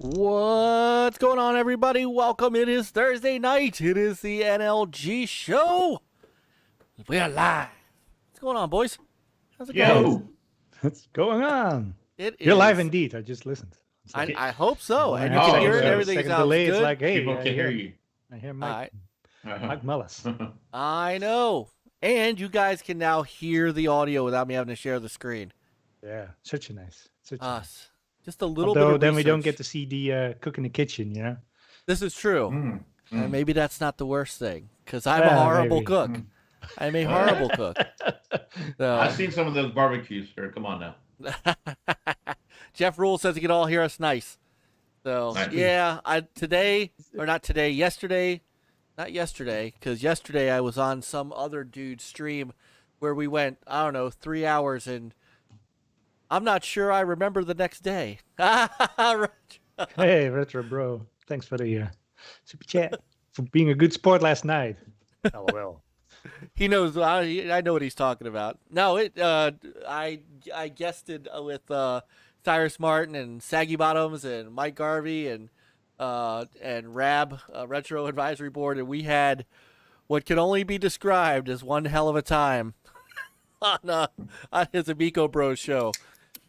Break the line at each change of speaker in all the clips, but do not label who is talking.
What's going on, everybody? Welcome. It is Thursday night. It is the NLG Show. We are live. What's going on, boys? How's it going?
What's going on?
You're
live indeed. I just listened.
I hope so. And you
can
can hear it. Everything sounds
delay,
good.
It's like, hey,
People can hear you.
I hear Mike Mullis.
I know. And you guys can now hear the audio without me having to share the screen.
Yeah, such a nice.
Us. Just a little
Although
bit of
then
research.
we don't get to see the cook in the kitchen, you know?
This is true. And maybe that's not the worst thing, because I'm a
Yeah,
horrible
maybe.
cook. I'm a horrible cook. So.
I've seen some of those barbecues, sir. Come on now.
Jeff Rule says he can all hear us nice. So,
Nice.
yeah, yesterday, not yesterday, because yesterday I was on some other dude's stream where we went, I don't know, 3 hours, and I'm not sure I remember the next day.
Hey, Retro Bro. Thanks for the super chat. For being a good sport last night. LOL.
He knows. I know what he's talking about. No, I guested with Cyrus Martin and Saggy Bottoms and Mike Garvey and Rab Retro Advisory Board, and we had what can only be described as one hell of a time on his Amico Bros show.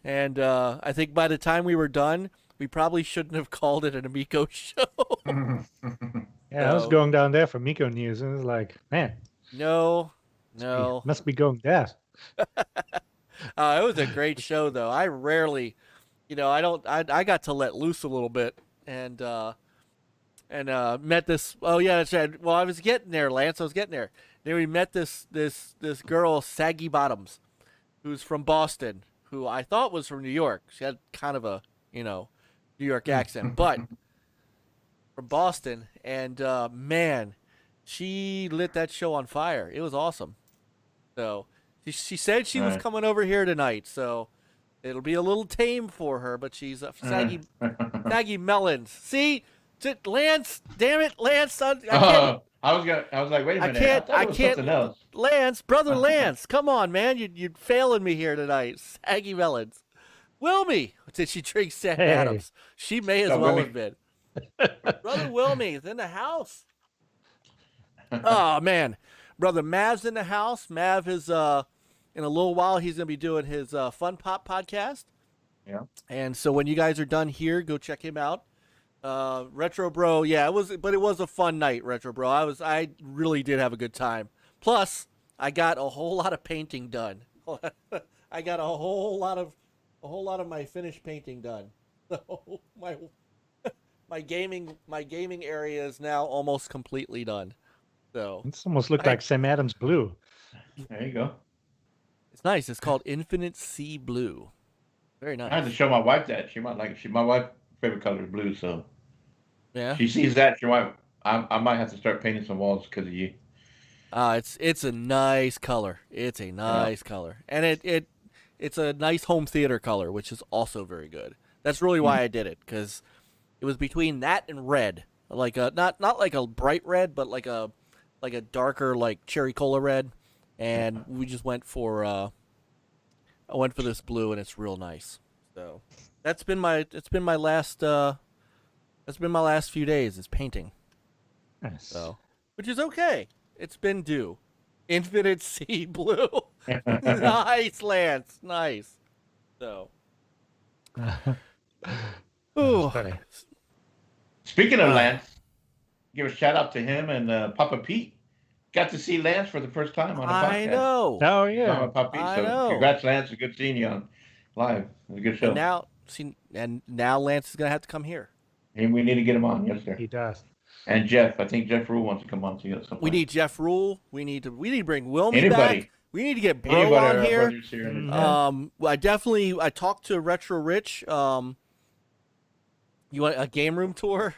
And I think by the time we were done, we probably shouldn't have called it an Amico show.
Yeah, I was going down there for Miko news, and it was like, man.
No.
Must be going there.
It was a great show, though. I rarely, I got to let loose a little bit and met this. Oh yeah, that's right. Well, I was getting there, Lance. I was getting there. Then we met this girl, Saggy Bottoms, who's from Boston, who I thought was from New York. She had kind of a, New York accent, but from Boston. And man, she lit that show on fire. It was awesome. So she said she was coming over here tonight, so it'll be a little tame for her, but she's Saggy Melons. See, Lance, damn it, Lance. I can't.
I was like, wait a minute.
I can't.
Something else.
Lance, brother Lance, come on, man. You're failing me here tonight. Saggy Melons. Wilmy, did she drink Sam Adams? She may as well have been. Brother Wilmy is in the house. Oh man, brother Mav's in the house. Mav is in a little while he's gonna be doing his Fun Pop podcast.
Yeah.
And so when you guys are done here, go check him out. Retro Bro, yeah, it was a fun night, Retro Bro. I really did have a good time. Plus, I got a whole lot of painting done. I got a whole lot of my finished painting done. So my gaming area is now almost completely done. So
It's almost looked like Sam Adams blue.
There you go.
it's nice. It's called Infinite Sea Blue. Very nice.
I had to show my wife that. She might like it. My wife's favorite color is blue, so
Yeah.
she sees that. She might. I might have to start painting some walls because of you.
It's a nice color. It's a nice color, and it's a nice home theater color, which is also very good. That's really why I did it, because it was between that and red, like a not like a bright red, but like a darker like cherry cola red, and we just went for I went for this blue, and it's real nice. So that's been my last few days is painting.
Nice.
So, which is okay. It's been due. Infinite Sea Blue. Nice, Lance. Nice. So. Ooh.
Funny.
Speaking of Lance, give a shout out to him and Papa Pete. Got to see Lance for the first time on a podcast.
I know.
Oh yeah.
Papa Pete.
I
So
know.
congrats, Lance. It's good seeing you on live. It was a good show.
And now Lance is gonna have to come here.
And we need to get him on. Yes, sir.
He does.
And Jeff. I think Jeff Rule wants to come on to you at some point.
We need Jeff Rule. We need to bring Wilmy
Anybody.
back. We need to get Bro
Anybody
on
our
here.
brothers here in the
I talked to Retro Rich. You want a game room tour?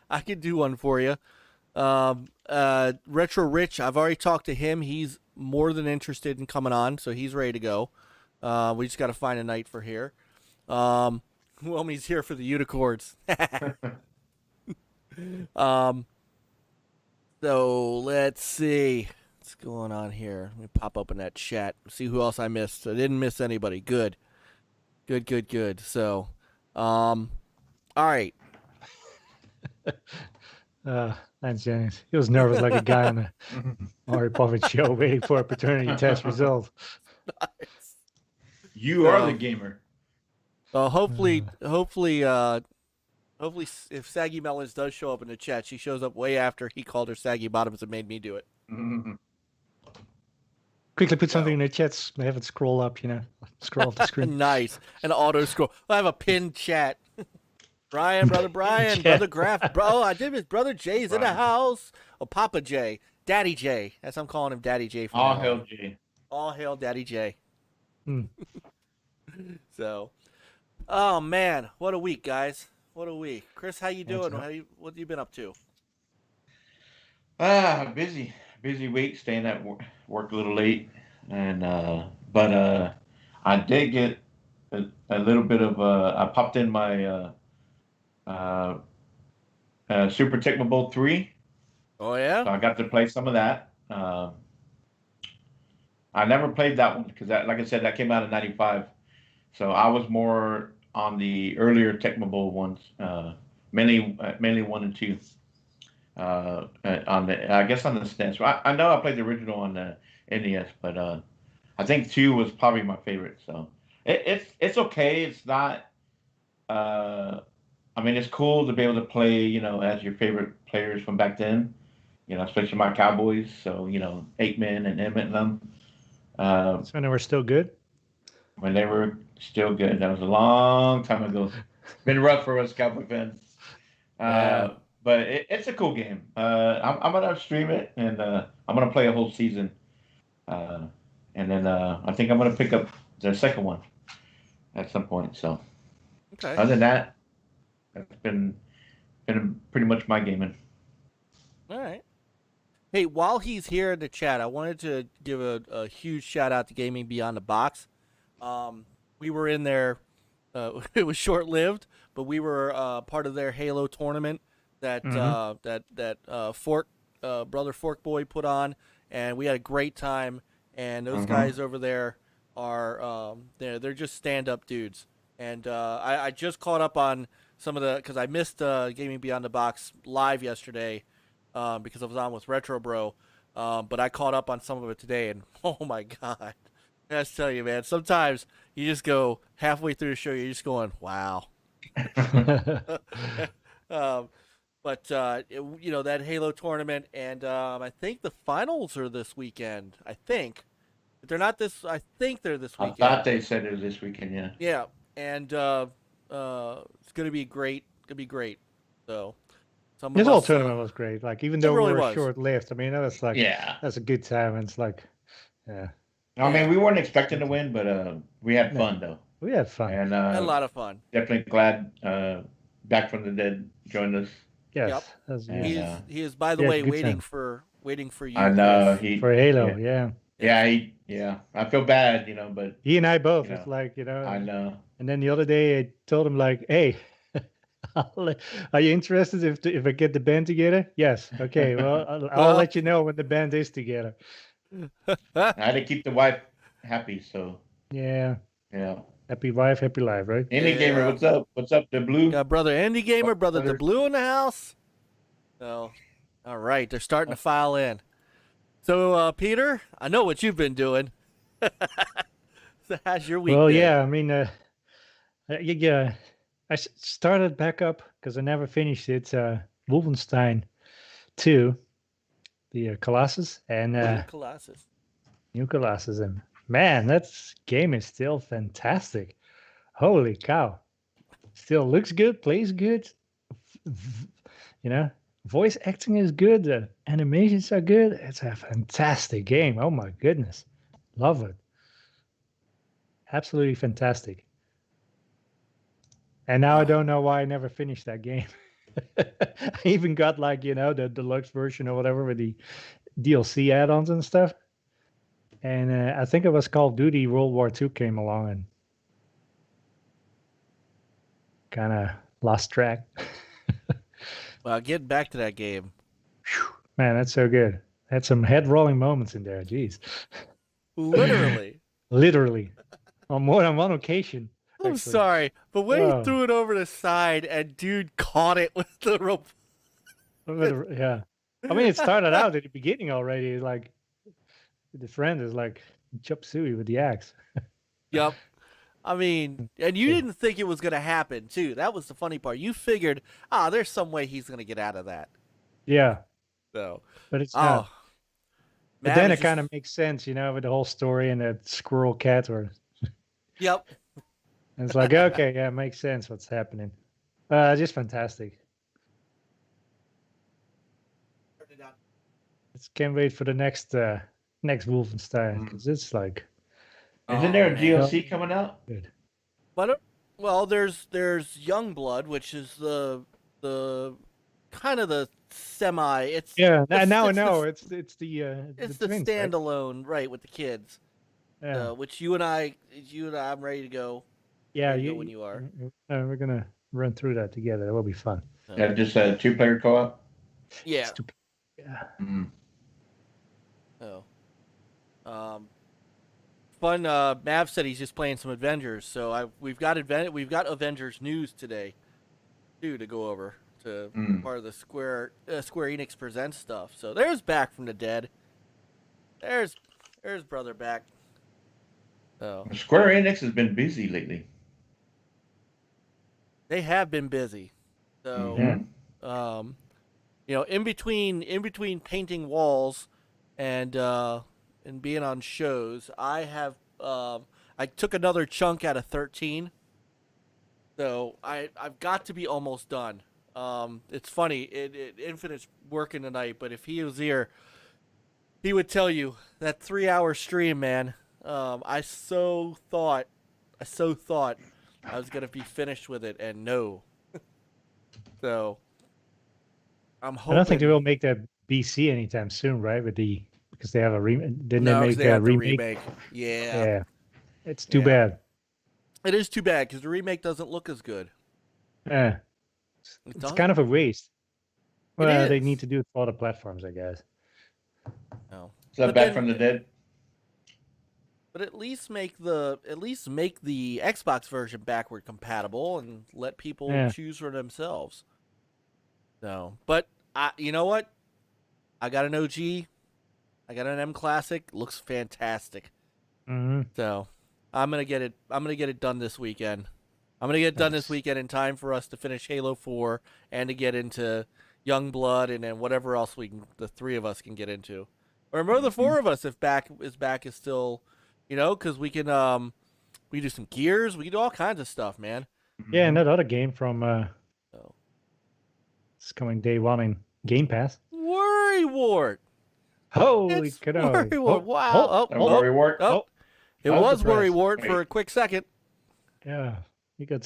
I could do one for you. Retro Rich, I've already talked to him. He's more than interested in coming on, so he's ready to go. We just got to find a night for here. Wilmy's here for the unicorns. So let's see what's going on here. Let me pop open that chat. See who else I missed. I didn't miss anybody. Good. So, all right.
Lance Jennings. He was nervous like a guy on the Maury Povich show waiting for a paternity test result.
Nice.
You are the gamer.
Well, hopefully, if Saggy Melons does show up in the chat, she shows up way after he called her saggy bottoms and made me do it.
Quickly put something in the chats. Have it scroll up, scroll off the screen.
Nice. An auto scroll. I have a pinned chat. Brian, brother Brian, brother Graf, bro. I did his brother Jay's in the house. Oh, Papa J, Daddy J. That's I'm calling him Daddy J.
All hail J.
All hail Daddy J.
Hmm.
So, oh man, what a week, guys. What a week. Chris, how you doing? What have you been up to?
Busy week. Staying at work a little late, and but I did get a little bit of I popped in my Super Tecmo Bowl 3.
Oh yeah.
So I got to play some of that. I never played that one because like I said, that came out in '95. So I was more on the earlier Tecmo Bowl ones, mainly 1 and 2. On the on the SNES. I know I played the original on the NES, but I think 2 was probably my favorite. So it's okay. It's not. I mean, it's cool to be able to play, as your favorite players from back then, especially my Cowboys. So, Aikman and Emmett and them.
That's when they were still good?
When they were still good. That was a long time ago. Been rough for us Cowboy fans. But it's a cool game. I'm going to stream it, and I'm going to play a whole season. And then I think I'm going to pick up the second one at some point. So,
Okay.
Other than that, that's been pretty much my gaming.
All right. Hey, while he's here in the chat, I wanted to give a huge shout out to Gaming Beyond the Box. We were in there. It was short lived, but we were part of their Halo tournament that Fork brother Fork Boy put on, and we had a great time. And those guys over there are they're just stand up dudes. And I just caught up on some of because I missed Gaming Beyond the Box live yesterday because I was on with Retro Bro. But I caught up on some of it today, and oh my god. I have to tell you, man, sometimes you just go halfway through the show, you're just going, wow. But that Halo tournament, and I think the finals are this weekend. I think. If they're not this, I think they're this weekend.
I thought they said it was this weekend, yeah.
Yeah. And it's gonna be great. Gonna be great. So
this whole tournament was great. Like even though
really
we were
was.
short-lived, I mean that was like that's a good time. And it's like, yeah.
I mean, we weren't expecting to win, but we had fun though.
We had fun.
had
And
a lot of fun.
Definitely glad Back from the Dead joined us.
Yes.
Yep. He is by the way waiting for you.
I know
for Halo. Yeah.
Yeah. I feel bad, but
he and I both. It's like
I know.
And then the other day I told him like, hey, are you interested if I get the band together? Yes. Okay. Well, I'll let you know when the band is together.
I had to keep the wife happy, so.
Yeah.
Yeah.
Happy wife, happy life, right?
Indie Gamer, what's up? What's up, the Blue?
Got brother Indie Gamer, brother the Blue in the house. So, all right, they're starting to file in. So, Peter, I know what you've been doing. So how's your week?
Well,
been?
yeah, I mean, I started back up because I never finished it. Wolfenstein 2, the Colossus, and New Colossus, and man, that game is still fantastic. Holy cow! Still looks good, plays good. Voice acting is good. The animations are good. It's a fantastic game. Oh my goodness, love it. Absolutely fantastic. And now I don't know why I never finished that game. I even got the deluxe version or whatever with the DLC add-ons and stuff. And I think it was Call of Duty World War II came along and kind of lost track.
Well, getting back to that game.
Man, that's so good. Had some head-rolling moments in there. Jeez.
Literally.
Literally. On more than one occasion.
I'm sorry, but when he threw it over the side and dude caught it with the rope.
Yeah. I mean, it started out at the beginning already. Like the friend is like chop suey with the axe.
Yep. I mean, and you didn't think it was going to happen, too. That was the funny part. You figured, there's some way he's going to get out of that.
Yeah.
So,
But it's not. But
Mav
then
is
it kind of makes sense, you know, with the whole story and that squirrel cat. Or
Yep.
and it's like, okay, yeah, it makes sense what's happening. Just fantastic. Just can't wait for the next Wolfenstein because it's like.
Isn't there a DLC coming out?
Good.
But well, there's Youngblood, which is the kind of the semi. It's
now I know
it's the
twins,
standalone, right, with the kids.
Yeah.
Which you and I'm ready to go.
Yeah,
you go when you are.
We're gonna run through that together. That will be fun.
Yeah, just a 2-player co-op.
Yeah.
Yeah.
Mm.
Oh. Fun. Mav said he's just playing some Avengers, so we've got Avengers news today, too, to go over to part of the Square Enix Presents stuff. So there's Back from the Dead. There's brother back. Oh.
Square Enix has been busy lately.
They have been busy. So, in between painting walls and being on shows, I took another chunk out of 13. So I've got to be almost done. It's funny, Infinite's working tonight, but if he was here, he would tell you that 3-hour stream, man. I so thought I was gonna be finished with it, and no. So I'm hoping.
I don't think they will make that BC anytime soon, right? Because they have a remake. Didn't
No,
they make
they have
a
the
remake?
Yeah.
Yeah. It's too bad.
It is too bad because the remake doesn't look as good.
Yeah. It's kind of a waste. Well, they need to do it for all the platforms, I guess.
No.
Is that Back from the Dead?
But at least make the Xbox version backward compatible and let people choose for themselves. So, but you know what? I got an OG. I got an M Classic. Looks fantastic.
Mm-hmm.
So, I'm gonna get it done this weekend. I'm gonna get it done this weekend in time for us to finish Halo 4 and to get into Youngblood and then whatever else the three of us can get into, or more the four of us if back is still. Because we can we do some Gears, we can do all kinds of stuff, man.
Yeah, and that other game from it's coming day one in Game Pass.
Worrywart.
Holy cow!
Worrywart! Wow!
Worrywart.
It was Worrywart for a quick second.
Yeah, he got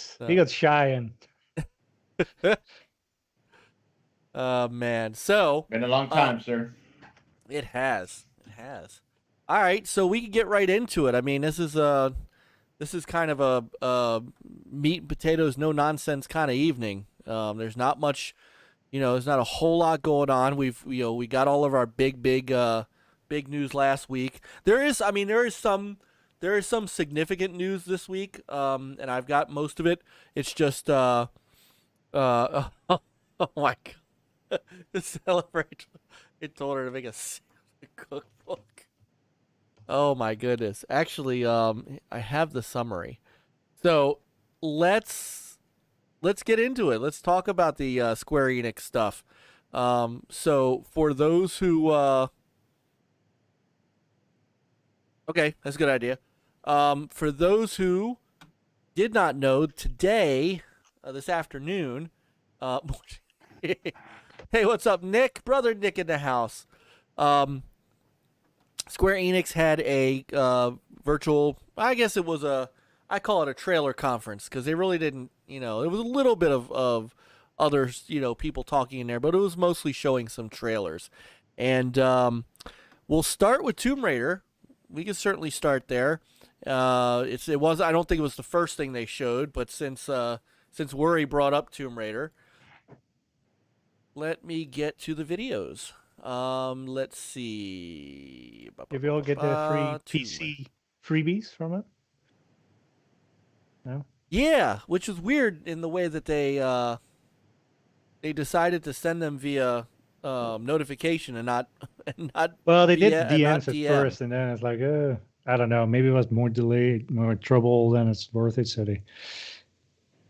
shy and.
Man. So.
Been a long time, sir.
It has. All right, so we can get right into it. I mean, this is kind of a meat and potatoes, no nonsense kind of evening. There's not much, there's not a whole lot going on. We got all of our big news last week. There is some significant news this week, and I've got most of it. It's just oh my God, to celebrate, it told her to make a cookbook. Oh my goodness. Actually, I have the summary. So let's get into it. Let's talk about the Square Enix stuff. So for those who okay, that's a good idea. For those who did not know, today, this afternoon, hey, what's up, Nick? Brother Nick in the house. Square Enix had a virtual, I guess it was I call it a trailer conference because they really didn't, it was a little bit of others, people talking in there, but it was mostly showing some trailers. And we'll start with Tomb Raider. We can certainly start there. I don't think it was the first thing they showed, but since Worry brought up Tomb Raider, let me get to the videos. Let's see.
Did we all get the free PC freebies from it? No?
Yeah, which is weird in the way that they decided to send them via notification and not
Well, they did
not
DMs at
DM.
first, and then it's like, I don't know, maybe it was more delayed, more trouble than it's worth it. So they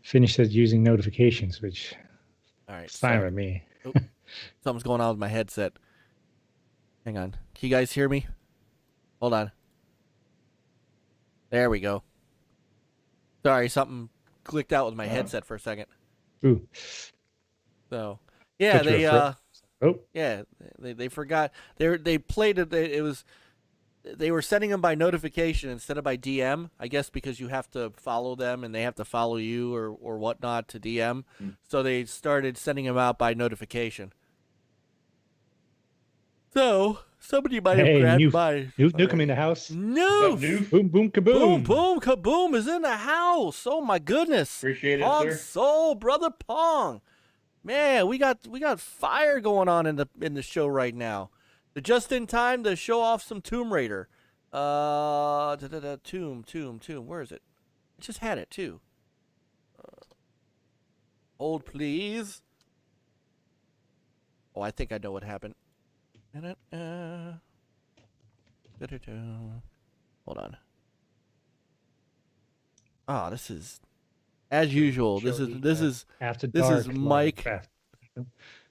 finished it using notifications, which
All right,
is fine with me.
Something's going on with my headset. Hang on. Can you guys hear me? Hold on. There we go. Sorry, something clicked out with my headset for a second.
Ooh.
So, yeah,
Cut your throat.
yeah, they forgot. They played it. They were sending them by notification instead of by DM. I guess because you have to follow them and they have to follow you or whatnot to DM. So they started sending them out by notification. So somebody might have grabbed my
Nukem in the house.
No.
Boom, boom, kaboom.
Boom, boom, kaboom is in the house. Oh my goodness.
Appreciate it,
Pong
sir.
Soul, brother Pong. Man, we got fire going on in the show right now. Just in time to show off some Tomb Raider. Tomb. Where is it? I just had it too. Hold, please. Oh, I think I know what happened. Hold on. Ah, this is as usual. This is
After
this
dark.
is Mike.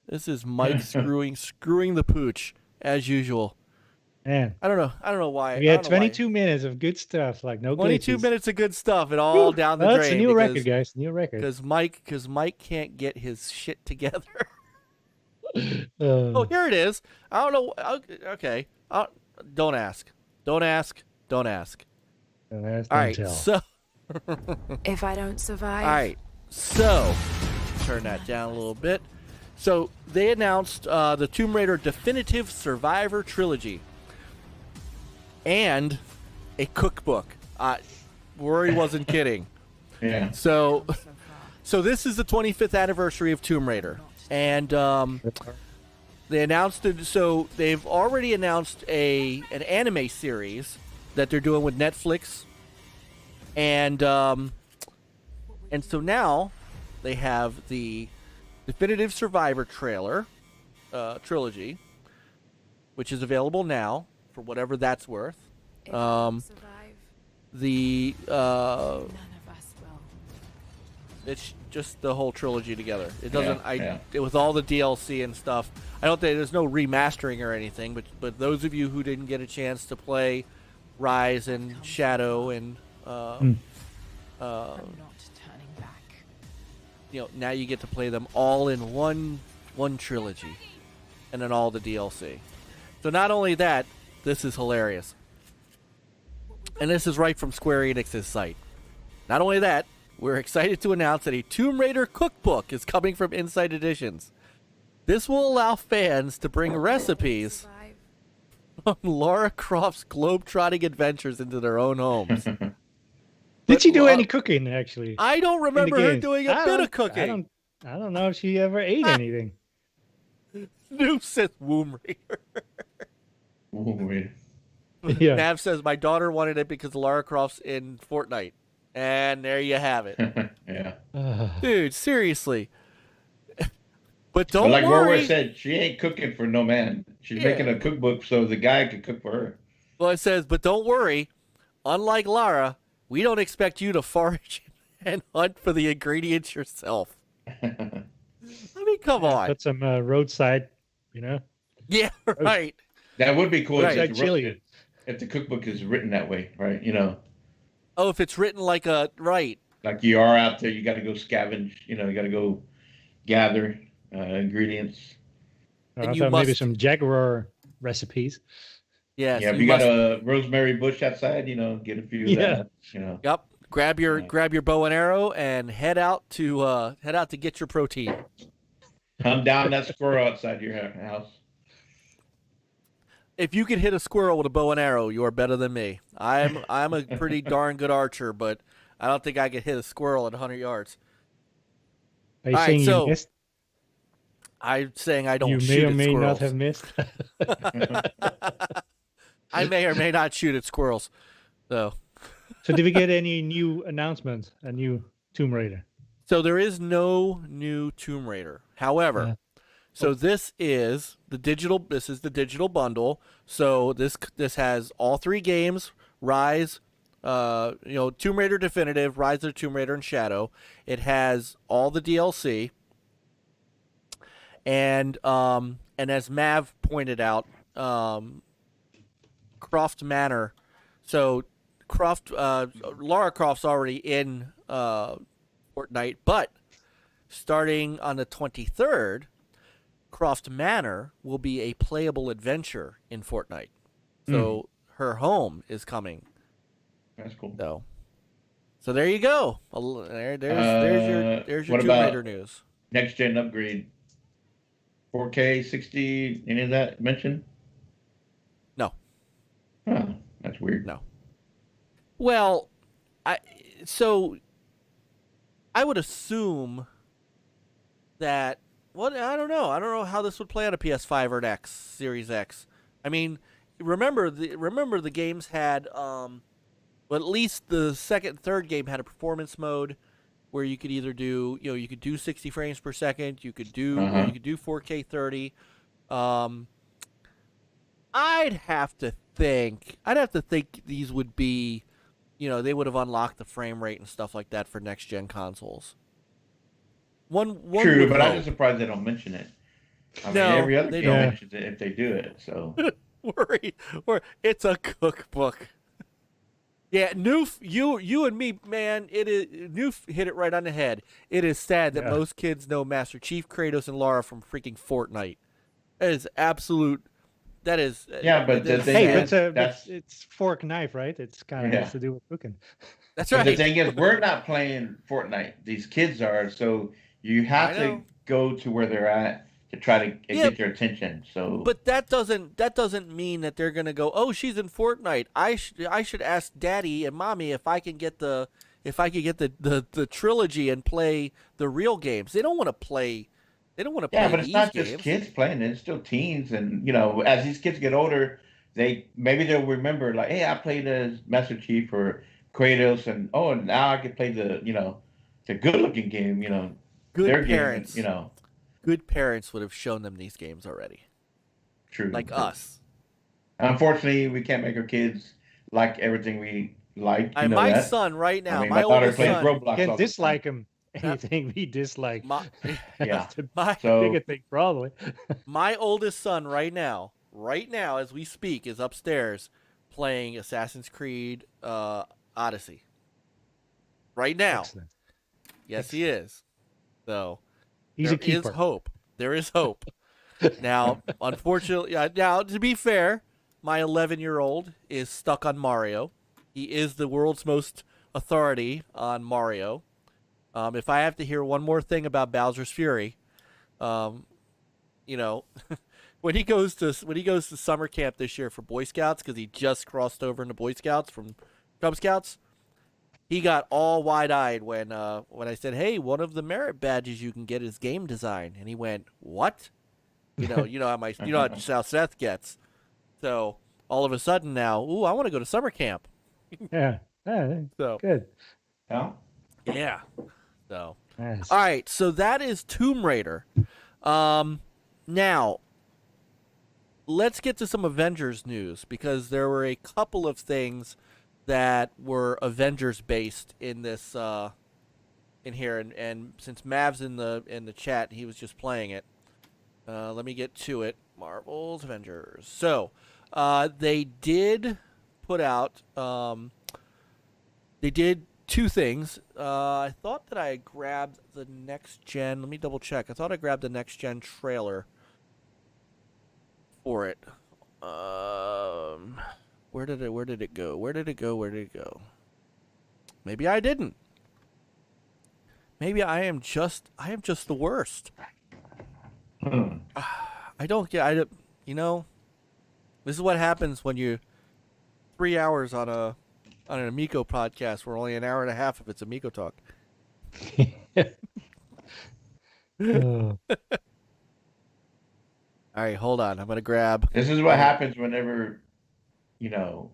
This is Mike screwing the pooch as usual.
Man,
I don't know why.
we had 22 minutes of good stuff, like no
22
glitches.
minutes of good stuff, and all down the drain.
That's a new record, guys. New record.
Because Mike can't get his shit together.
Oh,
Here it is. I don't know. Okay. Don't ask. Don't ask. Don't ask.
All
right. So.
If I don't survive.
All right. So, turn that down a little bit. So they announced the Tomb Raider Definitive Survivor Trilogy and a cookbook. Rory wasn't kidding.
Yeah.
So this is the 25th anniversary of Tomb Raider, and they announced it. So they've already announced an anime series that they're doing with Netflix, and so now they have the Definitive Survivor trilogy, which is available now for whatever that's worth.
If I don't survive,
None
of us will.
it's just the whole trilogy together. It doesn't.
Yeah.
With all the DLC and stuff. I don't think there's no remastering or anything. But those of you who didn't get a chance to play Rise and Shadow and
I'm not turning back.
now you get to play them all in one trilogy, and then all the DLC. So not only that, this is hilarious, and this is right from Square Enix's site. Not only that, we're excited to announce that a Tomb Raider cookbook is coming from Inside Editions. This will allow fans to bring recipes
Survive.
on Lara Croft's globe-trotting adventures into their own homes.
did she do any cooking, actually?
I don't remember her
game?
doing a bit of cooking.
I don't know if she ever ate anything.
Noob says Womb Raider.
Ooh,
Yeah.
Nav says, my daughter wanted it because Lara Croft's in Fortnite. And there you have it.
yeah.
Dude, seriously. But don't
But like
worry.
Rory said, she ain't cooking for no man. She's
Yeah.
making a cookbook so the guy can cook for her.
Well, it says, but don't worry. Unlike Lara, we don't expect you to forage and hunt for the ingredients yourself. I mean, come on.
Put some roadside,
Yeah, right.
That would be cool
Right.
if,
Like chili.
if the cookbook is written that way, right?
Oh, if it's written like a, right.
Like you are out there, you got to go scavenge. You got to go gather ingredients.
And
I
you
thought maybe
must-
some Jaguar recipes.
Yes,
Yeah, if you got a rosemary bush outside, get a few of that.
Yep. Grab your
Yeah.
bow and arrow and head out to get your protein.
Hunt down that squirrel outside your house.
If you can hit a squirrel with a bow and arrow, you are better than me. I'm a pretty darn good archer, but I don't think I could hit a squirrel at 100 yards.
Are you
All right,
saying
so
you missed?
I'm saying I don't
You
shoot
may or
at
may
squirrels.
not have missed.
I may or may not shoot at squirrels. So
So did we get any new announcements? A new Tomb Raider?
there is no new Tomb Raider. However, So this is the digital. This is the digital bundle. So this has all 3 games: Rise, Tomb Raider Definitive, Rise of the Tomb Raider, and Shadow. It has all the DLC. And as Mav pointed out, Croft Manor. So Lara Croft's already in Fortnite, but starting on the 23rd, Croft Manor will be a playable adventure in Fortnite. So her home is coming.
That's cool.
So there you go. There's your Tomb Raider news.
Next gen upgrade. 4K, 60, any of that mentioned?
No.
Huh, that's weird.
No. Well, I would assume that I don't know. I don't know how this would play on a PS5 or an X, Series X. I mean, remember the games had well, at least the second and third game had a performance mode where you could either do, you could do 60 frames per second, you could do 4K 30. I'd have to think these would be, they would have unlocked the frame rate and stuff like that for next gen consoles.
True, but I'm just surprised they don't mention it. I mean, every other game
don't.
mentions it if they do it. So
it's a cookbook. Yeah, Noof, you and me, man. Noof hit it right on the head. It is sad that most kids know Master Chief, Kratos, and Lara from freaking Fortnite. That is absolute. That is.
Yeah, but the thing is,
it's fork knife, right? It's kind of has to do with cooking.
That's right.
But the thing is, we're not playing Fortnite. These kids are, so you have to go to where they're at to try to get their attention. So,
but that doesn't mean that they're gonna go, oh, she's in Fortnite. I should ask Daddy and Mommy if I can get the trilogy and play the real games. They don't want to play. They don't want to play.
Yeah, but it's not
games.
just kids playing it. It's still teens, and as these kids get older, they'll remember like, hey, I played as Master Chief or Kratos, and now I can play the good-looking game.
Good parents. Good parents would have shown them these games already.
True.
Like us.
Unfortunately, we can't make our kids like everything we like.
My son right now,
my daughter plays Roblox.
Can dislike him. Anything we dislike.
Yeah.
That's the biggest thing, probably.
My oldest son right now, as we speak, is upstairs playing Assassin's Creed Odyssey. Right now.
Excellent.
Yes, he is. So
He's a keeper.
There is hope. Now, unfortunately, now to be fair, my 11-year-old is stuck on Mario. He is the world's most authority on Mario. If I have to hear one more thing about Bowser's Fury, when he goes to summer camp this year for Boy Scouts, because he just crossed over into Boy Scouts from Cub Scouts, he got all wide-eyed when I said, "Hey, one of the merit badges you can get is game design," and he went, "What?" How Seth gets. So all of a sudden now, I want to go to summer camp.
Yeah.
So
good.
Yeah. So
nice.
All right. So that is Tomb Raider. Now let's get to some Avengers news, because there were a couple of things that were Avengers based in this in here, and since Mav's in the chat, he was just playing it. Let me get to it. Marvel's Avengers. So they did put out they did two things. I thought that I grabbed the next gen. Let me double check. I thought I grabbed the next gen trailer for it. Where did it go? Maybe I didn't. Maybe I am just the worst. I don't get. This is what happens when you 3 hours on an Amico podcast where only an hour and a half of it's Amico talk.
Oh.
All right, hold on. I'm gonna grab.
This is what happens whenever,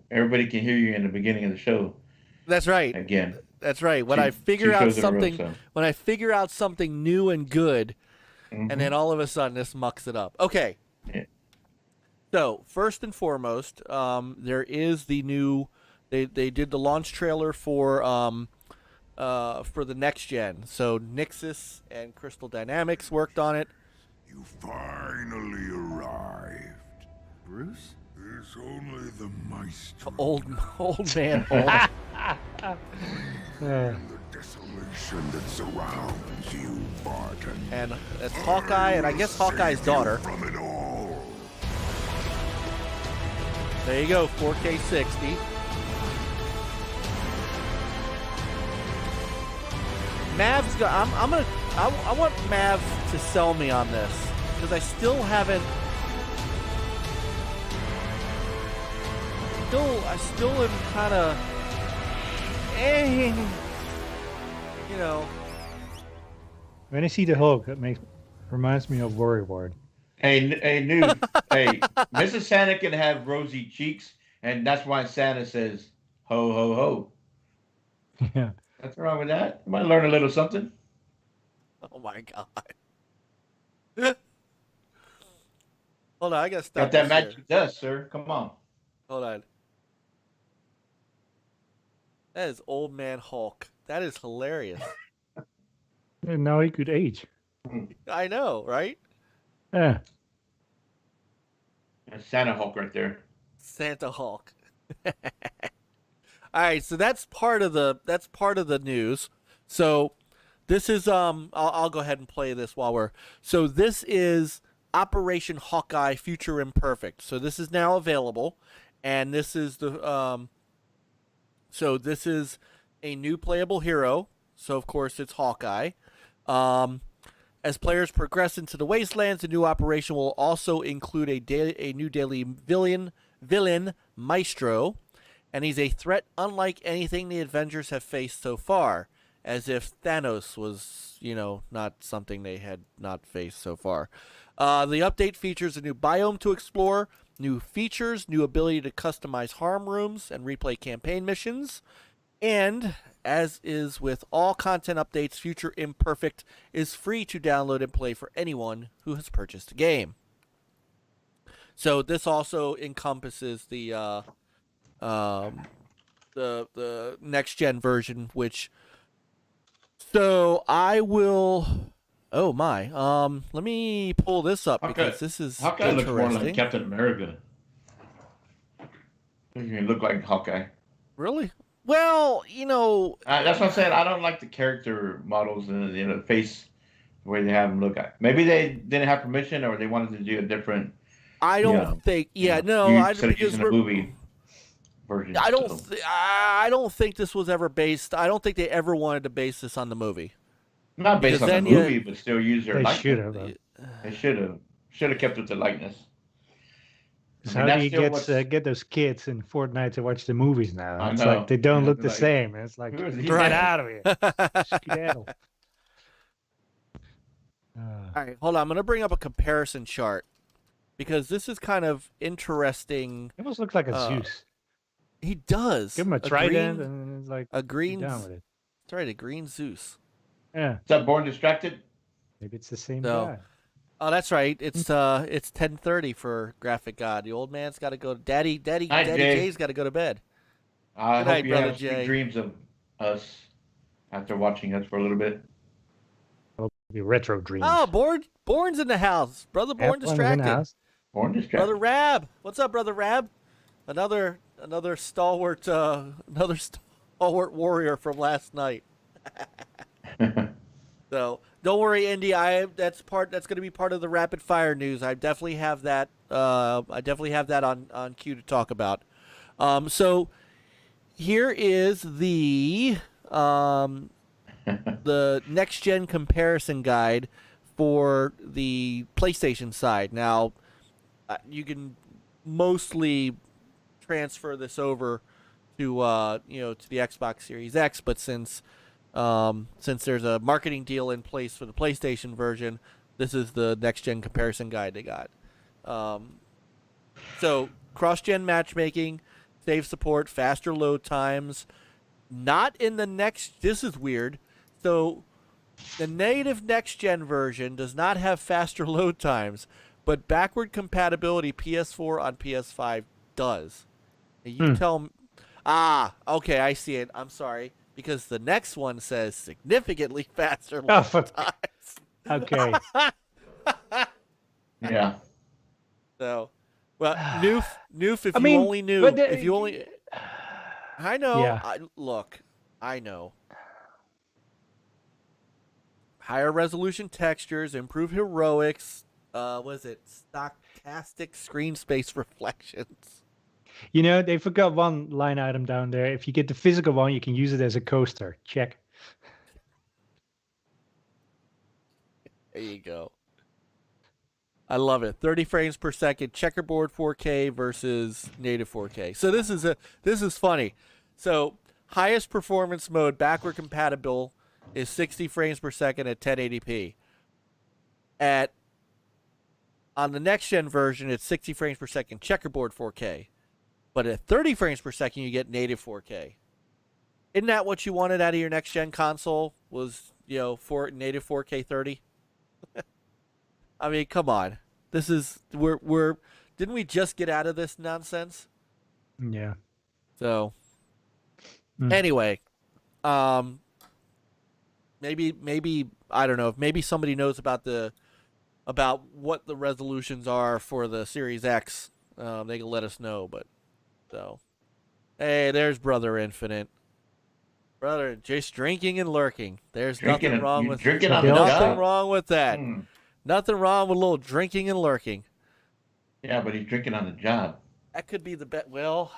everybody can hear you in the beginning of the show.
That's right.
Again.
That's right. When I figure out something new and good, and then all of a sudden this mucks it up. Okay.
Yeah.
So first and foremost, there is the new. They did the launch trailer for the next gen. So Nixus and Crystal Dynamics worked on it.
You finally arrived.
Bruce?
It's only the maestro.
Old man Hulk.
And the desolation that surrounds you, Barton.
And it's Hawkeye, and I guess Hawkeye's daughter.
From it all.
There you go, 4K 60. Mav's got. I want Mav to sell me on this because I still haven't. I still am kind of. You know.
When I see the Hulk, that reminds me of Worry Ward.
Hey, Nude. Hey, Mrs. Santa can have rosy cheeks, and that's why Santa says, ho, ho, ho.
Yeah.
What's wrong with that? You might learn a little something.
Oh my god. Hold on, I gotta stop.
Got that
this
magic
here.
dust, sir. Come on.
Hold on. That is Old Man Hulk. That is hilarious.
And now he could age.
I know, right?
Yeah.
That's Santa Hulk right there.
Santa Hulk. All right, so that's part of the news. So this is I'll go ahead and play this while we're. So this is Operation Hawkeye Future Imperfect. So this is now available, and this is the so this is a new playable hero. So of course it's Hawkeye. As players progress into the Wastelands, the new operation will also include a new daily villain Maestro, and he's a threat unlike anything the Avengers have faced so far, as if Thanos was, not something they had not faced so far. The update features a new biome to explore, new features, new ability to customize harm rooms and replay campaign missions, and as is with all content updates, Future Imperfect is free to download and play for anyone who has purchased the game. So this also encompasses the next gen version, which. So I will. Oh my. Let me pull this up because this is
Hawkeye looks more
interesting.
like Captain America. He look like Hawkeye.
Really? Well,
That's what I'm saying. I don't like the character models and the face the way they have them look at. Maybe they didn't have permission, or they wanted to do a different.
I don't think. Yeah, no.
Instead of using the movie version.
I don't think this was ever based. I don't think they ever wanted to base this on the movie.
Not based
Because
on the
then
movie, but still use their
They
likeness.
should have.
They should have kept with the likeness.
So
I mean,
how do you
that's still
get those kids in Fortnite to watch the movies now?
I
It's
know.
like they don't
Yeah,
look the
like,
same. It's like,
who is he?
get
Right.
out of here. Skedaddle.
All right, hold on. I'm going to bring up a comparison chart because this is kind of interesting.
It almost looks like a Zeus.
He does.
Give him a trident
green,
and it's like,
a green.
be down with it.
That's right, a green Zeus.
Yeah.
Is that Born Distracted?
Maybe it's the same
No.
guy.
Oh, that's right. It's 10:30 for Graphic God. The old man's got to go. Daddy
Jay.
Jay's got to go to bed.
I
Good
hope
night,
you
Brother
have sweet
Jay.
dreams of us after watching us for a little bit.
Maybe retro dreams.
Oh, Born's in the house. Brother Born
Yep, one is in the
distracted.
house.
Born Distracted.
Brother Rab, what's up, Brother Rab? Another stalwart warrior from last night. So don't worry, Indy. That's going to be part of the rapid fire news. I definitely have that. On cue to talk about. So here is the next gen comparison guide for the PlayStation side. Now, you can mostly transfer this over to to the Xbox Series X, but since there's a marketing deal in place for the PlayStation version, this is the next gen comparison guide they got. So cross gen matchmaking, save support, faster load times. Not in the next. This is weird. So The native next-gen version does not have faster load times, but backward compatibility PS4 on PS5 does. Now you tell me. Ah, okay, I see it. I'm sorry. Because the next one says significantly faster load times.
Okay.
Yeah.
So, well, Noof, if
I
you
mean,
only knew,
but
if you only, I know.
Yeah.
Look, I know. Higher resolution textures, improve heroics. Was it stochastic screen space reflections?
You know, they forgot one line item down there. If you get the physical one, you can use it as a coaster. Check.
There you go. I love it. 30 frames per second, checkerboard 4K versus native 4K. So this is funny. So highest performance mode, backward compatible, is 60 frames per second at 1080p. On the next gen version, it's 60 frames per second, checkerboard 4K. But at 30 frames per second, you get native 4K. Isn't that what you wanted out of your next gen console? Was, for native 4K 30? I mean, come on. This is we're didn't we just get out of this nonsense?
Yeah.
So anyway, maybe I don't know, maybe somebody knows about what the resolutions are for the Series X. They can let us know, but hey, there's Brother Infinite. Brother, just drinking and lurking. There's nothing wrong with nothing wrong with that. Nothing wrong with a little drinking and lurking.
Yeah, but he's drinking on the job.
That could be the bet. Well,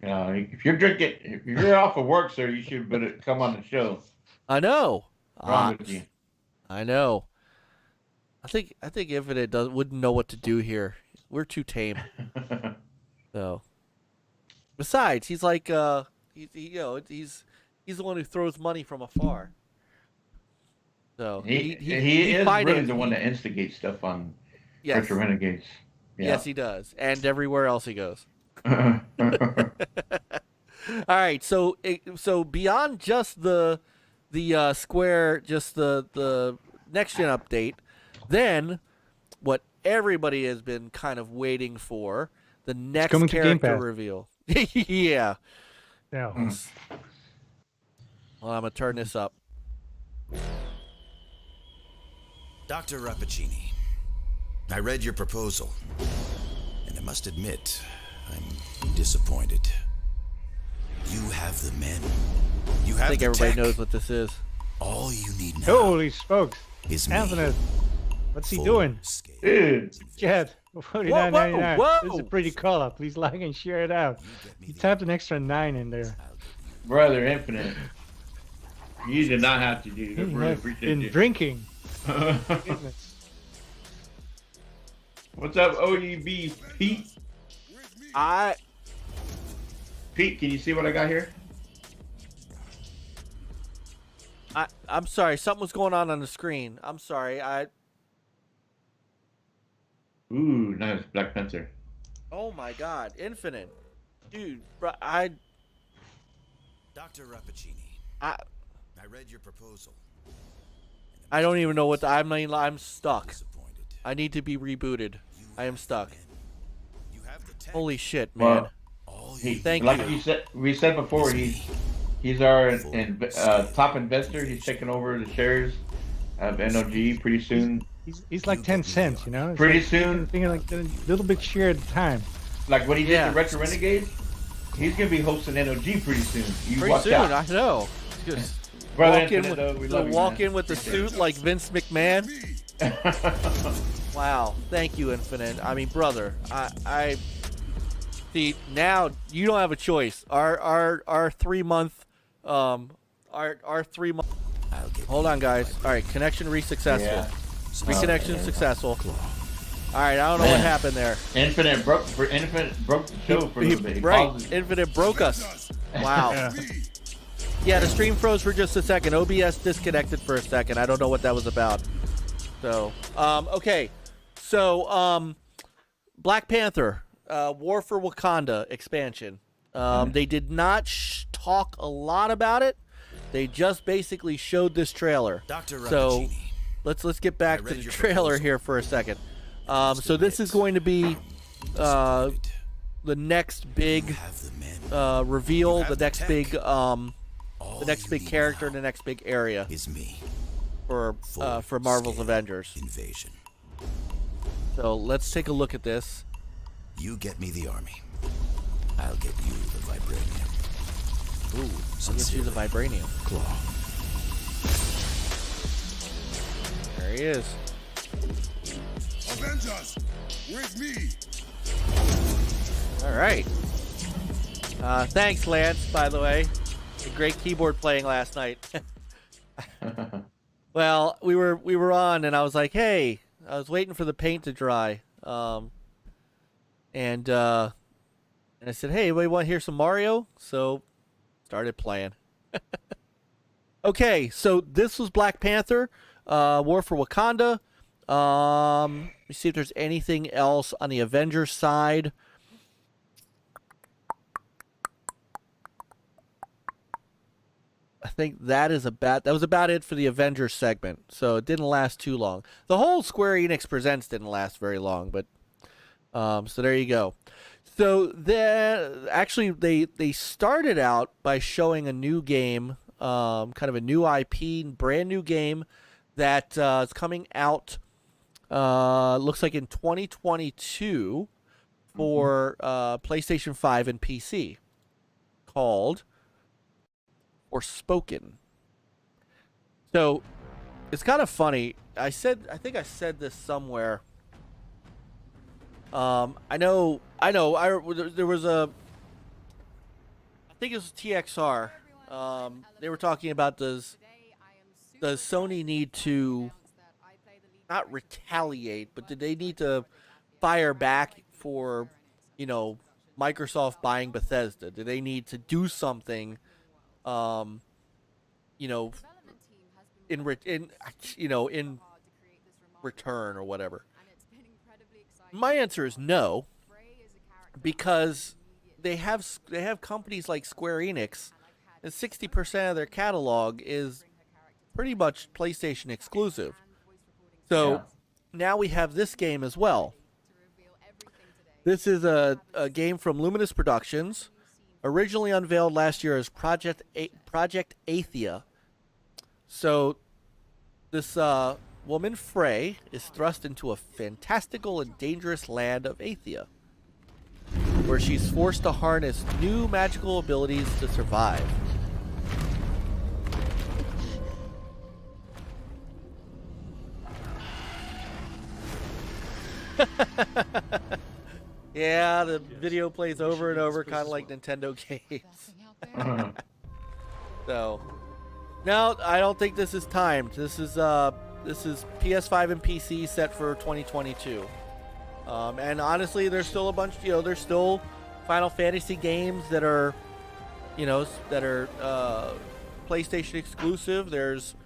if you're off of work, sir, you should better come on the show.
I know.
Wrong with you.
I know. I think Infinite wouldn't know what to do here. We're too tame. So, besides, he's like he's the one who throws money from afar. So
he is really the one that instigates stuff on Retro Renegades. Yeah.
Yes, he does, and everywhere else he goes. All right, so beyond just the Square, just the next gen update, then what everybody has been kind of waiting for, the next character reveal. Yeah.
No.
Well, I'm gonna turn this up.
Dr. Rappaccini, I read your proposal, and I must admit, I'm disappointed. You have the men. You have
I think
the
everybody
tech.
knows what this is.
All you need now
Holy smokes.
is me.
Infinite. What's he
Full
doing?
scale.
Dude.
Chad, $49.99.
Whoa.
This is a pretty color. Please like and share it out. You tapped an extra 9 in there.
Brother Infinite. You did not have to do that.
You
Really
have
appreciate
been
it.
drinking. Goodness.
What's up, ODB Pete? Pete, can you see what I got here?
I'm sorry, something was going on the screen. I'm sorry.
Ooh, nice. Black Panther.
Oh my God, Infinite, dude.
Dr. Rappaccini,
I
read your proposal.
I don't even know what I'm stuck.
Disappointed.
I need to be rebooted. I am stuck.
You have the tech.
Holy shit, man.
All you
Thank
like
you.
we said before, he's our top investor. He's taking over the shares of NLG pretty soon.
He's like 10 cents, you know? It's
Pretty
like,
soon.
Thinking like a little bit share at a time.
Like what he did
Yeah.
to Retro Renegades, he's gonna be hosting NLG pretty soon. You
Pretty
watch
soon,
out.
I know. Just
Brother
walk in
Infinite, though, we
with,
love you,
walk
man.
in with the suit like Vince McMahon. Wow, thank you, Infinite. I mean, brother, I see now you don't have a choice. Our 3 month, our 3 month. Hold on, guys. All right, connection successful.
Yeah.
Reconnection successful. All right, I don't know what happened there.
Infinite broke the show for a little bit. He
Right,
paused it.
Infinite broke us. Wow. Yeah, the stream froze for just a second. OBS disconnected for a second. I don't know what that was about. So, okay. So, Black Panther, War for Wakanda expansion. They did not talk a lot about it. They just basically showed this trailer.
Dr.
So
Rappaccini,
let's get back
I
to
read
the
your
trailer
proposal.
here for a second.
Must
So this
admit,
is going to be
disappointed.
the next big
You have the men.
reveal,
You have
the
the
next
tech.
big
All you
big
need
character,
now
the next big area
is me.
for Marvel's
Full-scale
Avengers.
Invasion.
So let's take a look at this.
You get me the army. I'll get you the vibranium.
Ooh, I'll get you the vibranium.
Claw.
There he is.
Avengers, with me.
All right. Thanks, Lance. By the way, a great keyboard playing last night. Well, we were on, and I was like, "Hey," I was waiting for the paint to dry, and I said, "Hey, anybody want to hear some Mario?" So, started playing. Okay, so this was Black Panther, War for Wakanda. Let me see if there's anything else on the Avengers side. I think that was about it for the Avengers segment. So it didn't last too long. The whole Square Enix Presents didn't last very long, but so there you go. So actually they started out by showing a new game, kind of a new IP, brand new game that is coming out. Looks like in 2022 for PlayStation 5 and PC, called Forspoken. So it's kind of funny. I think I said this somewhere. I know. There was I think it was TXR. They were talking about does Sony need to not retaliate, but did they need to fire back for, Microsoft buying Bethesda? Do they need to do something, in return or whatever? My answer is no, because they have companies like Square Enix, and 60% of their catalog is pretty much PlayStation exclusive. So now we have this game as well. This is a game from Luminous Productions, originally unveiled last year as Project Athia. So this woman, Frey, is thrust into a fantastical and dangerous land of Athia, where she's forced to harness new magical abilities to survive. Yeah, the video plays over and over, kind of like Nintendo games. So, no, I don't think this is timed. This is PS5 and PC set for 2022. And honestly, there's still a bunch. There's still Final Fantasy games that are, PlayStation exclusive. There's,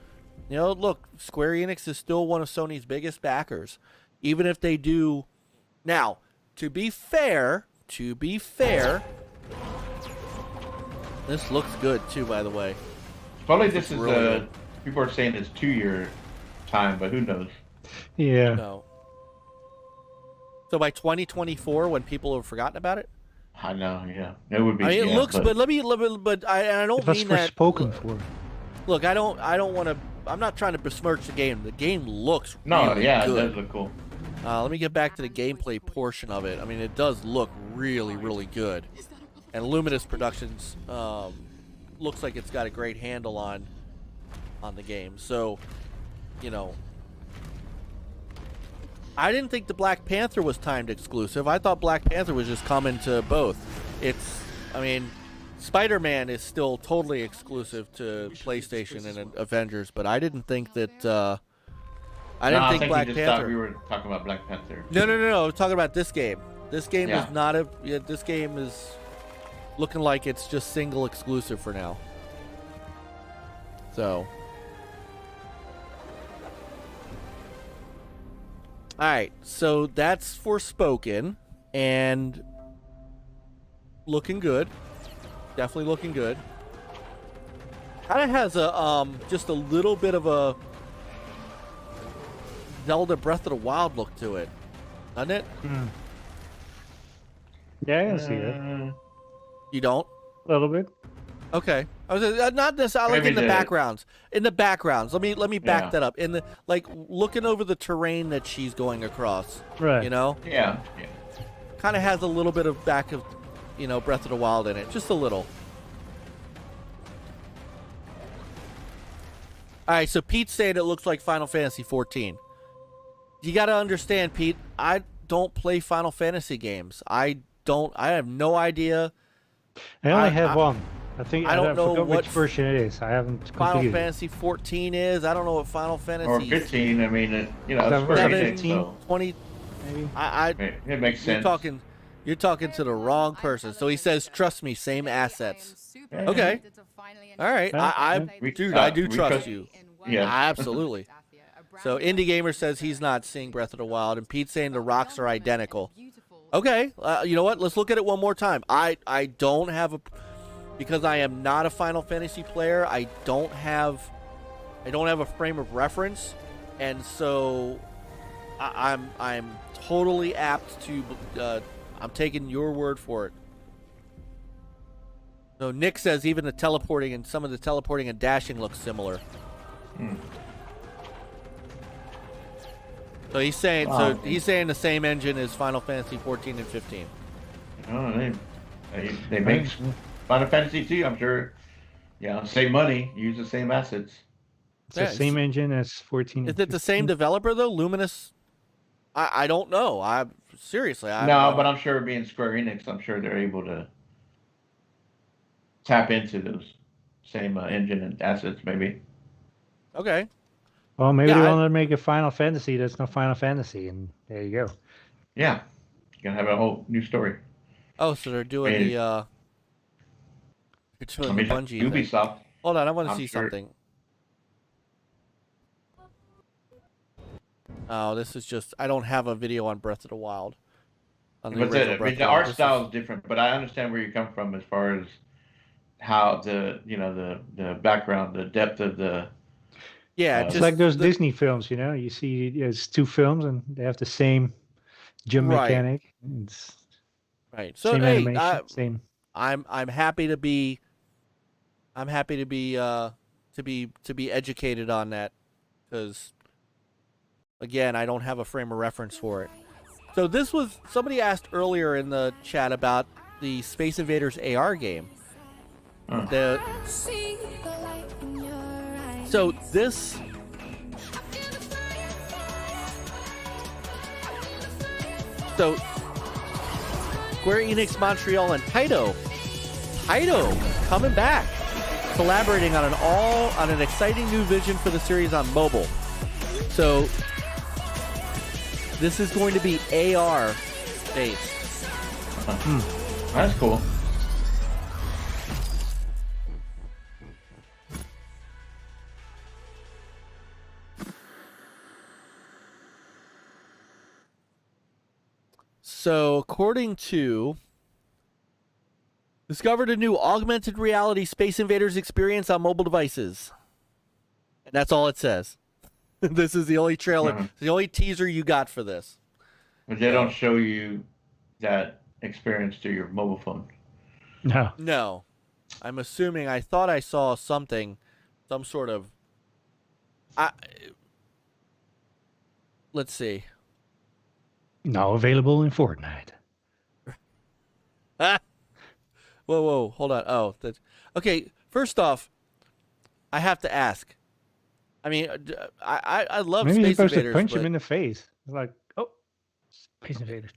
look, Square Enix is still one of Sony's biggest backers, even if they do. Now, to be fair, this looks good too, by the way.
Probably this is
really good.
People are saying it's 2-year time, but who knows?
Yeah.
No. So by 2024, when people have forgotten about it.
I know, yeah, it would be.
I mean, it looks, but I don't
It was
mean that.
Forspoken for.
Look, I don't want to. I'm not trying to besmirch the game. The game looks
No,
really
yeah,
good.
it does look cool.
Let me get back to the gameplay portion of it. I mean, it does look really, really good. And Luminous Productions looks like it's got a great handle on the game. So, I didn't think the Black Panther was timed exclusive. I thought Black Panther was just coming to both. Spider-Man is still totally exclusive to PlayStation and Avengers, but I didn't think that. I didn't think Black
you just
Panther.
thought we were talking about Black Panther.
No. I was talking about this game. This game
Yeah.
is not a. Yeah, this game is looking like it's just single exclusive for now. So. Alright, so that's Forspoken, and looking good. Definitely looking good. Kind of has a just a little bit of a Zelda Breath of the Wild look to it, doesn't it?
Yeah, I can see that.
You don't?
A little bit.
Okay. I was not necessarily like
Maybe
in the
the-
backgrounds. In the backgrounds. Let me back
Yeah.
that up. In the like looking over the terrain that she's going across.
Right.
You know?
Yeah.
Kind of has a little bit of back of, Breath of the Wild in it. Just a little. All right, so Pete's saying it looks like Final Fantasy 14. You got to understand, Pete, I don't play Final Fantasy games. I have no idea.
I only have one. I think
I don't know
forgot
what
which version it is. I haven't
Final
completed it.
Fantasy 14 is. I don't know what Final Fantasy
Or 15. I mean, it's for
7,
anything, so
20.
Maybe.
it makes sense.
You're talking to the wrong person. So he says, "Trust me, same assets." Okay. All right. Dude, I do
we
trust you.
Yeah.
Absolutely. So Indie Gamer says he's not seeing Breath of the Wild, and Pete's saying the rocks are identical. Okay. You know what? Let's look at it one more time. I don't have because I am not a Final Fantasy player. I don't have a frame of reference, and so I'm totally apt to. I'm taking your word for it. So Nick says even some of the teleporting and dashing looks similar. So he's saying the same engine as Final Fantasy 14 and 15.
They make Final Fantasy 2. I'm sure. Yeah, save money, use the same assets.
It's the same engine as 14.
Is it the same developer though? Luminous? I don't know.
But I'm sure being Square Enix, I'm sure they're able to tap into those same engine and assets, maybe.
Okay.
Well, maybe they want to make a Final Fantasy that's not Final Fantasy, and there you go.
Yeah, you're gonna have a whole new story.
Oh, so they're doing the Bungie thing.
Ubisoft.
Hold on, I want to
I'm
see
sure.
something. Oh, this is just I don't have a video on Breath of the Wild. On the
But
original Breath of
the
the Wild.
art
This
style is different, but I understand where you come from as far as how the background, the depth of the.
Yeah,
It's
It's like those Disney films, you see it's two films and they have the same gym
Right.
mechanic. It's
right. So
same
hey,
animation, same.
I'm happy to be educated on that because again I don't have a frame of reference for it. So this was somebody asked earlier in the chat about the Space Invaders AR game. So this Square Enix Montreal and Taito coming back, collaborating on an exciting new vision for the series on mobile. So this is going to be AR based.
That's cool.
So according to discovered a new augmented reality Space Invaders experience on mobile devices. And that's all it says. This is the only trailer, the only teaser you got for this.
But they don't show you that experience to your mobile phone.
No.
No. I'm assuming I thought I saw some sort of let's see.
Now available in Fortnite.
Whoa, hold on. Oh, that's okay. First off, I have to ask. I mean, I love
Maybe you're
Space
supposed
Invaders,
to punch
but,
him in the face. It's like, oh, Space Invaders.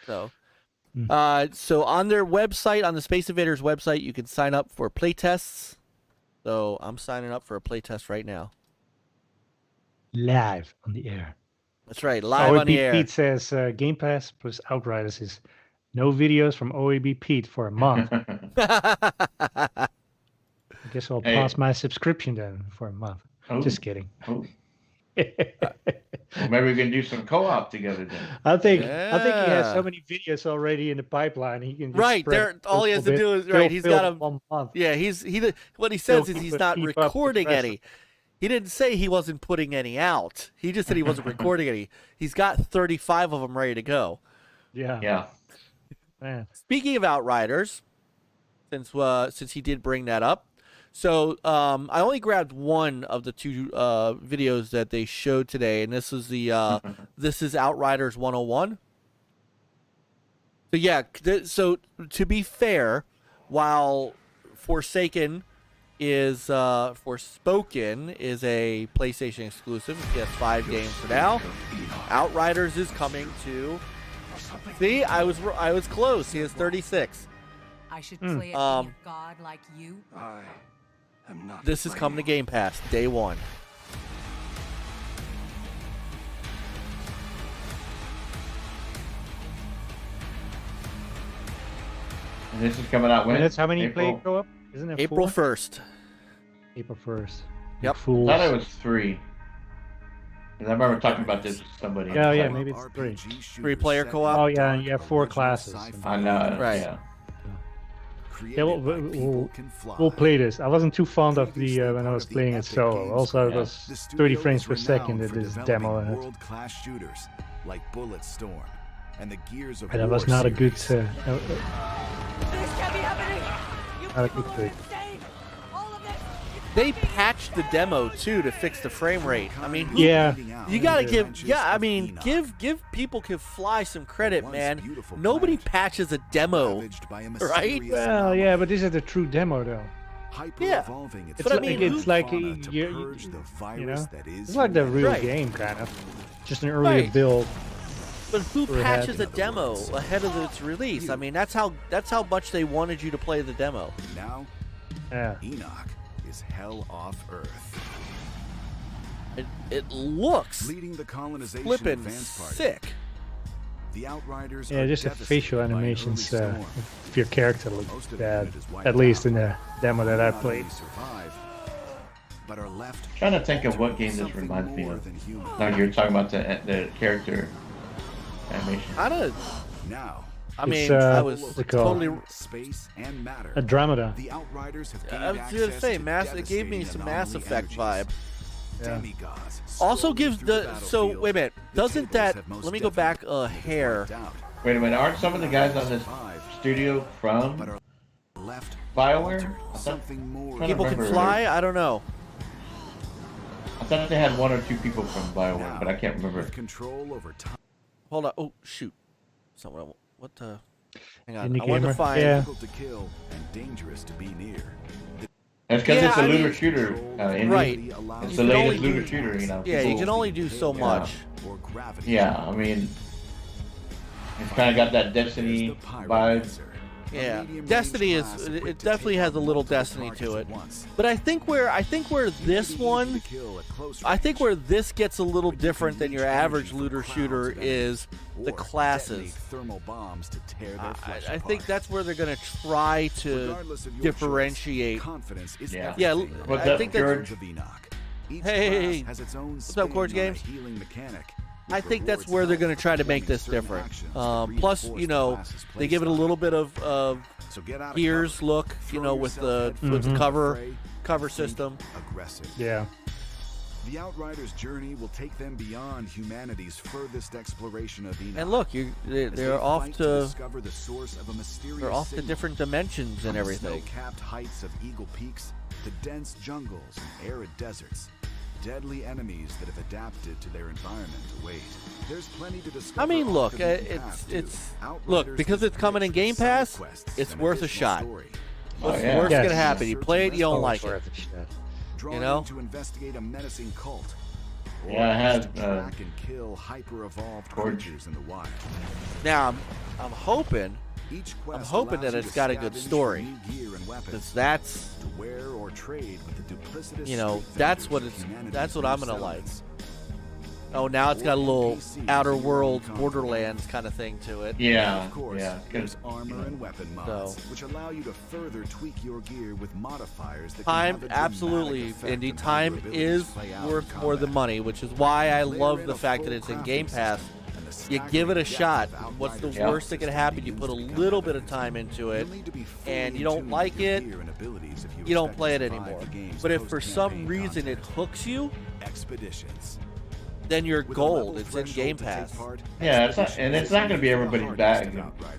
so on their website, on the Space Invaders website, you can sign up for playtests. So I'm signing up for a playtest right now.
Live on the air.
That's right, live on the air.
Pete says Game Pass plus Outriders is no videos from OAB Pete for a month. I guess I'll pause my subscription then for a month.
Oh.
Just kidding.
Oh. Well, maybe we can do some co-op together then.
I think he has
Yeah.
so many videos already in the pipeline. He can just
Right
spread
there,
it
all
a
he has to
little
do is
bit.
right.
He'll
He's
fill
got a
1 month.
yeah. What he says is he's not
keep up with the
recording
rest
any. He didn't say he wasn't putting any out. He just said he wasn't recording any. He's got 35 of them ready to go.
Yeah.
Yeah.
Man.
Speaking of Outriders, since he did bring that up, so I only grabbed one of the two videos that they showed today, and this is this is Outriders 101. So yeah, so to be fair, while Forspoken is a PlayStation exclusive, PS5 game for now, Outriders is coming to. See, I was close. He has 36.
I should play it
Um,
be a god like you.
I am not.
This is coming to Game Pass day one.
And this is coming out when?
And that's how many
April?
play co-op? Isn't it
April
4?
1st.
April 1st.
Yep.
Fools.
I thought it was 3. 'Cause I remember talking about this with somebody.
Yeah, yeah,
Like,
maybe it's 3.
3-player co-op?
Oh yeah, and you have 4 classes.
I know.
Right.
Yeah.
Yeah, we'll play this. I wasn't too fond of the when I was playing it solo. Also, it was 30 frames per second in this demo, and
World-class shooters like Bulletstorm and the Gears of
that
War
was not a good,
series.
not a good pick.
They patched the demo too to fix the frame rate. I mean,
Yeah.
you gotta give. Yeah, I mean, give people can fly some credit, man. Nobody patches a demo, right?
Well, yeah, but this is the true demo, though.
Yeah.
It's
But I
like,
mean,
it's like you know, it's like the real
Right.
game, kind of. Just an earlier
Right.
build.
But who
Or it
patches a
had-
demo ahead of its release? I mean, that's how much they wanted you to play the demo.
Now,
Yeah.
Enoch is hell off Earth,
It looks
leading the colonization
flippin'
advance party.
sick.
The Outriders
Yeah,
are
just the
devastated
facial
by an early
animations
storm.
if your character looked
Most of
bad.
it is wiped
At least
out.
in the demo that I
Not
played.
only survive, but are left
Trying to think of what game this
something
reminds me
more
of.
than human.
Like you're talking about the character animation.
I don't.
Now,
I
It's,
mean, I was
what's it called?
totally.
space and matter.
Andromeda.
The Outriders have gained
I was gonna
access
say,
to
it gave me some
devastating
Mass
anomaly
Effect
energies.
vibe.
Yeah.
Demigods
Also
strolling
gives
through
the
the
so
battlefield.
wait a minute.
The
Doesn't
tables
that
have most
let me go back a
definitely
hair?
wiped out,
Wait a minute, aren't some of the guys on this studio from
but are left
BioWare?
something more.
Trying to
People can
remember.
fly. I don't know.
I thought they had 1 or 2 people from BioWare, but I can't remember.
With control over time.
Hold on. Oh shoot. Someone. What the? Hang on.
Indie
I wanted
gamer?
to find.
Yeah.
Difficult to kill and dangerous to be near.
That's because
Yeah,
it's a
I
looter
mean-
shooter. Indie.
Right.
It's
You
the
can only
latest looter
do-
shooter, you know.
Yeah, you
people-
can only do so much.
Or gravity.
Yeah, I mean, it's kind of got that Destiny
There's the
vibe.
Pyromancer, a
Yeah,
medium-range
Destiny is.
class
It
equipped to
definitely
take
has a
on
little
multiple
Destiny to
targets
it.
at once.
But I think where this one,
To kill at close
I think
range,
where this gets a little
but you can
different than
leech
your
energy
average
from
looter
clouds
shooter
of enemy,
is the
or detonate
classes.
thermal bombs to tear their flesh
I think
apart.
that's where they're gonna try to
Regardless of your
differentiate.
choice, confidence is
Yeah.
Yeah,
everything.
What's
I
up,
think that's.
George?
Of Enoch. Each
Hey,
class has its own
what's up,
spin
Cords
on a
Games?
healing mechanic,
I
which
think that's
rewards
where they're
health
going to try to
for
make
performing
this
certain
different.
actions that
Plus,
reinforce
you
the
know,
class's
they give it a
playstyle.
little bit of
So get out of
Gears
cover.
look, you
Throw
know, with
yourself
the
headfirst into the
cover
fray, think
system.
aggressive.
Yeah.
The Outriders' journey will take them beyond humanity's furthest exploration of Enoch.
And look,
as
they're
they
off
fight
to
discover the source of a mysterious
they're off to
signal.
different dimensions
From
and
the
everything.
snow-capped heights of Eagle Peaks, to dense jungles and arid deserts, deadly enemies that have adapted to their environment await. There's plenty to discover.
I mean,
off
look,
the beaten path, too.
it's
Outriders
look because
is
it's coming in
rich
Game
with side
Pass.
quests
It's
and
worth a
additional
shot.
story.
What's
yeah.
the worst
Yes.
gonna happen? You play it, you don't like it.
Worth a shot.
Drawn
know?
to investigate a menacing cult. Or
Yeah, I had,
to track and kill hyper-evolved
George.
creatures in the wild.
Now I'm hoping
Each quest
hoping
allows
that
you
it's
to
got a good
scavenge for
story.
new gear and weapons
because that's
to wear or trade with the duplicitous
you know
street
that's
vendors
what
of
it's
humanity's
that's what I'm
new
gonna like.
settlements.
Oh, now it's got a little Outer Worlds, Borderlands kind of thing to it.
Yeah,
Of course,
yeah.
there's armor and weapon mods,
So-
which allow you to further tweak your gear with modifiers that
Time,
can have a dramatic
absolutely,
effect
Indy.
on how
Time
your abilities
is
play out in
worth more than
combat.
money, which is why I
Layer
love
in
the
a
fact that
full
it's in
crafting
Game Pass.
system and the
You give it a
staggering
shot.
depth of
What's the
outriders
worst that can
system
happen? You
used
put a
to become
little bit of
competitive.
time into it,
You'll need to be fully
and you
in
don't
tune
like
with your
it,
gear and abilities if
you don't
expect
play it
to survive
anymore.
the game's
But if for some
post-campaign
reason it
content.
hooks you,
Expeditions.
then you're
With a
gold.
level
It's in
threshold
Game
to take
Pass.
part,
Yeah, it's not, and it's not going to be everybody's bag.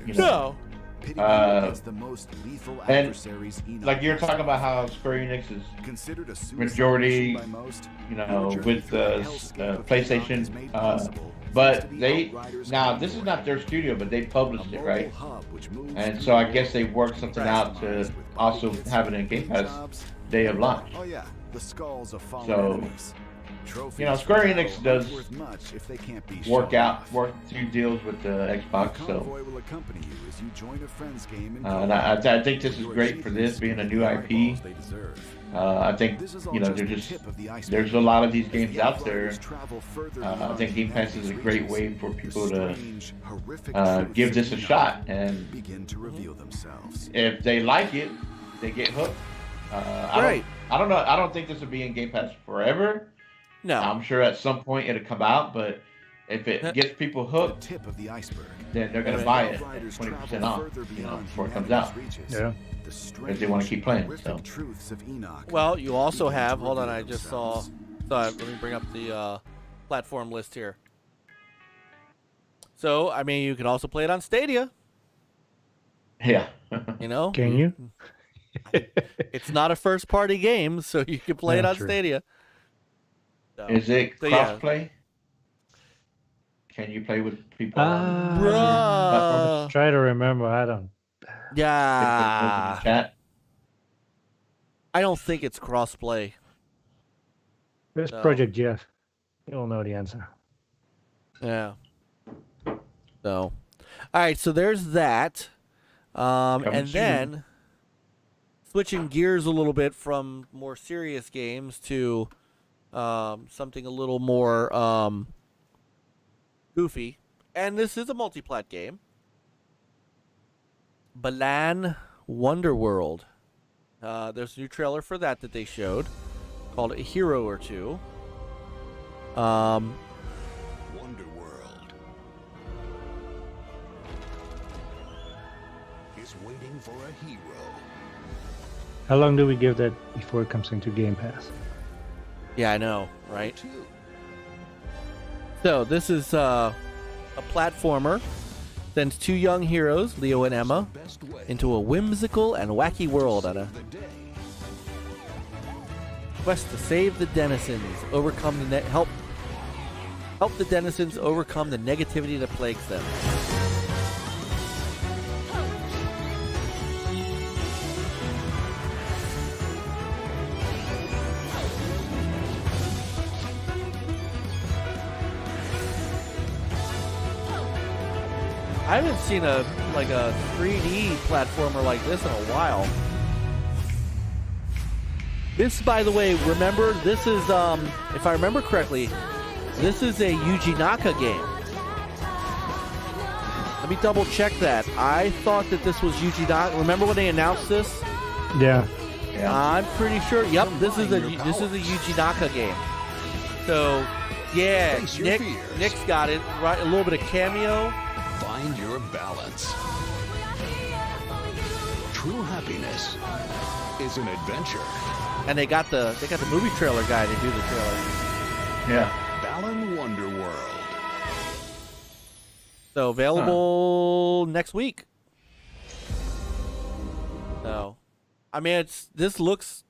You know?
No.
pitting you against the most lethal
and
adversaries Enoch
like you're
has
talking
to
about how
offer.
Square Enix is,
Considered a suicide
majority,
mission by most,
you
your
know,
journey
with
through
the
hellscape of Enoch is
PlayStation.
made possible thanks
But
to the
they
Outriders
now
Convoy,
this is not their studio, but they
a
published it,
mobile
right?
hub which moves
And
through
so I
the
guess they
world,
worked something out to
customized with
also
body kits,
have it in Game Pass
jobs,
day of launch.
Oh yeah, the skulls of fallen
So,
enemies. Trophies
you know,
for
Square
battle
Enix
aren't
does
worth much if they can't be
work
shown off.
through deals with the Xbox.
The
So,
convoy will accompany you as you join a friend's game in
and
co-op.
I think this is
Your
great for this
achievements
being a
will
new
be the
IP.
eyeballs they deserve.
I think
This is all
you know
the tip of the iceberg.
there's a lot of these
As
games
the
out there.
Outriders travel further
I
beyond
think Game Pass is a
Humanity's
great
reaches,
way for
the
people to
strange, horrific
give
truths
this a
of
shot,
Enoch
and
begin to reveal themselves.
if they like it, they get hooked.
Right.
I don't know. I don't think this will be in Game Pass forever.
No.
I'm sure at some point it'll come out, but if it gets people
The
hooked,
tip of the iceberg.
then they're gonna
Right.
buy it at
Outriders
20%
travel
off,
further
you know,
beyond
before it comes
humanity's
out.
reaches.
Yeah.
The
If they wanna keep playing,
horrific
so.
truths of Enoch
Well, you also
begin to
have. Hold on,
reveal
I just saw.
themselves.
Let me bring up the platform list here. So, I mean, you can also play it on Stadia.
Yeah.
You know,
Can you?
It's not a first-party game, so you can play it
Yeah,
on
true.
Stadia. So,
Is it
So, yeah.
crossplay? Can you play with people?
Bruh.
Try to remember. I don't.
Yeah,
Chat.
I don't think it's crossplay.
Where's
No.
Project Jeff? You'll know the answer.
Yeah. So, all right. So there's that. And
soon.
then switching gears a little bit from more serious games to something a little more goofy. And this is a multi-plat game. Balan Wonderworld. There's a new trailer for that they showed called A Hero or Two.
Wonderworld. Is waiting for a hero.
How long do we give that before it comes into Game Pass?
Yeah, I know, right?
Two.
So this is a platformer. Sends two young heroes, Leo and Emma,
Best way.
into a whimsical and wacky world on a
The day.
quest to save the denizens, overcome the help the denizens overcome the negativity that plagues them. I haven't seen a 3D platformer like this in a while. This, by the way, remember, this is, if I remember correctly, this is a Yuji Naka game. Let me double check that. I thought that this was Yuji Naka. Remember when they announced this?
Yeah.
I'm pretty sure. Yep, this is a Yuji Naka game. So, yeah,
Face your fears.
Nick's got it. Right, a little bit of cameo.
Find your balance. True happiness is an adventure.
And they got the movie trailer guy to do the trailer.
Yeah.
Balan Wonderworld.
So available next week. So, I mean, this looks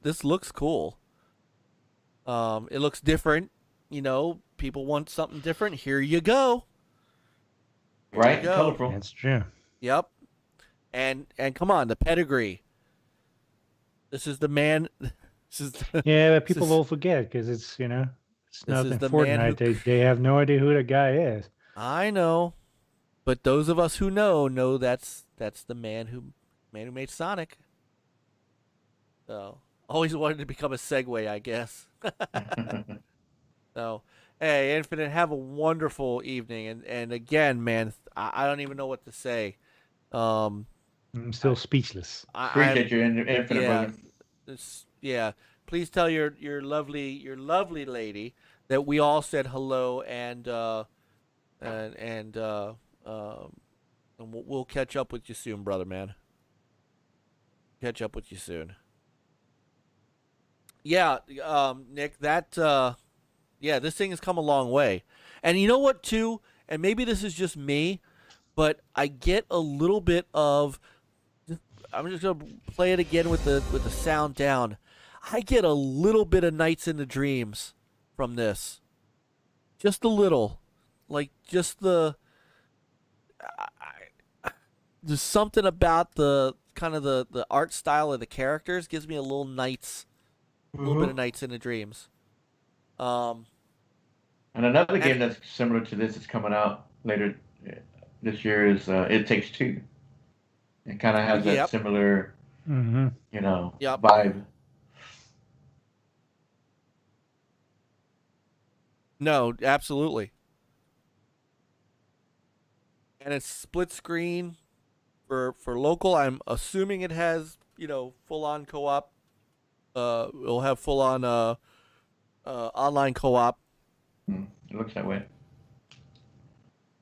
cool. It looks different. You know, people want something different. Here you go.
Right.
go.
Colorful.
That's true.
Yep. And come on, the pedigree. This is the man. This is the,
Yeah, but people
is-
will forget because it's it's
This
not
is
in
the man
Fortnite.
who-
They have no idea who the guy is.
I know, but those of us who know that's the man who made Sonic. So always wanted to become a segue, I guess. So, Hey, Infinite, have a wonderful evening. And again, man, I don't even know what to say.
I'm still speechless.
Appreciate your Infinite,
yeah,
brother.
yeah. Please tell your lovely lady that we all said hello, and we'll catch up with you soon, brother, man. Catch up with you soon. Yeah, Nick, yeah, this thing has come a long way. And you know what, too? And maybe this is just me, but I get a little bit of... I'm just going to play it again with the sound down. I get a little bit of Nights into Dreams from this. Just a little. Like, just the... there's something about the kind of the art style of the characters gives me a little Nights... A little bit of Nights into Dreams.
And another game that's similar to this is coming out later this year is It Takes Two. It kind of has that similar, vibe.
No, absolutely. And it's split screen for local. I'm assuming it has, full on co-op. It'll have full on online co-op.
It looks that way.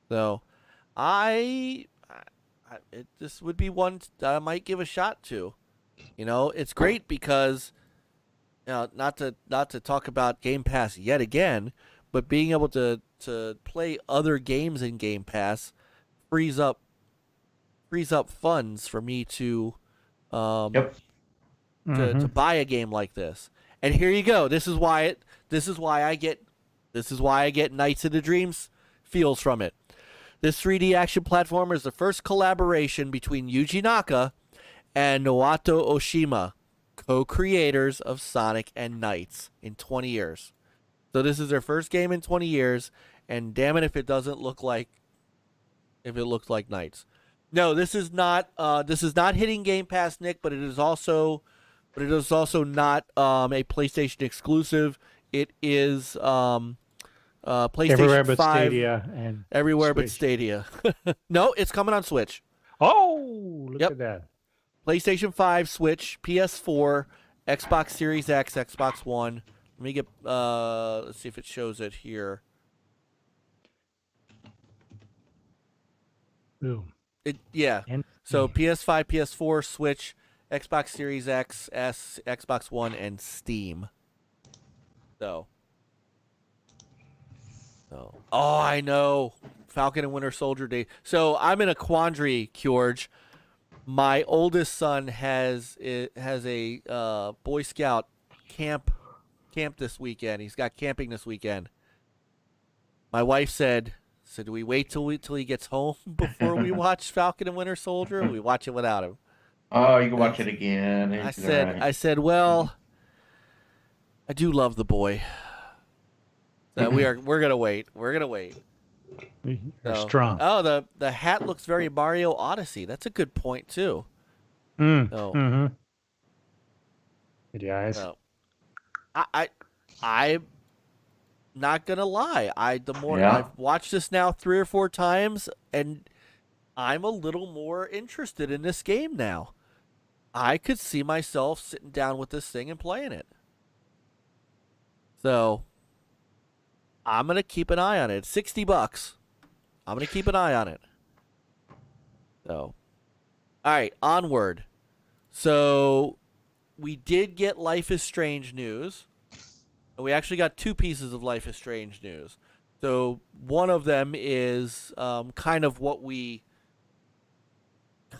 So, this would be one that I might give a shot to. It's great because, not to talk about Game Pass yet again, but being able to play other games in Game Pass frees up funds for me to to buy a game like this. And here you go. This is why I get Nights into Dreams feels from it. This 3D action platformer is the first collaboration between Yuji Naka and Noato Oshima, co-creators of Sonic and Nights, in 20 years. So this is their first game in 20 years, and damn it if it doesn't look like Nights. No, this is not hitting Game Pass, Nick, but it is also not a PlayStation exclusive. It is PlayStation
everywhere but
5,
Stadia and
everywhere
Switch.
but Stadia. No, it's coming on Switch.
Oh, look at that.
PlayStation 5, Switch, PS4, Xbox Series X, Xbox One. Let me get let's see if it shows it here.
Boom.
So PS5, PS4, Switch, Xbox Series X, S, Xbox One, and Steam. So. Oh, I know. Falcon and Winter Soldier Day. So I'm in a quandary, Kjorge. My oldest son has a Boy Scout camp this weekend. He's got camping this weekend. My wife said, do we wait till he gets home before we watch Falcon and Winter Soldier? Or we watch it without him.
Oh, you can watch it again.
I said, well, I do love the boy. So we're gonna wait. We're gonna wait.
You're strong.
Oh, the hat looks very Mario Odyssey. That's a good point too.
Yeah.
I'm not gonna lie. I've watched this now 3 or 4 times, and I'm a little more interested in this game now. I could see myself sitting down with this thing and playing it. So I'm gonna keep an eye on it. It's $60. I'm gonna keep an eye on it. So, all right, onward. So we did get Life is Strange news. And we actually got 2 pieces of Life is Strange news. So one of them is kind of what we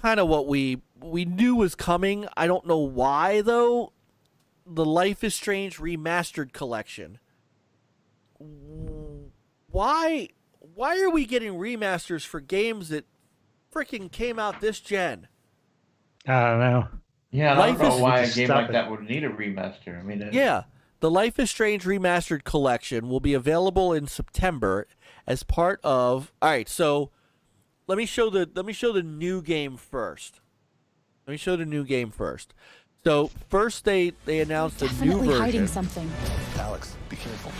knew was coming. I don't know why though. The Life is Strange remastered collection. Why are we getting remasters for games that freaking came out this gen?
I don't know.
Yeah, I don't know why a game like that would need a remaster. I mean,
yeah, the Life is Strange remastered collection will be available in September as part of. All right, so let me show the new game first. So first they announced a new version.
Hiding something.
Alex, be careful.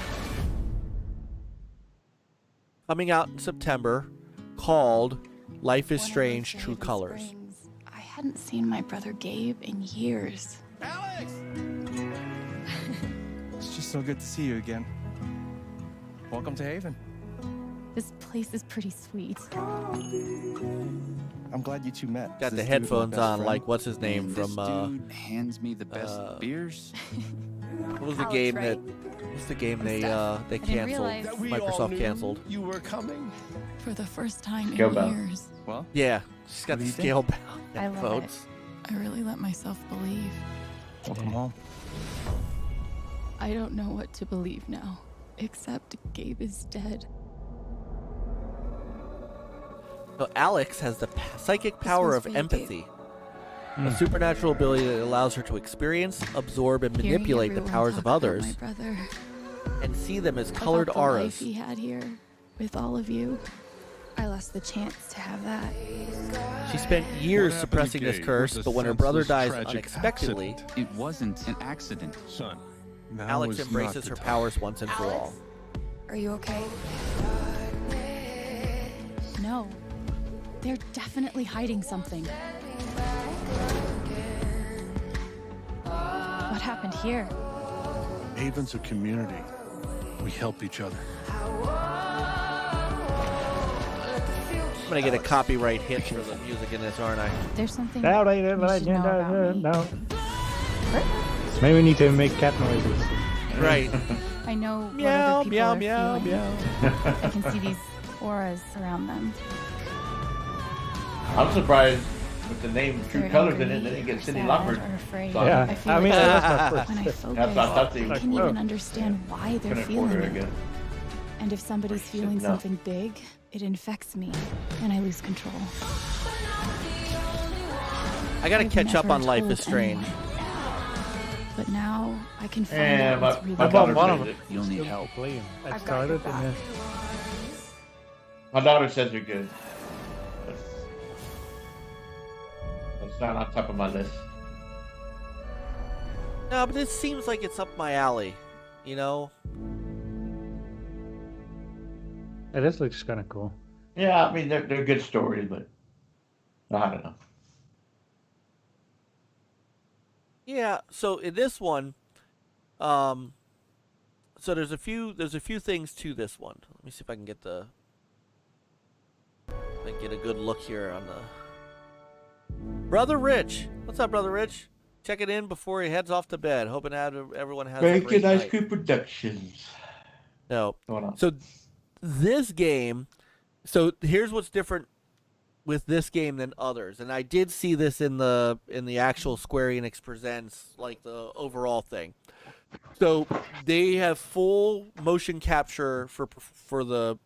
coming out in September, called Life is
One of
Strange:
those
True
days
Colors.
springs, I hadn't seen my brother Gabe in years.
It's just so good to see you again. Welcome to Haven.
This place is pretty sweet.
I'm glad you two met.
Got the
This dude my
headphones
best
on,
friend.
like what's his name
And
from?
this dude hands me the best beers.
What was the
Alex,
game
right?
that? What's the game they
Steph.
they
I didn't
canceled?
realize- That
Microsoft canceled.
You were coming.
For the first time
Scalebound.
in years,
Well,
Yeah, she's got
What do
the
you think?
scale bound
I love
headphones.
I really let myself believe.
welcome home.
I don't know what to believe now, except Gabe is dead.
So Alex has the psychic power
one's
of
for you,
empathy, a supernatural ability that allows her to experience, absorb, and
Hearing
manipulate the
everyone
powers
talk
of
about
others
My brother,
and see them as
about
colored
the
auras.
life he had here with all of you. I lost the chance to have that.
She spent years suppressing this curse, but when her brother dies unexpectedly,
It wasn't an accident.
Son, now
Alex
is
embraces
not the
her
time.
powers once and for all.
Are you okay? No. They're definitely hiding something. What happened here?
Haven's a community. We help each other.
I'm gonna get a copyright hit for the music in this, aren't I?
There's something
No,
you should know about me.
no. Maybe we need to make cat noises.
Right.
I know what
Meow,
other people
meow,
are
meow,
feeling.
meow.
I can see these auras around them.
I'm surprised with the name True
They're
Colors in
angry,
it, then you get Cindy
sad,
Lauper.
or afraid.
So
Yeah,
I feel
I mean,
like
that's my first.
when I
That's
focus,
not something.
I can't even understand why they're
Couldn't
feeling
order it
it.
again.
And if somebody's feeling
no.
something big, it infects me, and I lose control.
I gotta
I've
catch up
never
on Life
told
is Strange.
anyone. But now I can find
Yeah,
out
my,
what's
my
really
daughter
one
says
of
it.
You'll need help.
Play 'em. I
I've got your
started and then
My daughter says they're good. But it's not on top of my list.
No, but this seems like it's up my alley. You know?
yeah, this looks kind of cool.
Yeah, I mean they're good stories, but I don't know.
Yeah. So in this one, so there's a few things to this one. Let me see if I can get a good look here on the Brother Rich. What's up, Brother Rich? Checking in before he heads off to bed. Hoping everyone has a great
Bacon Ice
night.
Cream Productions.
No.
Going on.
So this game, so here's what's different with this game than others, and I did see this in the actual Square Enix Presents, like the overall thing. So they have full motion capture for the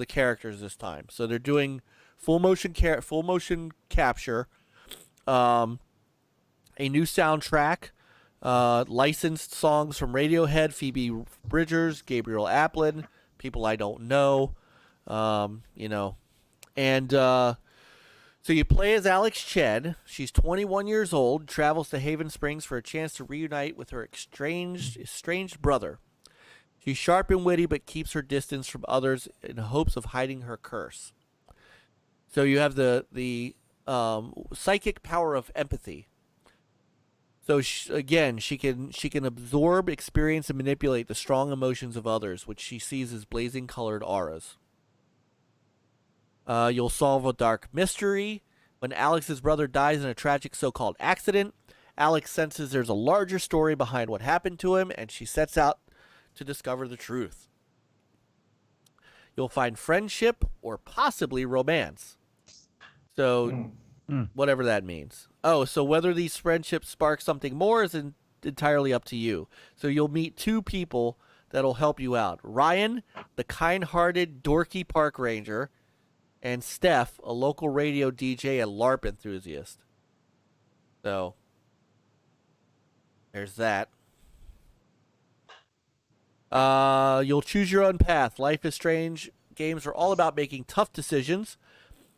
characters this time. So they're doing full motion capture, a new soundtrack, licensed songs from Radiohead, Phoebe Bridgers, Gabriel Aplin, people I don't know, and so you play as Alex Ched. She's 21 years old, travels to Haven Springs for a chance to reunite with her estranged brother. She's sharp and witty, but keeps her distance from others in hopes of hiding her curse. So you have the psychic power of empathy. So she can absorb, experience, and manipulate the strong emotions of others, which she sees as blazing colored auras. You'll solve a dark mystery. When Alex's brother dies in a tragic so-called accident, Alex senses there's a larger story behind what happened to him, and she sets out to discover the truth. You'll find friendship or possibly romance. So, whatever that means. Oh, so whether these friendships spark something more is entirely up to you. So you'll meet two people that'll help you out. Ryan, the kind-hearted, dorky park ranger, and Steph, a local radio DJ and LARP enthusiast. So, there's that. You'll choose your own path. Life is Strange games are all about making tough decisions,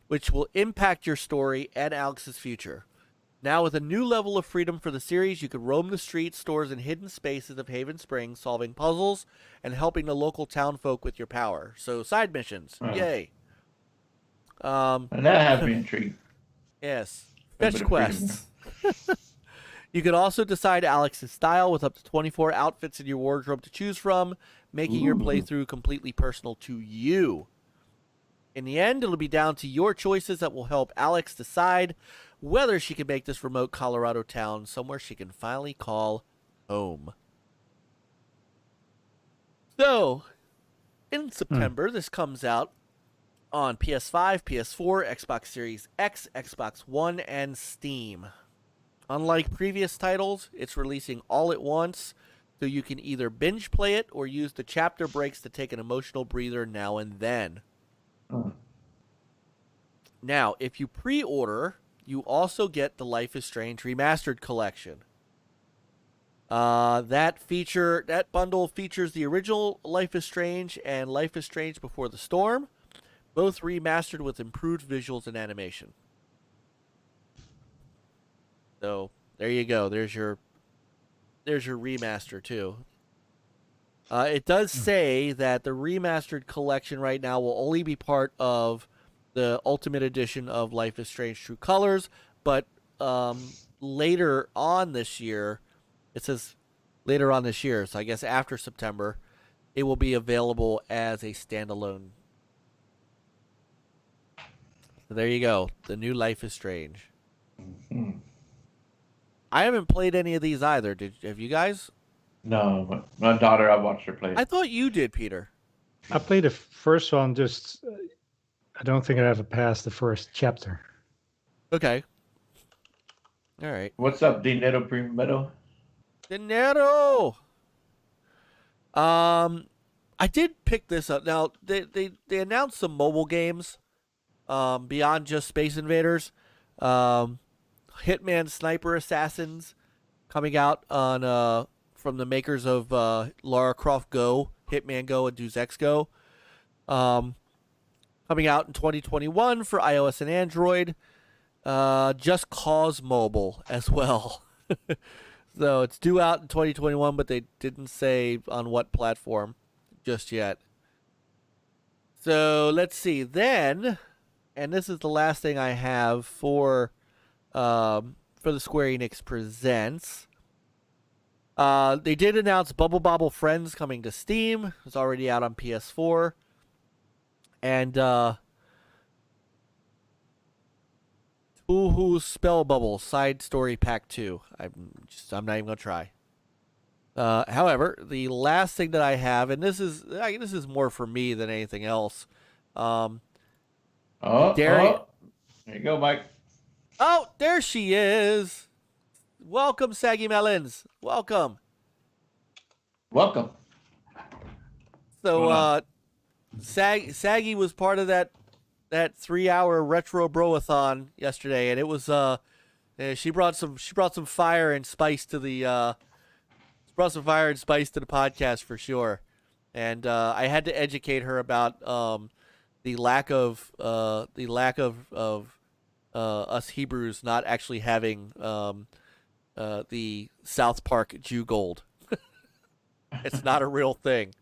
which will impact your story and Alex's future. Now, with a new level of freedom for the series, you could roam the streets, stores, and hidden spaces of Haven Springs, solving puzzles and helping the local townfolk with your power. So, side missions. Yay.
And that has me intrigued.
Yes. Fetch quests. You can also decide Alex's style with up to 24 outfits in your wardrobe to choose from, making your playthrough completely personal to you. In the end, it'll be down to your choices that will help Alex decide whether she can make this remote Colorado town somewhere she can finally call home. So, in September, this comes out on PS5, PS4, Xbox Series X, Xbox One, and Steam. Unlike previous titles, it's releasing all at once, so you can either binge play it or use the chapter breaks to take an emotional breather now and then. Now, if you pre-order, you also get the Life is Strange Remastered Collection. That bundle features the original Life is Strange and Life is Strange Before the Storm, both remastered with improved visuals and animation. So there you go. There's your remaster too. It does say that the remastered collection right now will only be part of the Ultimate Edition of Life is Strange True Colors, but later on this year, it says later on this year, so I guess after September, it will be available as a standalone. So there you go. The new Life is Strange. I haven't played any of these either. Have you guys?
No, but my daughter, I watched her play.
I thought you did, Peter.
I played the first one. Just I don't think I ever passed the first chapter.
Okay. All right.
What's up, Dinero Primero?
Dinero. I did pick this up. Now they announced some mobile games, beyond just Space Invaders. Hitman Sniper Assassins coming out on from the makers of Lara Croft Go, Hitman Go, and Deus Ex Go. Coming out in 2021 for iOS and Android. Just Cause Mobile as well. So it's due out in 2021, but they didn't say on what platform just yet. So let's see. Then, and this is the last thing I have for the Square Enix Presents. They did announce Bubble Bobble Friends coming to Steam. It's already out on PS4. And Woohoo Spell Bubble Side Story Pack 2. I'm not even gonna try. However, the last thing that I have, and this is more for me than anything else.
There you go, Mike.
Oh, there she is. Welcome, Saggy Melons. Welcome.
Welcome.
So, Saggy was part of that 3-hour retro broathon yesterday, and it was she brought some fire and spice to the podcast for sure. And I had to educate her about the lack of us Hebrews not actually having the South Park Jew gold. It's not a real thing.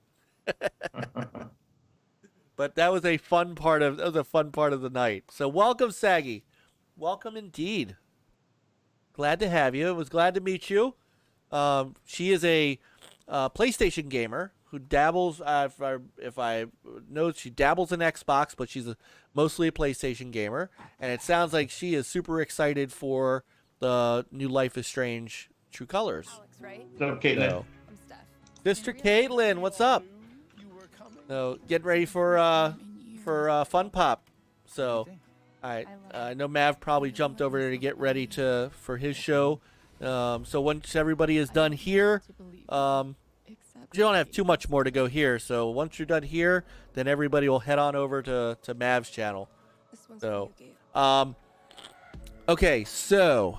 But that was a fun part of the night. So welcome, Saggy. Welcome indeed. Glad to have you. I was glad to meet you. She is a PlayStation gamer who dabbles. If I know, she dabbles in Xbox, but she's mostly a PlayStation gamer. And it sounds like she is super excited for the new Life is Strange True Colors.
Alex, right?
What's up, Caitlin?
I'm Steph.
Sister Caitlin, what's up? So getting ready for Fun Pop. So I know Mav probably jumped over there to get ready for his show. So once everybody is done here, you don't have too much more to go here. So once you're done here, then everybody will head on over to Mav's channel. So okay, so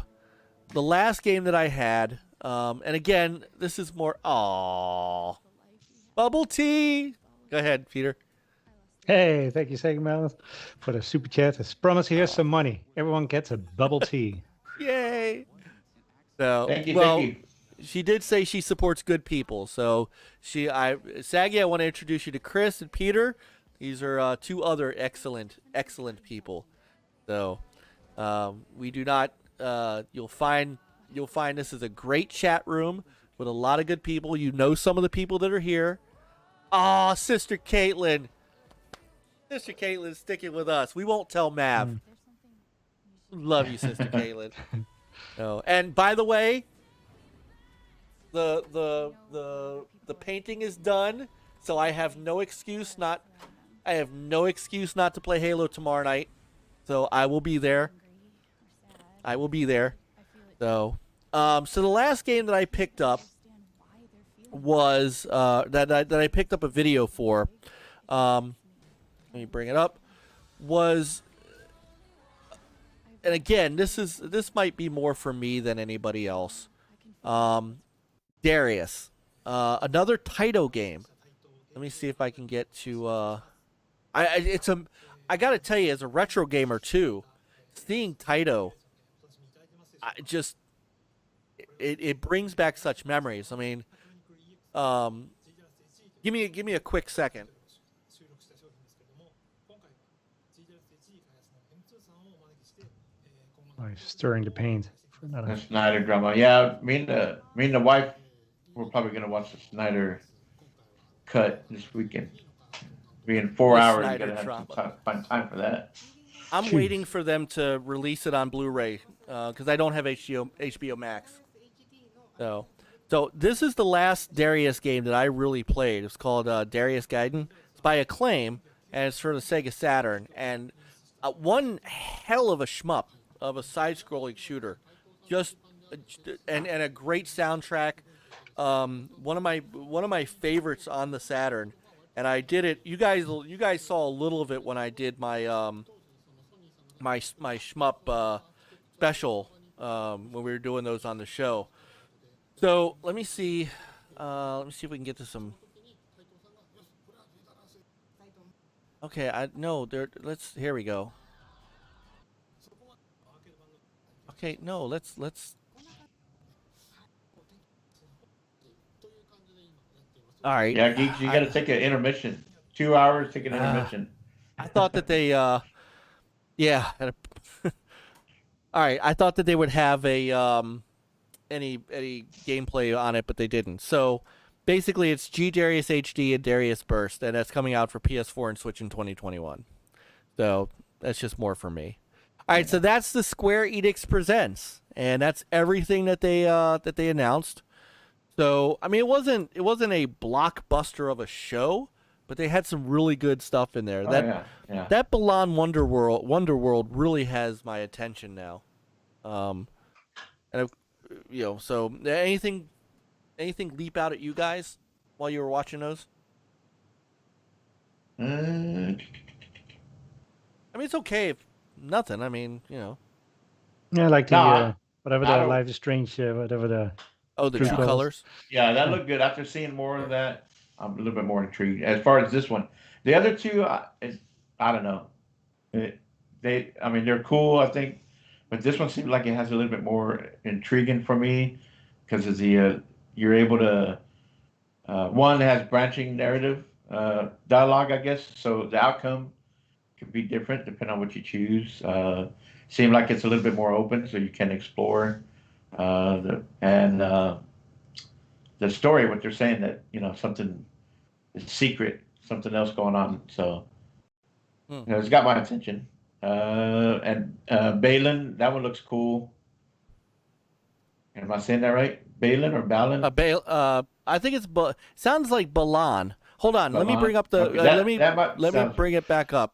the last game that I had, and again, this is more bubble tea. Go ahead, Peter.
Hey, thank you, Saggy Melons, for the super chat. Let's promise here's some money. Everyone gets a bubble tea.
Yay! So,
Thank you.
well,
Thank you.
she did say she supports good people. So Saggy, I want to introduce you to Chris and Peter. These are two other excellent people. So we do not. You'll find this is a great chat room with a lot of good people. You know some of the people that are here. Aw, Sister Caitlin. Sister Caitlin's sticking with us. We won't tell Mav. Love you, Sister Caitlin. Oh, and by the way, the painting is done, so I have no excuse not to play Halo tomorrow night. So I will be there. So so the last game that I picked up was that I picked up a video for. Let me bring it up. Was, and again, this might be more for me than anybody else. Darius, another Taito game. Let me see if I can get to. I gotta tell you, as a retro gamer too, seeing Taito, it brings back such memories. I mean, give me a quick second.
Oh, he's stirring the paint for another.
The Snyder drama. Yeah, me and the wife, we're probably gonna watch the Snyder cut this weekend. Being 4 hours, you gotta have find time for that.
I'm waiting for them to release it on Blu-ray because I don't have HBO Max. So this is the last Darius game that I really played. It's called Darius Gaiden. It's by Acclaim, and it's for the Sega Saturn. And one hell of a shmup of a side-scrolling shooter, and a great soundtrack. One of my favorites on the Saturn, and I did it. You guys saw a little of it when I did my my shmup special when we were doing those on the show. So let me see if we can get to some. Okay, here we go. Okay, no, let's. All right.
Yeah, Geeks, you got to take an intermission. 2 hours, take an intermission.
I thought that they, yeah. All right, I thought that they would have a any gameplay on it, but they didn't. So basically, it's G Darius HD and Darius Burst, and that's coming out for PS4 and Switch in 2021. So that's just more for me. All right, so that's the Square Enix Presents, and that's everything that they announced. So I mean, it wasn't a blockbuster of a show, but they had some really good stuff in there. That Balan Wonderworld really has my attention now. And so anything leap out at you guys while you were watching those? I mean, it's okay if nothing. I mean,
Yeah, like the whatever the Life is Strange, whatever the.
Oh, the True Colors.
Yeah, that looked good. After seeing more of that, I'm a little bit more intrigued. As far as this one, the other two, I don't know. They're cool, I think, but this one seems like it has a little bit more intriguing for me because of the you're able to one has branching narrative dialogue, I guess. So the outcome could be different depending on what you choose. Seems like it's a little bit more open, so you can explore. The story, what they're saying that something is secret, something else going on. So it's got my attention. And Balin, that one looks cool. Am I saying that right? Balin or Balin?
I think it's sounds like Balan. Hold on,
Balan.
let me bring up the.
Okay,
let me bring it back up.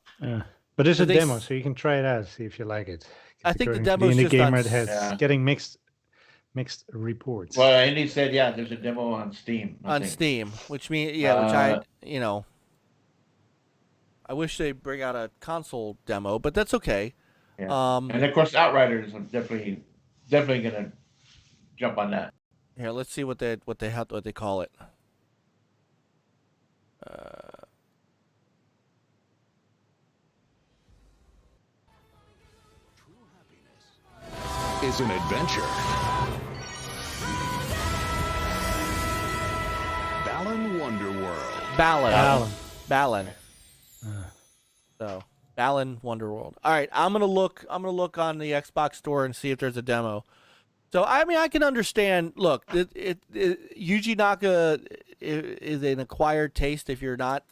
But it's a demo, so you can try it out, see if you like it.
I think the demo is just
gamer has getting mixed reports.
Well, Andy said, there's a demo on Steam.
Steam, which means which I wish they'd bring out a console demo, but that's okay.
Yeah. And of course, Outriders, I'm definitely gonna jump on that.
Here, let's see what they call it.
Is an adventure. Wonderworld.
Balan. So Balan Wonderworld. All right, I'm gonna look on the Xbox store and see if there's a demo. So I mean, I can understand. Look, Yuji Naka is an acquired taste if you're not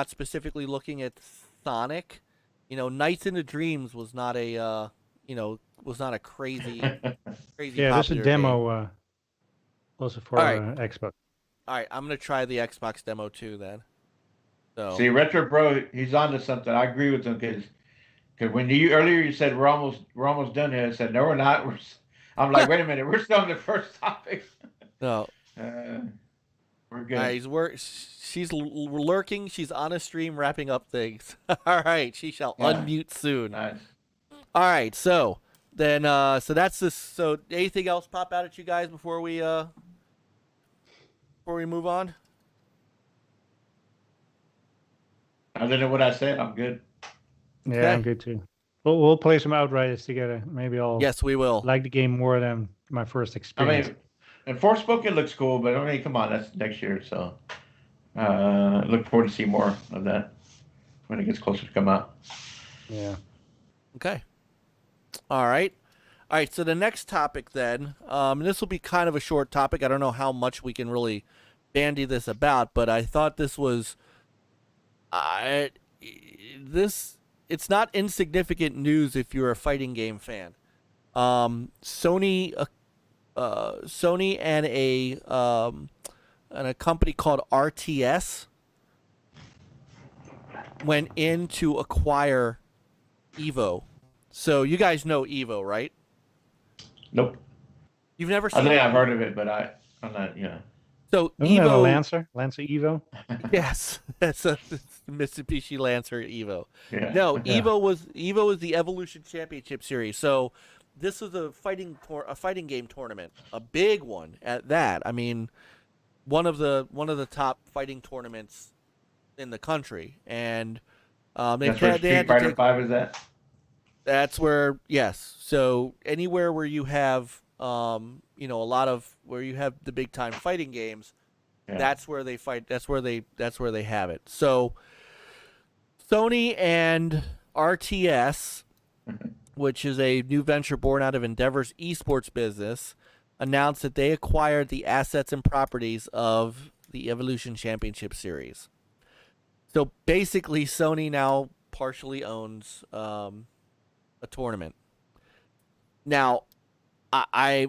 specifically looking at Sonic. Nights into Dreams was not a crazy
Yeah, there's a
popular
demo
game.
also for Xbox.
All right, I'm gonna try the Xbox demo too then. So
See, Retro Bro, he's onto something. I agree with him because when you said we're almost done here, I said no, we're not. I'm like, wait a minute, we're still on the first topic.
No,
we're good.
She's lurking. She's on a stream wrapping up things. All right, she shall unmute soon.
Nice.
All right, so then so that's this. So anything else pop out at you guys before we move on?
Other than what I said, I'm good.
Yeah,
Okay.
I'm good too. We'll play some Outriders together. Maybe I'll
Yes, we will.
like the game more than my first
I
experience.
mean, and Forspoken looks cool, but I mean, come on, that's next year. So look forward to see more of that when it gets closer to come out.
Yeah.
Okay. All right. So the next topic then, this will be kind of a short topic. I don't know how much we can really bandy this about, but I thought this was it's not insignificant news if you're a fighting game fan. Sony and a company called RTS went in to acquire EVO. So you guys know EVO, right?
Nope.
You've never
I
seen
think
it?
I've heard of it, but I'm not.
So
Isn't that a
EVO,
Lancer EVO?
yes, that's a Mitsubishi Lancer EVO.
Yeah.
No,
Yeah.
EVO was the Evolution Championship Series. So this is a fighting game tournament, a big one at that. I mean, one of the top fighting tournaments in the country, and
That's where Street Fighter 5 is at.
That's where, yes. So anywhere where you have a lot of where you have the big time fighting games, that's where they fight. That's where they have it. So Sony and RTS, which is a new venture born out of Endeavor's esports business, announced that they acquired the assets and properties of the Evolution Championship Series. So basically, Sony now partially owns a tournament. Now, I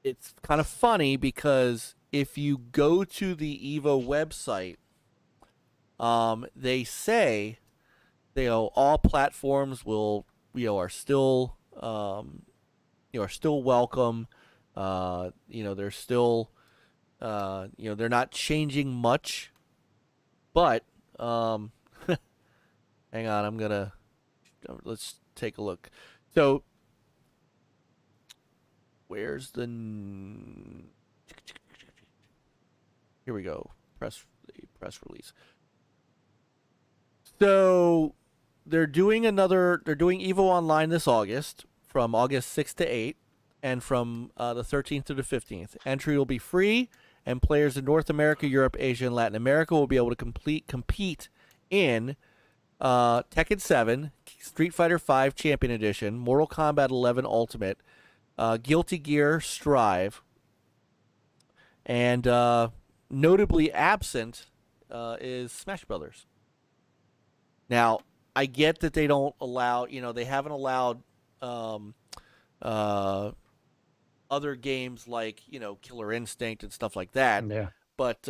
it's kind of funny because if you go to the EVO website, they say all platforms will are still are still welcome. They're still they're not changing much, but hang on, let's take a look. So where's the here we go, press release. So they're doing EVO Online this August, from August 6th to 8th, and from the 13th to the 15th. Entry will be free, and players in North America, Europe, Asia, and Latin America will be able to compete in Tekken 7, Street Fighter 5 Champion Edition, Mortal Kombat 11 Ultimate, Guilty Gear Strive, and notably absent is Smash Brothers. Now, I get that they don't allow, they haven't allowed other games like, Killer Instinct and stuff like that.
Yeah.
But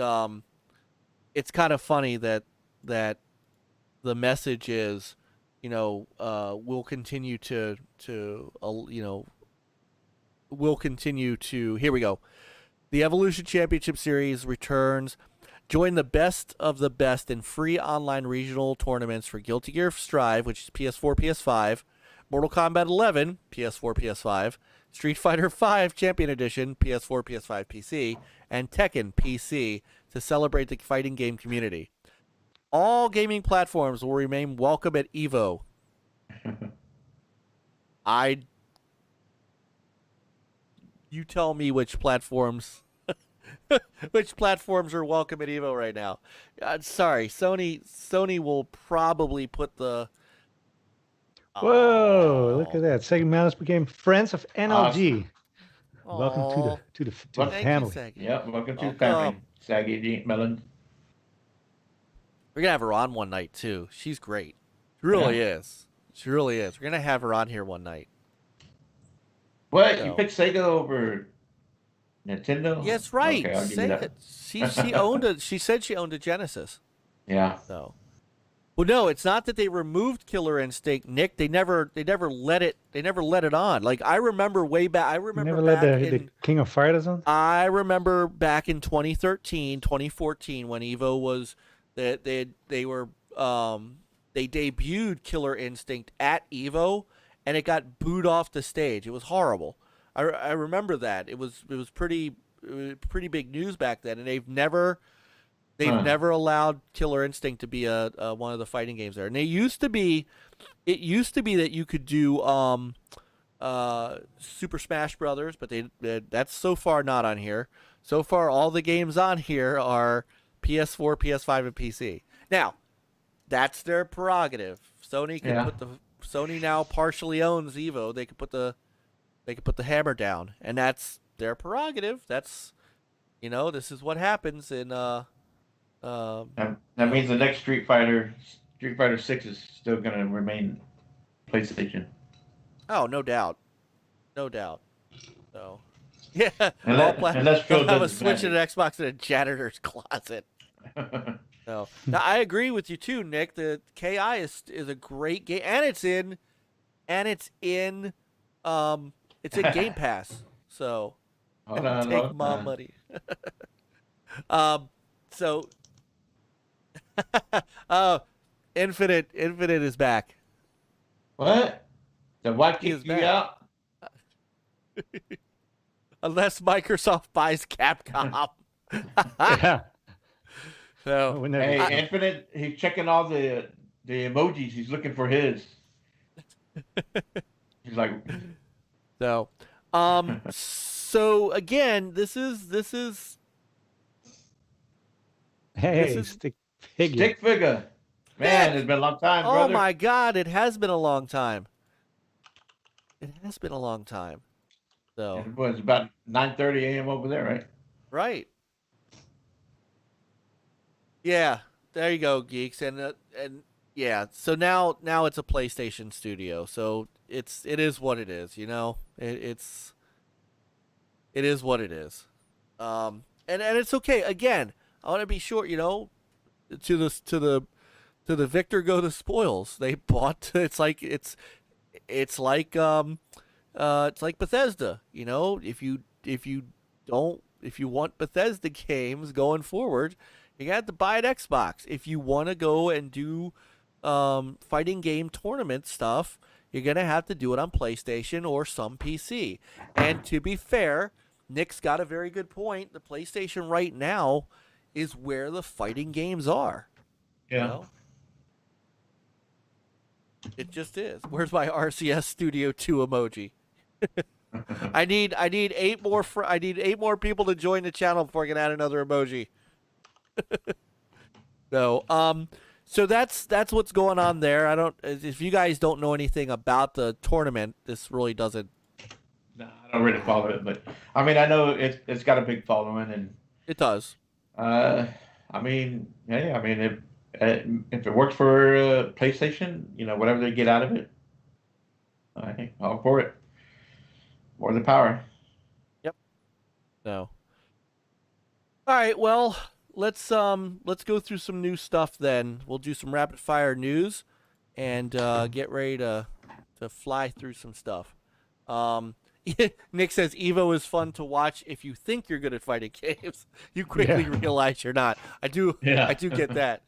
it's kind of funny that the message is, we'll continue to here we go. The Evolution Championship Series returns. Join the best of the best in free online regional tournaments for Guilty Gear Strive, which is PS4, PS5, Mortal Kombat 11, PS4, PS5, Street Fighter 5 Champion Edition, PS4, PS5, PC, and Tekken PC to celebrate the fighting game community. All gaming platforms will remain welcome at EVO. You tell me which platforms Which platforms are welcome at EVO right now? Sorry, Sony will probably put the.
Whoa! Look at that. Sega Mouse became friends of NLG. Welcome to the
Thank
family.
You, Saggy.
Yep, welcome to the family. Saggy Melon.
We're gonna have her on one night too. She's great. She really is. She really is. We're gonna have her on here one night.
What?
So.
You picked Sega over Nintendo?
Yes, right.
Okay, I'll give you that.
She owned a. She said she owned a Genesis.
Yeah.
So. Well, no, it's not that they removed Killer Instinct, Nick. They never let it on. Like I remember way back. I remember
never let the King of Fighters on.
I remember back in 2013, 2014 when EVO was that they debuted Killer Instinct at EVO and it got booed off the stage. It was horrible. I remember that. It was pretty big news back then, and they've never allowed Killer Instinct to be a one of the fighting games there. And it used to be that you could do Super Smash Brothers, but that's so far not on here. So far, all the games on here are PS4, PS5, and PC. Now, that's their prerogative. Sony can Sony now partially owns EVO. They could put the hammer down, and that's their prerogative. That's this is what happens in
that means the next Street Fighter 6 is still going to remain PlayStation.
Oh, no doubt. So, yeah.
Unless Phil
they'll have a
doesn't
Switch and
manage.
an Xbox in a janitor's closet. So, now, I agree with you too, Nick. The KI is a great game, and it's in Game Pass. So, take my money. So, Infinite is back.
What? The what kicked you out?
Unless Microsoft buys Capcom.
Yeah.
So,
Hey, Infinite, he's checking all the emojis. He's looking for his. He's like,
so again, this is
stick figure.
stick figure. Man, it's been a long time,
oh
brother.
my God, it has been a long time. So
It was about 9:30 a.m. over there, right?
right. Yeah, there you go, geeks, and yeah. So now it's a PlayStation studio. So it is what it is. It is what it is. And it's okay. Again, I want to be sure. To the victor go the spoils. They bought. It's like Bethesda. If you want Bethesda games going forward, you got to buy an Xbox. If you want to go and do fighting game tournament stuff, you're gonna have to do it on PlayStation or some PC. And to be fair, Nick's got a very good point. The PlayStation right now is where the fighting games are.
Yeah.
It just is. Where's my RCS Studio 2 emoji? I need 8 more. I need 8 more people to join the channel before I can add another emoji. So that's what's going on there. If you guys don't know anything about the tournament, this really doesn't.
No, I don't really follow it, but I mean, I know it's got a big following, and
it does.
I mean, yeah, I mean, if it works for PlayStation, whatever they get out of it, I think all for it. More the power.
Yep. So. All right. Well, let's go through some new stuff then. We'll do some rapid fire news, and get ready to fly through some stuff. Nick says EVO is fun to watch if you think you're good at fighting games. You quickly realize you're not. I do get that.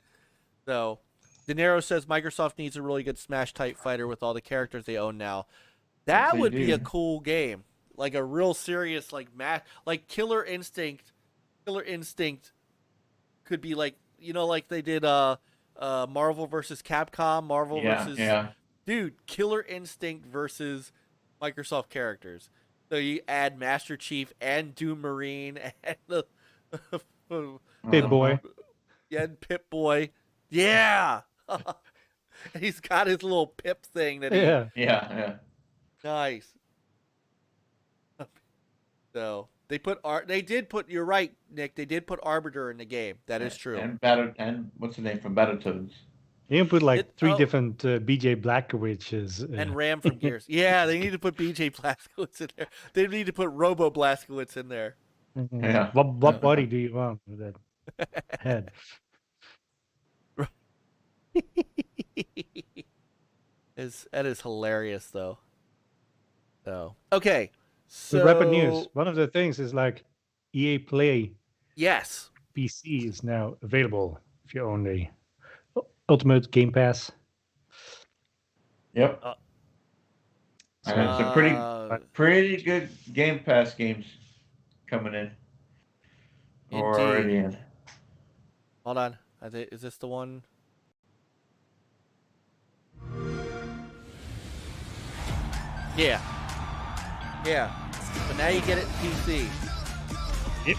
So, De Niro says Microsoft needs a really good Smash type fighter with all the characters they own now. That would be a cool game, like a real serious like Killer Instinct. Killer Instinct could be like like they did Marvel versus Capcom, dude, Killer Instinct versus Microsoft characters. So you add Master Chief and Doom Marine and
Big boy.
Yeah, Pip Boy. Yeah. He's got his little Pip thing that he.
Yeah.
Nice. So they put They did put. You're right, Nick. They did put Arbiter in the game. That is true.
And what's the name from Battletoads?
You can put like three different BJ Blazkowicz's.
And Ram from Gears. Yeah, they need to put BJ Blazkowicz in there. They need to put Robo Blazkowicz in there.
Yeah.
What body do you want with that head?
That is hilarious, though. So okay, so
The rapid news. One of the things is like EA Play.
Yes.
PC is now available if you own the Ultimate Game Pass.
Yep. And it's a pretty good Game Pass games coming in. Or already in.
Hold on. Is this the one? Yeah. Yeah. But now you get it in PC.
Yep.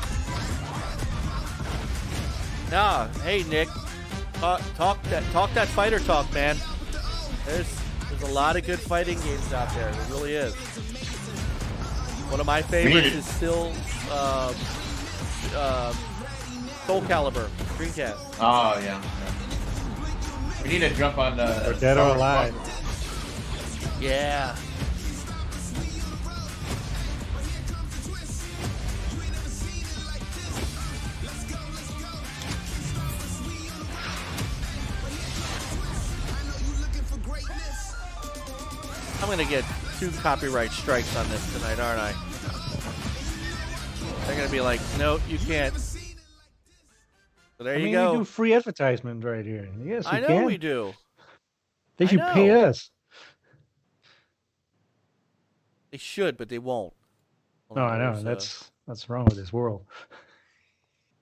Nah, hey Nick. Talk that fighter talk, man. There's a lot of good fighting games out there. There really is. One of my favorites is still Soul Calibur, Dreamcast.
Oh yeah. We need to jump on
Or Dead or Alive.
Yeah. I'm gonna get 2 copyright strikes on this tonight, aren't I? They're gonna be like, no, you can't. So there you go.
We do free advertisement right here. Yes,
I know we do.
They should pay us.
They should, but they won't.
No, I know. That's wrong with this world.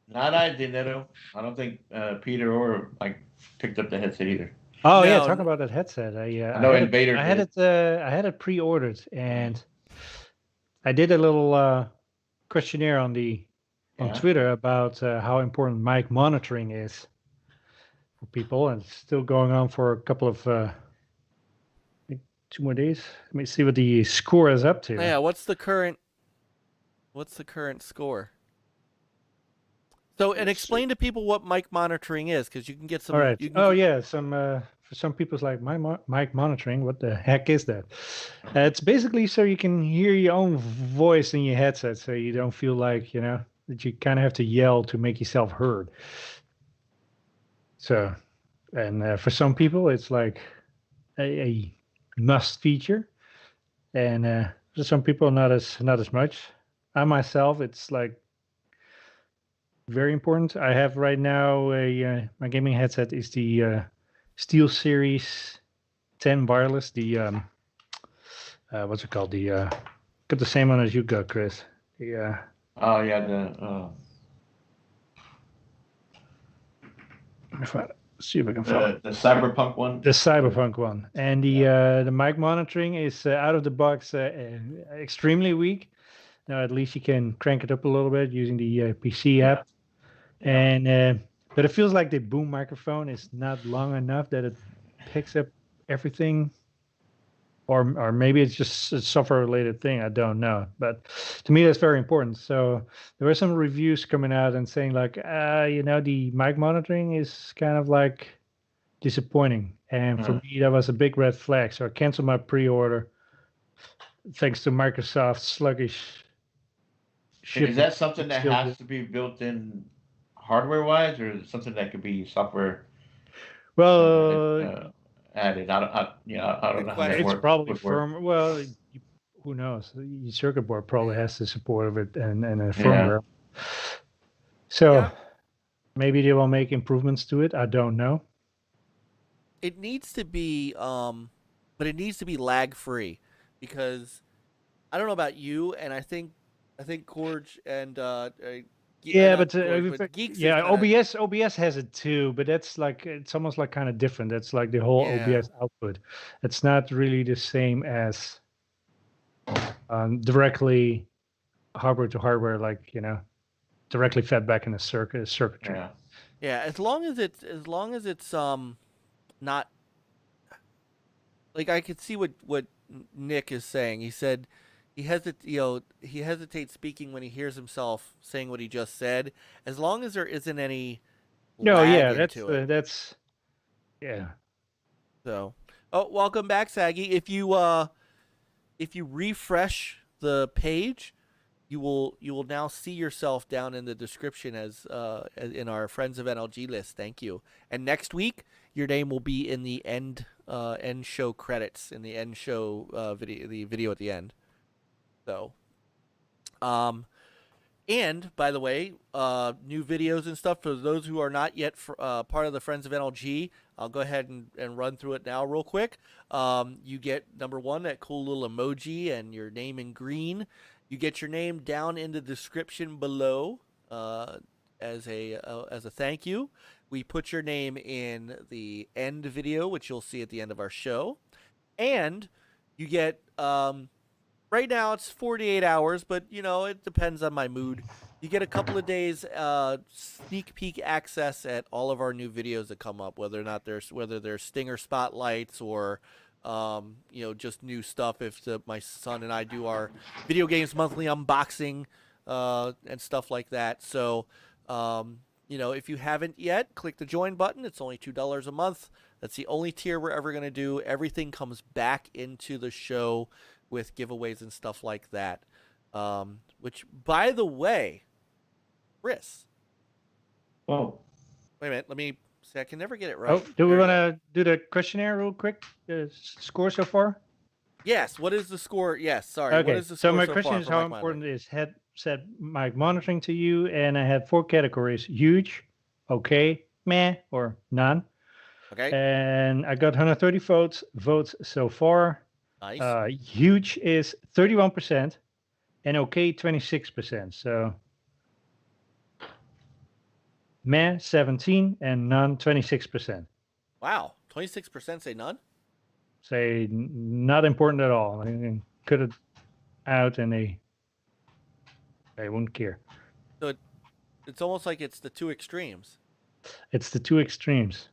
Nada dinero. I don't think Peter or Mike picked up the headset either.
Oh yeah, talking about that headset. I
know Invader.
I had it pre-ordered, and I did a little questionnaire on Twitter about how important mic monitoring is for people, and it's still going on for a couple of 2 more days. Let me see what the score is up to.
Yeah, what's the current score? So, and explain to people what mic monitoring is, because you can get some.
All right. For some people, it's like mic monitoring. What the heck is that? It's basically so you can hear your own voice in your headset, so you don't feel like that you kind of have to yell to make yourself heard. So, and for some people, it's like a must feature, and for some people, not as much. I myself, it's like very important. I have right now my gaming headset is the SteelSeries 10 wireless. The what's it called? Got the same one as you got, Chris. The
oh yeah,
see if I can find
the Cyberpunk one.
The Cyberpunk one, and the mic monitoring is out of the box extremely weak. Now at least you can crank it up a little bit using the PC app, and but it feels like the boom microphone is not long enough that it picks up everything, or maybe it's just a software-related thing. I don't know, but to me that's very important. So there were some reviews coming out and saying like, the mic monitoring is kind of like disappointing, and for me that was a big red flag. So I canceled my pre-order thanks to Microsoft's sluggish.
Is that something that has to be built in hardware-wise, or is it something that could be software?
Well,
added. I don't know how that
it's
works.
probably firm. Well, who knows? Your circuit board probably has the support of it and a firmware. So maybe they will make improvements to it. I don't know.
It needs to be, but it needs to be lag-free, because I don't know about you, and I think Corge and Geeks
OBS has it too, but that's like it's almost like kind of different. That's like the whole OBS output. It's not really the same as directly hardware to hardware, like directly fed back in the circuitry.
Yeah.
Yeah, as long as it's not like I could see what Nick is saying. He said he hesitates speaking when he hears himself saying what he just said. As long as there isn't any lag into it.
That's yeah.
So, welcome back, Saggy. If you refresh the page, you will now see yourself down in the description as in our Friends of NLG list. Thank you. And next week, your name will be in the end show credits, in the end show the video at the end. So, and by the way, new videos and stuff for those who are not yet part of the Friends of NLG. I'll go ahead and run through it now real quick. You get, number one, that cool little emoji and your name in green. You get your name down in the description below as a thank you. We put your name in the end video, which you'll see at the end of our show. And you get, right now it's 48 hours, but, it depends on my mood. You get a couple of days sneak peek access at all of our new videos that come up, whether there's stinger spotlights or just new stuff. If my son and I do our video games monthly unboxing and stuff like that. So, if you haven't yet, click the join button. It's only $2 a month. That's the only tier we're ever going to do. Everything comes back into the show with giveaways and stuff like that. Which, by the way, Chris.
Oh.
Wait a minute. Let me see. I can never get it right.
Oh, do we want to do the questionnaire real quick? The score so far?
Yes. What is the score? Yes. Sorry.
Okay.
What is the score
So my
so
question
far
is,
for
how
Mike
important
Miner?
is headset mic monitoring to you? And I have 4 categories: huge, okay, meh, or none.
Okay.
And I got 130 votes so far.
Nice.
Huge is 31%, and okay 26%. So meh 17, and none 26%.
Wow. 26% say none?
Say not important at all. I mean, cut it out, and they wouldn't care.
So it's almost like it's the two extremes.
It's the two extremes.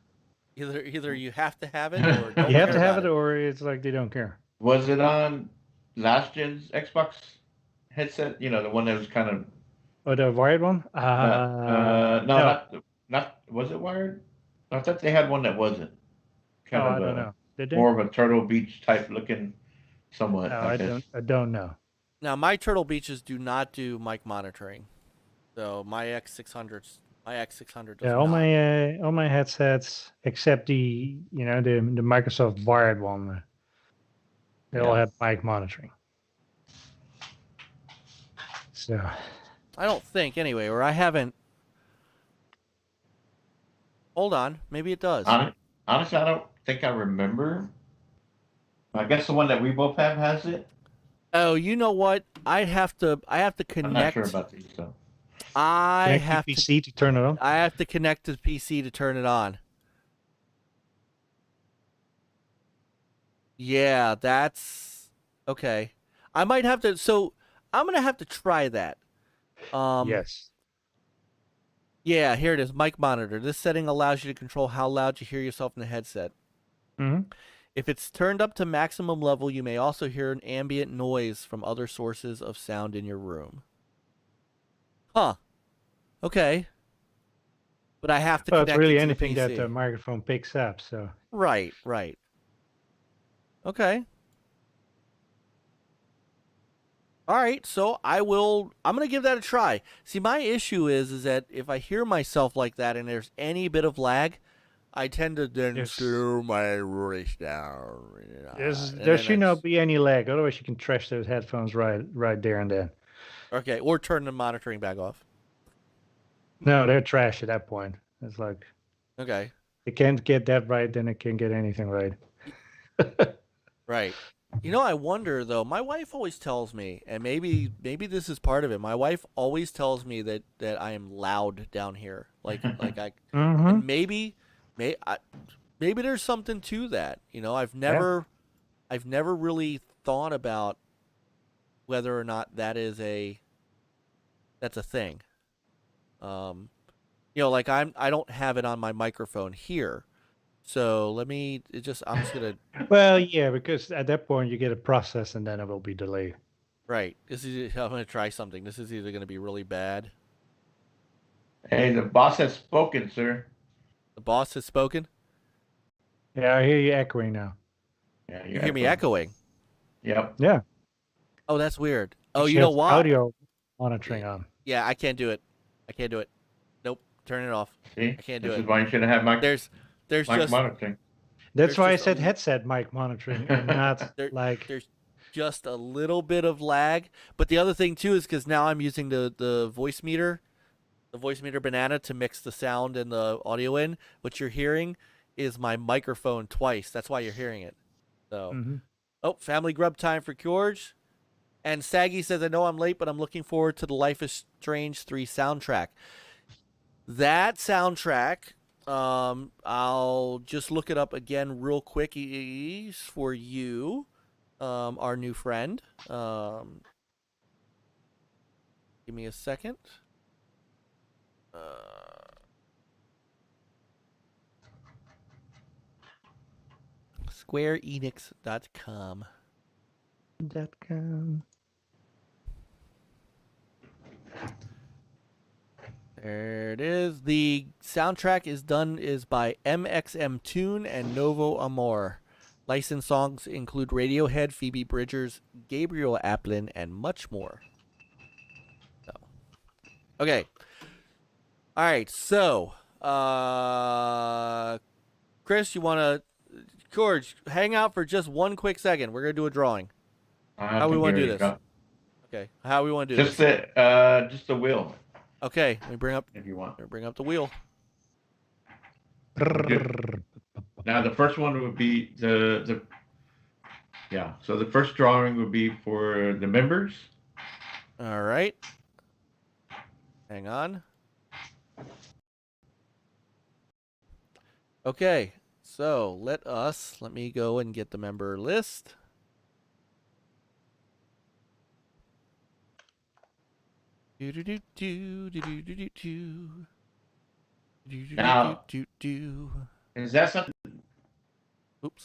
Either you have to have it, or don't
You have
care
to have
about
it, or it's like they don't care.
Was it on last gen's Xbox headset? The one that was kind of.
Oh, the wired one?
No, not. Was it wired? I thought they had one that wasn't. Kind of
I don't know. Did they?
More of a Turtle Beach type looking, somewhat.
No, I don't know.
Now, my Turtle Beaches do not do mic monitoring. So my X600s does
Yeah,
not.
all my headsets except the Microsoft wired one, they all have mic monitoring. So
I don't think anyway, or I haven't. Hold on, maybe it does.
Honestly, I don't think I remember. I guess the one that we both have has it.
Oh, you know what? I have to connect.
I'm not sure about these though.
I have
to PC to turn it on.
I have to connect to the PC to turn it on. Yeah, that's okay. I might have to. So I'm gonna have to try that.
Yes.
Yeah, here it is. Mic monitor. This setting allows you to control how loud you hear yourself in the headset.
Mm-hmm.
If it's turned up to maximum level, you may also hear an ambient noise from other sources of sound in your room. Huh. Okay. But I have to
Well,
connect
it's really
it to
anything
the
that
PC.
the microphone picks up. So
Right. Okay. All right, so I'm going to give that a try. See, my issue is that if I hear myself like that and there's any bit of lag, I tend to then slow my voice down.
there should not be any lag. Otherwise, you can trash those headphones right there and then.
Okay, or turn the monitoring back off.
No, they're trash at that point. It's like,
okay,
they can't get that right, then they can't get anything right.
Right. I wonder though. My wife always tells me, and maybe this is part of it. My wife always tells me that I am loud down here, like I.
Mm-hmm.
And maybe there's something to that. I've never really thought about whether or not that's a thing. You know, like I don't have it on my microphone here. So I'm just gonna.
Well, yeah, because at that point you get a process and then it will be delayed.
Right. I'm gonna try something. This is either gonna be really bad.
Hey, the boss has spoken, sir.
The boss has spoken.
Yeah, I hear you echoing now.
Yeah,
You hear me echoing.
Yep.
Yeah.
Oh, that's weird. Oh,
She
you know
has
why?
Audio monitoring on.
Yeah, I can't do it. I can't do it. Nope. Turn it off.
See?
I can't do
This
it.
is why you should have Mike.
There's
Mike
just
monitoring.
That's
there's
why I
just
said headset mic monitoring and not like.
there's just a little bit of lag. But the other thing too is because now I'm using the voice meter banana to mix the sound and the audio in. What you're hearing is my microphone twice. That's why you're hearing it. So, Oh, family grub time for George. And Saggy says, I know I'm late, but I'm looking forward to the Life is Strange 3 soundtrack. That soundtrack, I'll just look it up again real quick for you, our new friend. Give me a second. SquareEnix.com. There it is. The soundtrack is by MXM Tune and Novo Amor. Licensed songs include Radiohead, Phoebe Bridgers, Gabriel Aplin, and much more. So, okay. All right. So, Chris, you want to, George, hang out for just one quick second. We're gonna do a drawing. How we want to do this? Okay. How we want to do
just
this?
Just the wheel.
Okay. Let me bring up.
If you want.
Bring up the wheel.
Now the first one would be the yeah. So the first drawing would be for the members.
All right. Hang on. Okay. So let me go and get the member list.
Now, is that something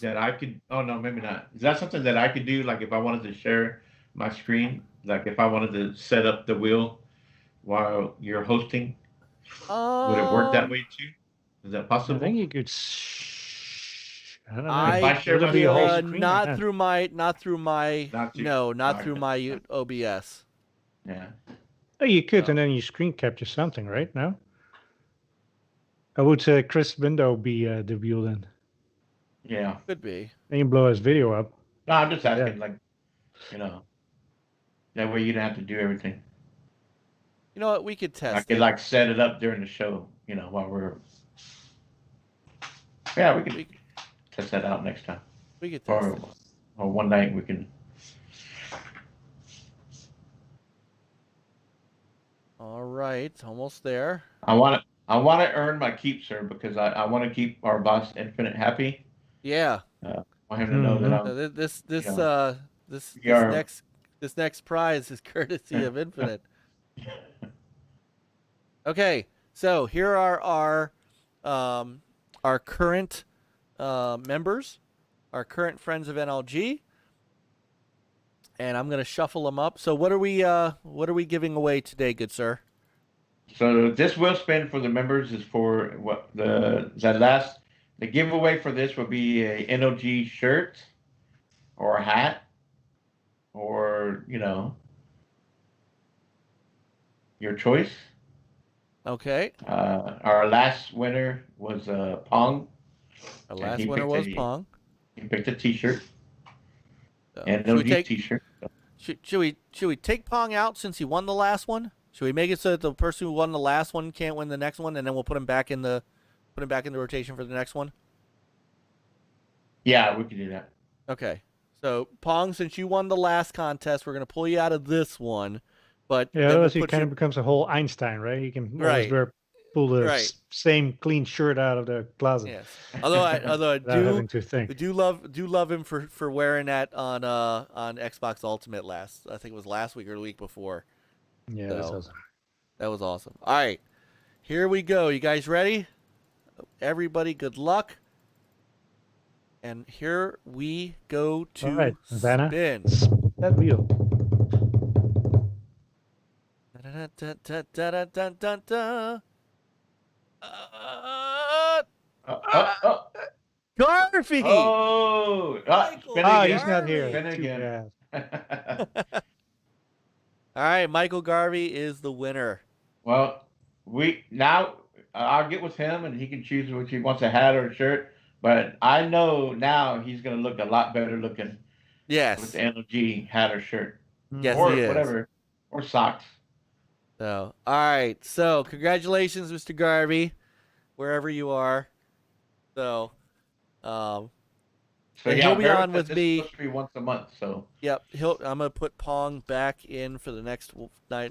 that I could? Oh no, maybe not. Is that something that I could do? Like if I wanted to share my screen, like if I wanted to set up the wheel while you're hosting, would it work that way too? Is that possible?
I think you could. I don't know.
I
share my screen,
not through my
Not
through my OBS.
Yeah.
Oh, you could, and then you screen capture something, right? Now, I would say Chris' window be the view then.
Yeah.
Could be.
And you blow his video up.
No, I'm just asking, like, you know, that way you don't have to do everything.
You know what? We could test.
I could like set it up during the show, you know, while we're. Yeah, we could test that out next time.
We could test it.
Or one night we can.
All right, almost there.
I want to earn my keep, sir, because I want to keep our boss Infinite happy.
Yeah.
I want him to know that I'm.
This next prize is courtesy of Infinite. Okay, so here are our current members, our current friends of NLG, and I'm gonna shuffle them up. So what are we giving away today, good sir?
So this wheel spin for the members is for what the giveaway for this will be a NLG shirt or a hat or your choice.
Okay.
Our last winner was Pong.
Our last winner was Pong.
He picked a T-shirt.
NLG
T-shirt.
Should we take Pong out since he won the last one? Should we make it so that the person who won the last one can't win the next one, and then we'll put him back in the rotation for the next one?
Yeah, we can do that.
Okay. So Pong, since you won the last contest, we're gonna pull you out of this one. But
yeah, otherwise he kind of becomes a whole Einstein, right? He can always pull the same clean shirt out of the closet.
Yes. Although I do love him for wearing that on Xbox Ultimate I think it was last week or the week before.
Yeah,
so, that was awesome. All right. Here we go. You guys ready? Everybody, good luck. And here we go to
All right, Vanna,
spin.
that wheel.
Da-da-da-da-da-da-da-da. Garvey!
Oh, spin
Oh,
again.
he's not here.
Spin
Too
again.
bad.
All right, Michael Garvey is the winner.
Well, I'll get with him and he can choose which he wants, a hat or a shirt. But I know now he's going to look a lot better looking.
Yes.
With the NLG hat or shirt.
Yes,
or
he is.
whatever. Or socks.
So, all right. So, congratulations, Mr. Garvey, wherever you are. So,
So
and
yeah,
he'll be on with
this
me.
is supposed to be once a month. So
Yep, I'm gonna put Pong back in for the next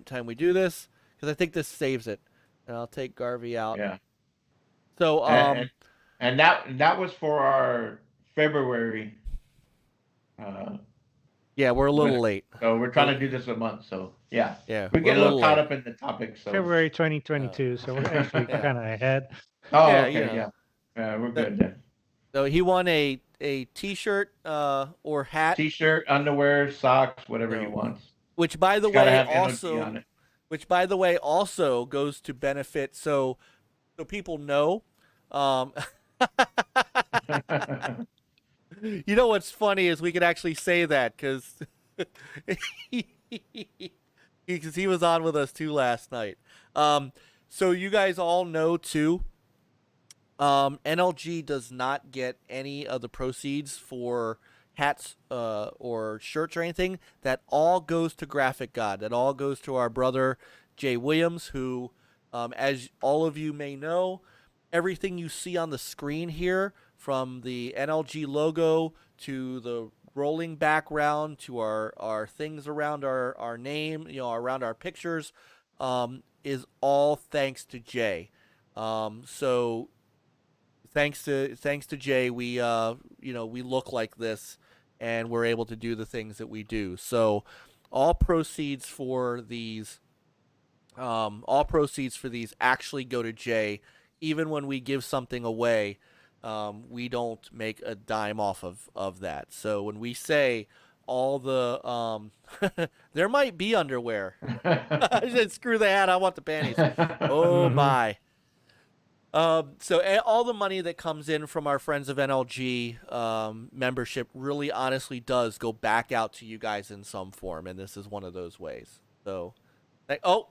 time we do this because I think this saves it, and I'll take Garvey out.
yeah.
So
and that was for our February.
Yeah, we're a little late.
So we're trying to do this a month. So yeah,
yeah,
we get a little caught up in the topic. So
February 2022, so we're actually kind of ahead.
Oh,
Yeah,
okay,
you know.
yeah, we're good then.
So he won a T-shirt or hat,
T-shirt, underwear, socks, whatever he wants.
which by the
It's gotta
way
have NLG on it.
also goes to benefit so people know. You know what's funny is we could actually say that because he was on with us too last night. So you guys all know too. NLG does not get any of the proceeds for hats or shirts or anything. That all goes to Graphic God. That all goes to our brother Jay Williams, who, as all of you may know, everything you see on the screen here, from the NLG logo to the rolling background to our things around our name, around our pictures, is all thanks to Jay. So thanks to Jay, we we look like this and we're able to do the things that we do. So all proceeds for these actually go to Jay. Even when we give something away, we don't make a dime off of that. So when we say all the there might be underwear. I said screw the hat, I want the panties. Oh my. So all the money that comes in from our Friends of NLG membership really honestly does go back out to you guys in some form, and this is one of those ways. So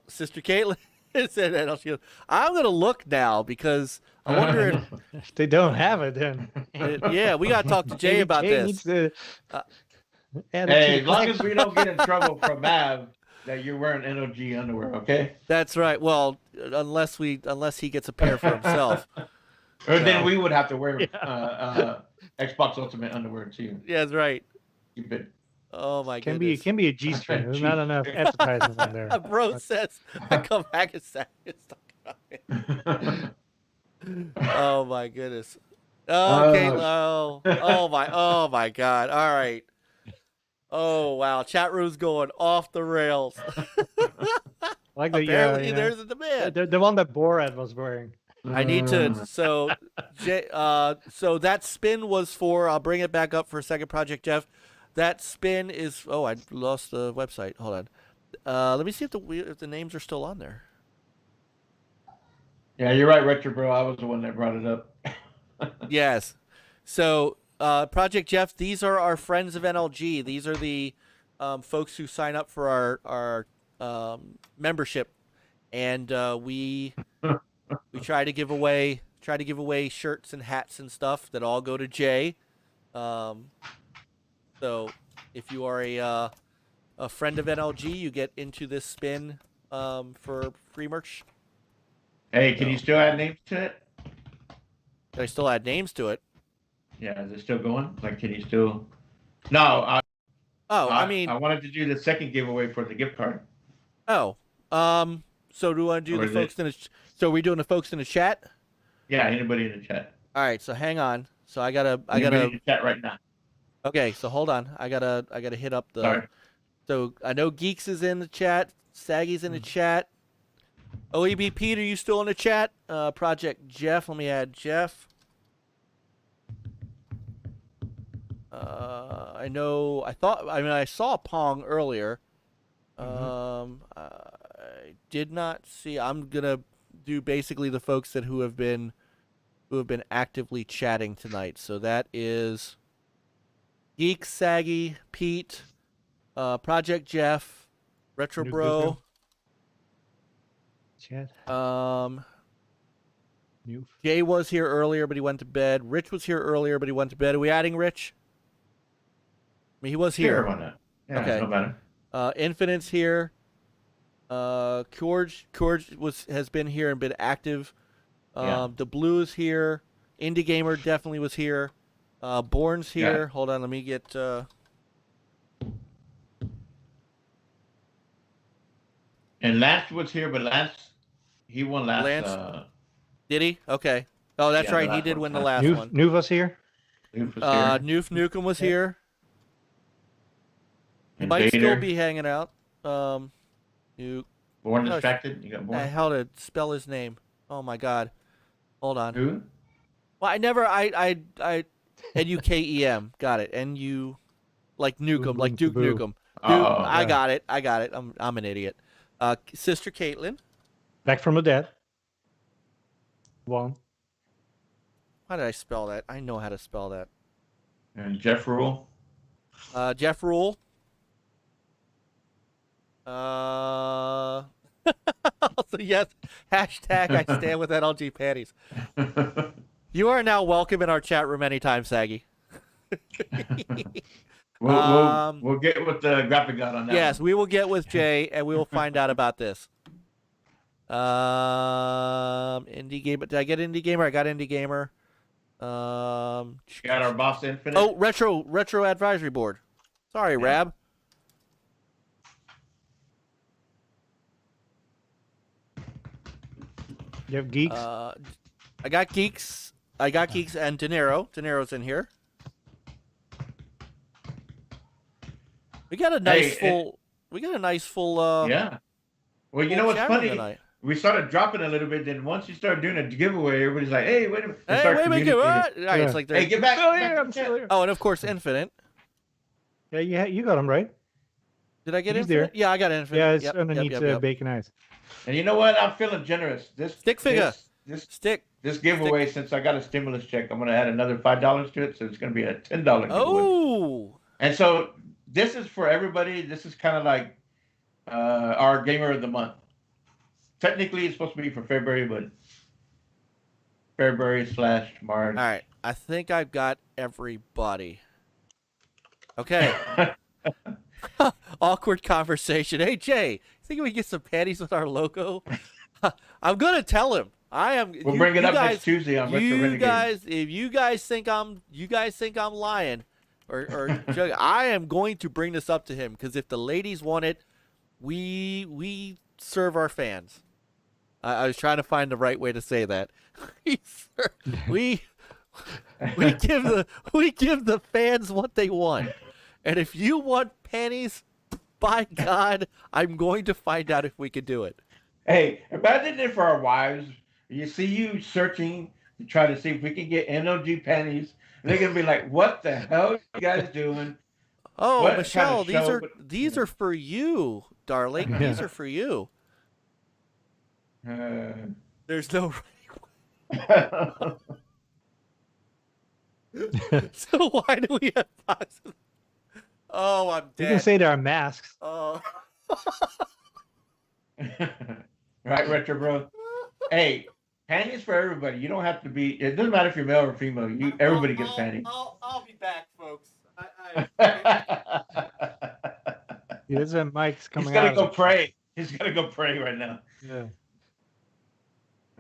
Sister Caitlin said NLG. I'm gonna look now because I wonder
if they don't have it then.
Yeah, we gotta talk to Jay about
Jay
this.
needs to
hey, as long as we don't get in trouble from Mav that you're wearing NLG underwear, okay?
That's right. Well, unless he gets a pair for himself.
Or then we would have to wear Xbox Ultimate underwear too.
Yeah, that's right.
Keep it.
Oh my
Can
goodness.
be a G-string. There's not enough advertising on there.
Bro says I come back and say it's talking about it. Oh my goodness. Okay, oh my God. All right. Oh wow, chat room's going off the rails.
Like
apparently there's a demand.
The one that Borat was wearing.
I need to. So that spin was for. I'll bring it back up for a second, Project Jeff. That spin is. Oh, I lost the website. Hold on. Let me see if the names are still on there.
Yeah, you're right, Retro Bro. I was the one that brought it up.
Yes. So, Project Jeff, these are our Friends of NLG. These are the folks who sign up for our membership, and we try to give away shirts and hats and stuff that all go to Jay. So if you are a friend of NLG, you get into this spin for free merch.
Hey, can you still add names to it?
Can I still add names to it?
Yeah, is it still going? Like, can you still? No.
I mean,
I wanted to do the second giveaway for the gift card.
Oh, so do I do the folks in the? So are we doing the folks in the chat?
Yeah, anybody in the chat.
All right, so hang on. So I gotta
in the chat right now.
Okay, so hold on. I gotta hit up the.
Sorry.
So I know Geeks is in the chat. Saggy's in the chat. OEB Pete, are you still in the chat? Project Jeff. Let me add Jeff. I know. I saw Pong earlier. I did not see. I'm gonna do basically the folks who have been actively chatting tonight. So that is Geek Saggy, Pete, Project Jeff, Retro Bro.
Chat.
Jay was here earlier, but he went to bed. Rich was here earlier, but he went to bed. Are we adding Rich? I mean, he was here.
Sure, why not? Yeah,
okay.
No matter.
Infinite's here. Corge has been here and been active. The Blue's here. Indie Gamer definitely was here. Born's here.
Yeah.
Hold on, let me get.
And Lance was here, but he won last.
Lance? Did he? Okay. Oh, that's right. He did win the last one.
Nuva's here.
Noof was here.
Noof Nukem was here. He
And
might still
Vader.
be hanging out.
Born Distracted. You got Born.
How to spell his name? Oh my God. Hold on.
Who?
Well, N-U-K-E-M. Got it. N-U, like Nukem, like Duke Nukem. I got it. I'm an idiot. Sister Caitlin.
Back from the dead. One.
How did I spell that? I know how to spell that.
And Jeff Rule.
Jeff Rule. Also, yes. Hashtag I stand with NLG panties. You are now welcome in our chat room anytime, Saggy.
We'll get with the graphic god on that.
Yes,
one.
we will get with Jay and we will find out about this. Indie Gamer. Did I get Indie Gamer? I got Indie Gamer.
Got our boss Infinite.
Oh, retro advisory board. Sorry, Rab.
You have Geeks?
I got Geeks. And De Niro. De Niro's in here. We got a nice full.
Yeah. Well, you know what's funny?
Tonight.
We started dropping a little bit. Then once you start doing a giveaway, everybody's like, "Hey, wait a minute!"
Hey, wait a minute! What? Right, it's like
hey, get back!
Oh yeah, I'm still here.
Oh, and of course, Infinite.
Yeah, you got him right.
Did I get
He's
Infinite?
there.
Yeah, I got Infinite.
Yeah, it's underneath bacon eyes.
And you know what? I'm feeling generous. This
stick figure.
This giveaway, since I got a stimulus check, I'm going to add another $5 to it, so it's going to be a $10 giveaway.
Oh.
And so this is for everybody. This is kind of like our Gamer of the Month. Technically, it's supposed to be for February, but February/March.
All right, I think I've got everybody. Okay. Awkward conversation. Hey Jay, think we can get some panties with our logo? I'm gonna tell him.
We'll bring it up next Tuesday on Retro Renegade.
If you guys think I'm lying, or joking, I am going to bring this up to him because if the ladies want it, we serve our fans. I was trying to find the right way to say that. we give the fans what they want, and if you want panties, by God, I'm going to find out if we can do it.
Hey, imagine it for our wives. You see you searching to try to see if we can get NLG panties. And they're gonna be like, "What the hell are you guys doing?"
Oh,
what
Michelle,
kind of
these are for you, darling. These are for you. There's no. So why do we have boxes? Oh, I'm dead.
You can say there are masks.
Oh.
Right, Retro Bro. Hey, panties for everybody. You don't have to be. It doesn't matter if you're male or female. Everybody gets panties.
I'll be back, folks.
Yeah, there's a Mike's coming
He's gotta
out.
go pray. He's gotta go pray right now.
Yeah.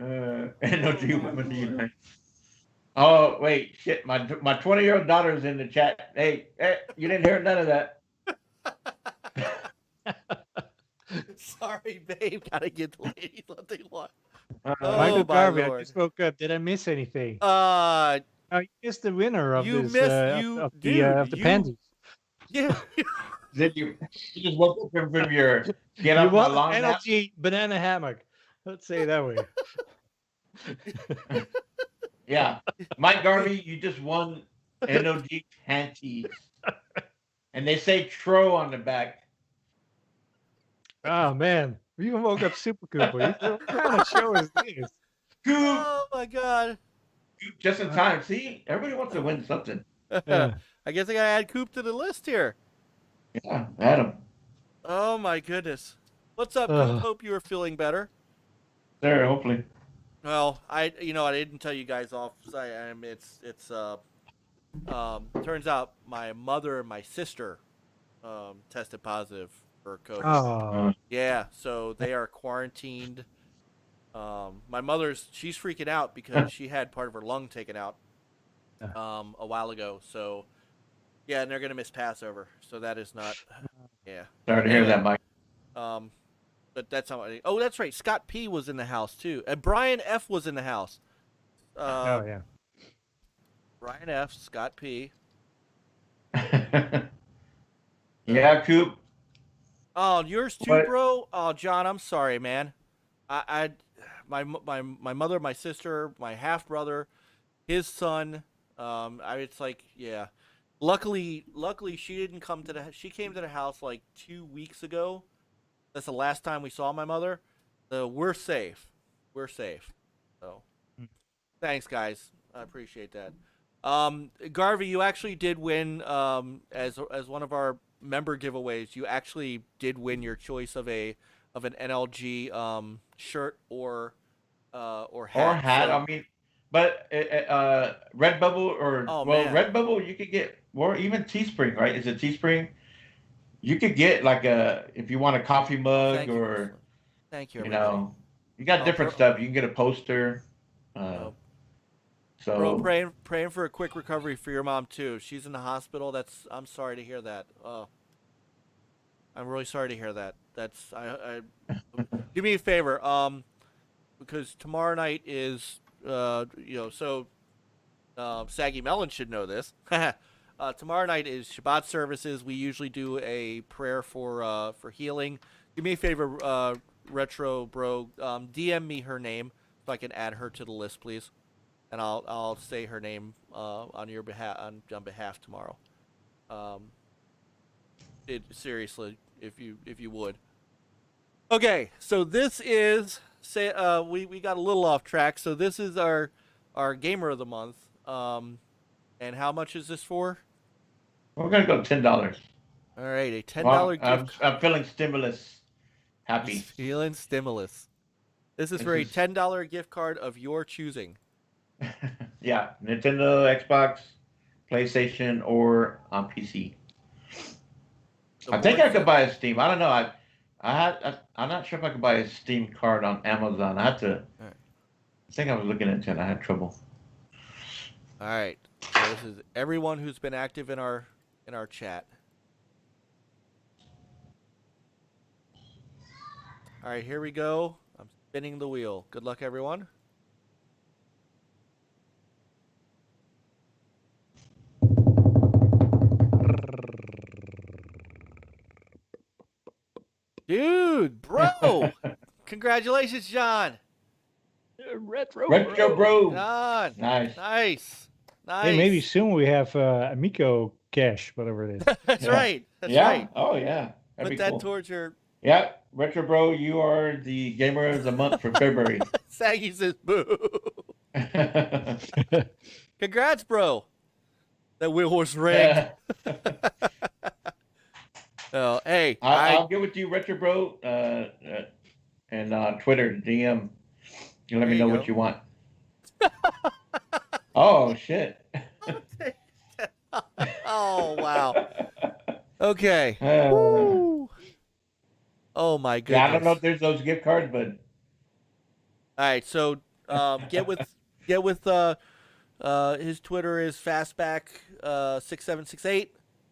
NLG Women Unite. Oh wait, shit! My 20-year-old daughter's in the chat. Hey, you didn't hear none of that.
Sorry, babe. Gotta get the ladies what they want.
Michael Garvey, I just woke up. Did I miss anything? You missed the winner of
you
this.
Missed
the panties.
Yeah.
Did you just woke up from your get
You
up my
want
long nap?
NLG banana hammock. Let's say it that way.
Yeah, Mike Garvey, you just won NLG panties, and they say Tro on the back.
Oh man, we even woke up SuPRCooPR. What kind of show is this?
Coop,
Oh my god.
just in time. See, everybody wants to win something.
Yeah.
I guess I gotta add Coop to the list here.
Yeah, Adam.
Oh my goodness. What's up, Coop? Hope you are feeling better.
There, hopefully.
Well, I didn't tell you guys off. Turns out my mother and my sister tested positive for COVID.
Oh,
Yeah, so they are quarantined. My she's freaking out because she had part of her lung taken out a while ago. So yeah, and they're gonna miss Passover. So that is not. Yeah.
Sorry to hear that, Mike.
But that's how. Oh, that's right. Scott P was in the house too, and Brian F was in the house.
oh yeah.
Brian F, Scott P.
Yeah, Coop.
Oh, yours too,
What?
bro. Oh, John, I'm sorry, man. My mother, my sister, my half brother, his son. It's like, yeah. Luckily, she didn't come to she came to the house like 2 weeks ago. That's the last time we saw my mother. So we're safe. We're safe. So, thanks, guys. I appreciate that. Garvey, you actually did win as one of our member giveaways. You actually did win your choice of an NLG shirt or hat.
Or hat.
So,
I mean, but Redbubble or
man.
Redbubble, you could get, or even Teespring, right? Is it Teespring? You could get like if you want a coffee mug
thank
or
thank you,
you
everybody.
know, you got different stuff. You can get a poster. So
Bro, praying for a quick recovery for your mom too. She's in the hospital. I'm sorry to hear that. I'm really sorry to hear that. That's do me a favor, because tomorrow night is so Saggy Melon should know this. Tomorrow night is Shabbat services. We usually do a prayer for healing. Do me a favor, Retro Bro, DM me her name so I can add her to the list, please. And I'll say her name on your behalf on behalf tomorrow. Seriously, if you would. Okay, so this is we got a little off track. So this is our gamer of the month. And how much is this for?
we're gonna go $10.
All right, a $10
Well,
gift.
I'm feeling stimulus happy.
Feeling stimulus. This is for a $10 gift card of your choosing.
Yeah, Nintendo, Xbox, PlayStation, or on PC. I think I could buy a Steam. I don't know. I'm not sure if I could buy a Steam card on Amazon. I have to.
Right.
I think I was looking into it. I had trouble.
All right. So this is everyone who's been active in our chat. All right, here we go. I'm spinning the wheel. Good luck, everyone. Dude, bro. Congratulations, John.
Retro
Bro.
John.
Nice.
Nice.
Hey, maybe soon we have Amico cash, whatever it is.
That's right. That's
yeah.
right.
Oh yeah. That'd
Put
be
that
cool.
towards your.
Yeah, Retro Bro, you are the gamer of the month for February.
Saggy says boo. Congrats, bro. That wheel was rigged. Oh, hey.
I'll get with you, Retro Bro, and Twitter DM. You let me know what you want. Oh shit.
Oh wow. Okay. Woo. Oh my goodness.
Yeah, I don't know if there's those gift cards, but
all right. So get with his Twitter is fastback6768,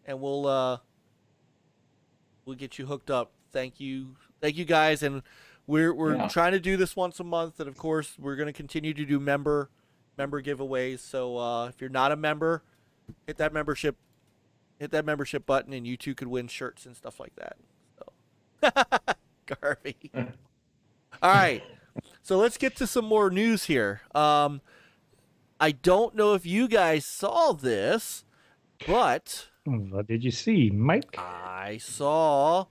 and we'll get you hooked up. Thank you guys, and we're trying to do this once a month, and of course we're going to continue to do member giveaways. So if you're not a member, hit that membership button, and you too could win shirts and stuff like that. So Garvey. All right. So let's get to some more news here. I don't know if you guys saw this, but
What did you see, Mike?
I saw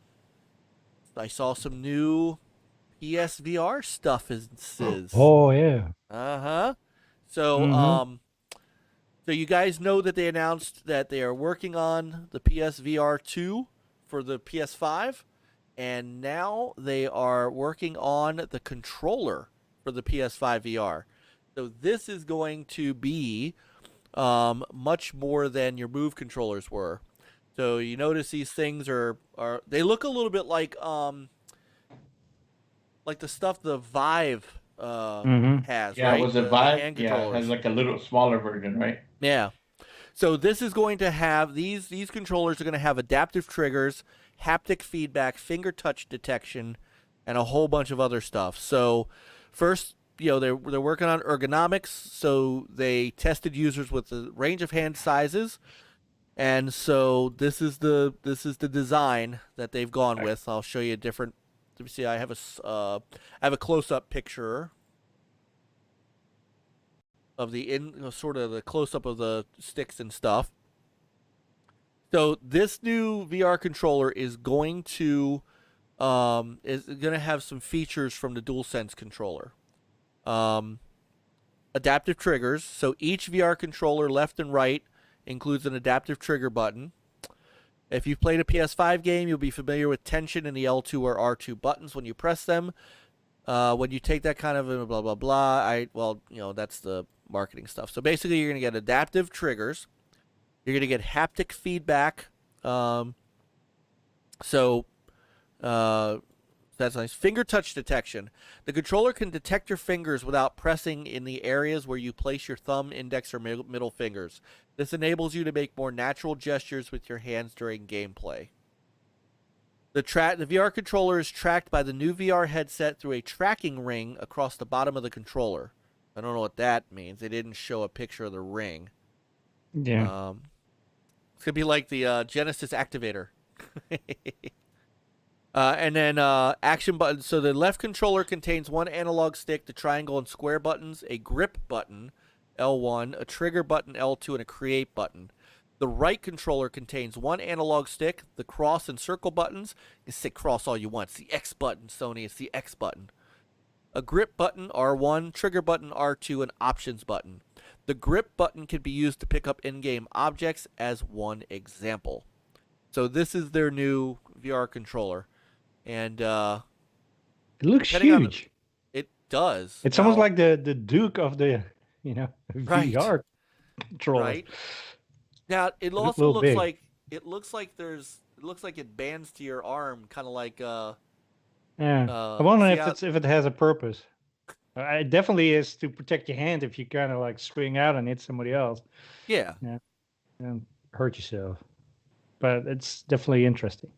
some new PSVR stuff.
Oh yeah.
So so you guys know that they announced that they are working on the PSVR 2 for the PS5, and now they are working on the controller for the PS5 VR. So this is going to be much more than your Move controllers were. So you notice these things are they look a little bit like the stuff the Vive has.
Yeah,
right?
was it
The
Vive?
hand
Yeah, it
controllers.
has like a little smaller version, right?
Yeah. So this is going to have these controllers are going to have adaptive triggers, haptic feedback, finger touch detection, and a whole bunch of other stuff. So first, they're working on ergonomics. So they tested users with a range of hand sizes, and so this is the design that they've gone with. I'll show you a different. Let me see. I have a close-up picture of the sort of the close-up of the sticks and stuff. So this new VR controller is going to have some features from the DualSense controller. Adaptive triggers. So each VR controller, left and right, includes an adaptive trigger button. If you've played a PS5 game, you'll be familiar with tension in the L2 or R2 buttons when you press them. When you take that kind of blah, blah, blah, that's the marketing stuff. So basically, you're going to get adaptive triggers. You're going to get haptic feedback. That's nice. Finger touch detection. The controller can detect your fingers without pressing in the areas where you place your thumb, index, or middle fingers. This enables you to make more natural gestures with your hands during gameplay. The VR controller is tracked by the new VR headset through a tracking ring across the bottom of the controller. I don't know what that means. They didn't show a picture of the ring.
Yeah.
It's going to be like the Genesis activator. And then action buttons. So the left controller contains one analog stick, the triangle and square buttons, a grip button, L1, a trigger button, L2, and a create button. The right controller contains one analog stick, the cross and circle buttons. You can say cross all you want. It's the X button, Sony. It's the X button. A grip button, R1, trigger button, R2, and options button. The grip button can be used to pick up in-game objects as one example. So this is their new VR controller. And
it looks
depending
huge.
It does.
It's
Now-
almost like the Duke of the
Right.
VR controller.
Right. Now it
looks
also
a little
looks
big.
like it looks like it bands to your arm, kind of like
Yeah. I wonder
see
if it has a purpose. It definitely is to protect your hand if you kind of like swing out and hit somebody else
yeah.
and hurt yourself. But it's definitely interesting.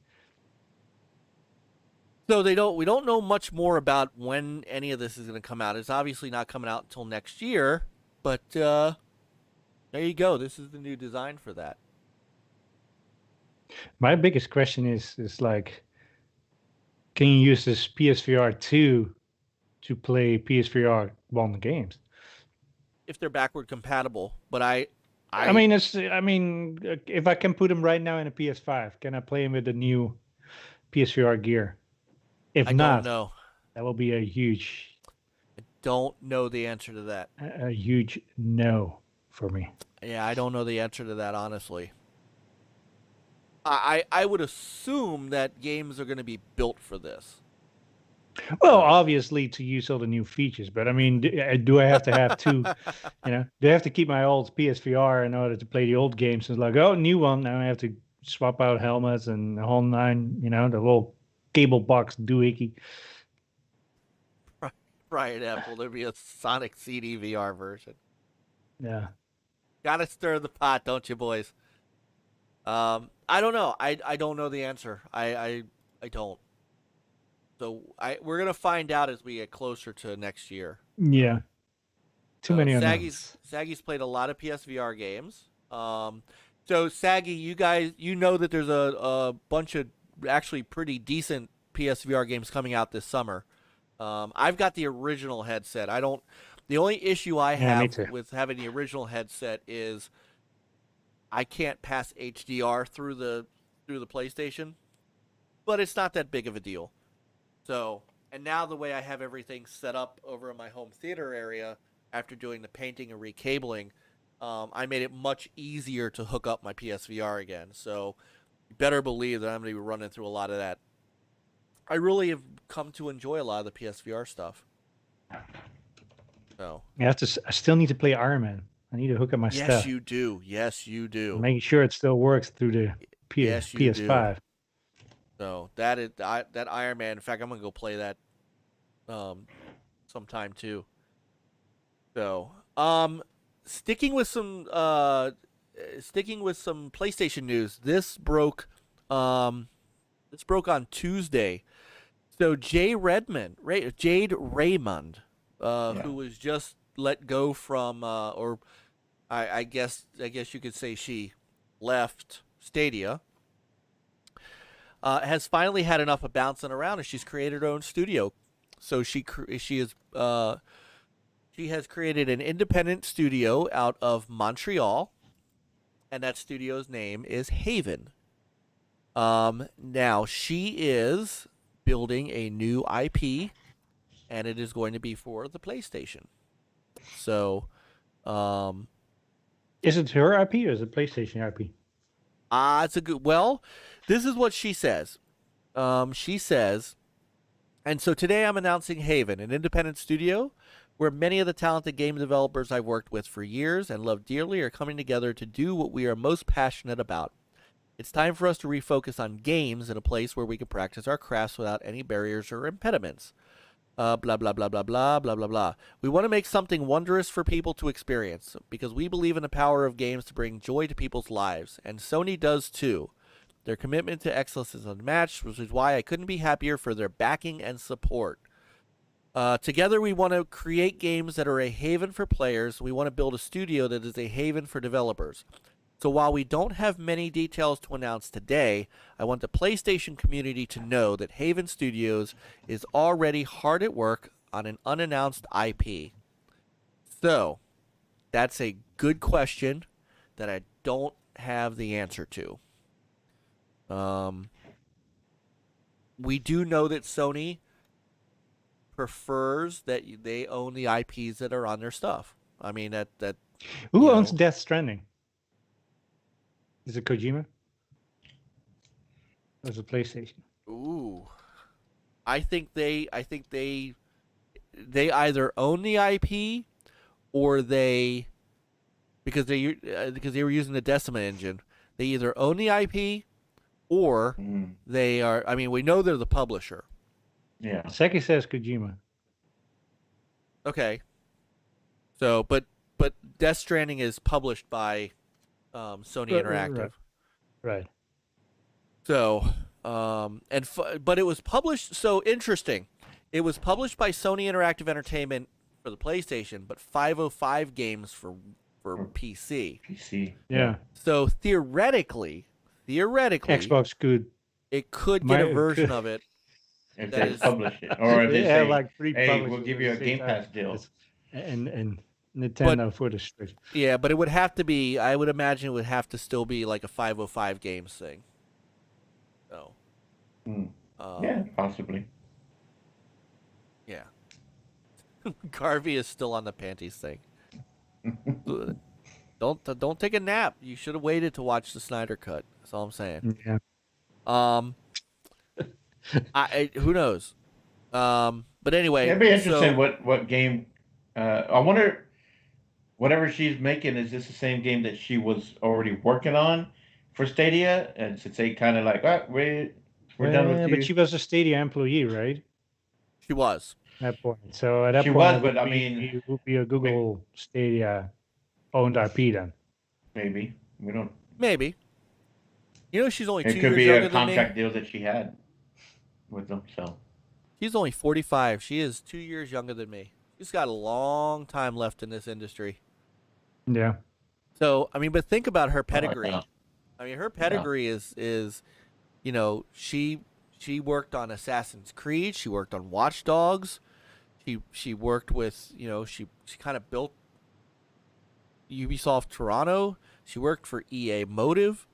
So we don't know much more about when any of this is going to come out. It's obviously not coming out until next year, but there you go. This is the new design for that.
My biggest question is like, can you use this PSVR 2 to play PSVR 1 games?
If they're backward compatible, but I
mean, if I can put them right now in a PS5, can I play them with the new PSVR gear? If
I
not,
don't know.
that will be a huge,
Don't know the answer to that.
a huge no for me.
Yeah, I don't know the answer to that, honestly. I would assume that games are going to be built for this.
Well, obviously to use all the new features, but I mean, do I have to have two? Do I have to keep my old PSVR in order to play the old games? It's like, oh, new one. Now I have to swap out helmets and the whole nine. The little cable box doohickey.
Right, Apple. There'll be a Sonic CD VR version.
Yeah.
Gotta stir the pot, don't you, boys? I don't know. I don't know the answer. I don't. So we're gonna find out as we get closer to next year.
Yeah. Too many unknowns.
Saggy's played a lot of PSVR games. So Saggy, you guys, know that there's a bunch of actually pretty decent PSVR games coming out this summer. I've got the original headset. I don't. The only issue I
Yeah, me
have
too.
with having the original headset is I can't pass HDR through the PlayStation, but it's not that big of a deal. So, and now the way I have everything set up over in my home theater area after doing the painting and recabling, I made it much easier to hook up my PSVR again. So, you better believe that I'm going to be running through a lot of that. I really have come to enjoy a lot of the PSVR stuff. So,
I still need to play Iron Man. I need to hook up my
yes,
stuff.
you do. Yes, you do.
Making sure it still works through the
Yes, you do.
PS5.
So that Iron Man. In fact, I'm gonna go play that sometime too. So sticking with some PlayStation news. This broke on Tuesday. So Jade Raymond, who was just let go from, or I guess you could say she left Stadia, has finally had enough of bouncing around, and she's created her own studio. So she has created an independent studio out of Montreal, and that studio's name is Haven. Now she is building a new IP, and it is going to be for the PlayStation. So,
is it her IP or is it PlayStation IP?
It's a good. Well, this is what she says. She says, and so today I'm announcing Haven, an independent studio where many of the talented game developers I've worked with for years and love dearly are coming together to do what we are most passionate about. It's time for us to refocus on games in a place where we can practice our crafts without any barriers or impediments. Blah, blah, blah, blah, blah, blah, blah, blah. We want to make something wondrous for people to experience because we believe in the power of games to bring joy to people's lives, and Sony does too. Their commitment to excellence is unmatched, which is why I couldn't be happier for their backing and support. Together, we want to create games that are a haven for players. We want to build a studio that is a haven for developers. So while we don't have many details to announce today, I want the PlayStation community to know that Haven Studios is already hard at work on an unannounced IP. So, that's a good question that I don't have the answer to. We do know that Sony prefers that they own the IPs that are on their stuff. I mean, that
Who owns Death Stranding? Is it Kojima? Or is it PlayStation?
Ooh, I think they either own the IP or because they were using the Decima engine. They either own the IP or they are. I mean, we know they're the publisher.
Yeah.
Seki says Kojima.
Okay. So, but Death Stranding is published by Sony Interactive.
Right.
So, but it was published. So interesting. It was published by Sony Interactive Entertainment for the PlayStation, but 505 games for PC.
PC.
Yeah.
So theoretically,
Xbox could.
It could get a version of it.
If they publish it, or if they say,
like 3
"Hey,
publishers
we'll give
at
you a
the
Game
same
Pass
time.
deal."
And Nintendo for the Switch.
Yeah, but it would have to be. I would imagine it would have to still be like a 505 games thing. So.
Yeah, possibly.
Yeah. Garvey is still on the panties thing. Don't take a nap. You should have waited to watch the Snyder Cut. That's all I'm saying.
Yeah.
Who knows? But anyway,
It'd be interesting what game. I wonder, whatever she's making, is this the same game that she was already working on for Stadia? And to say kind of like, we're done with you.
But she was a Stadia employee, right?
She was.
At that point. So at that
She
point,
was, but I mean,
it would be a Google Stadia owned IP then.
Maybe we don't.
Maybe. You know, she's only 2
It
years
could be
younger
a
than me.
contract deal that she had with them. So
She's only 45. She is 2 years younger than me. She's got a long time left in this industry.
Yeah.
So, I mean, but think about her pedigree. I mean, her pedigree is, you know, she worked on Assassin's Creed. She worked on Watch Dogs. she worked with, she kind of built Ubisoft Toronto. She worked for EA Motive.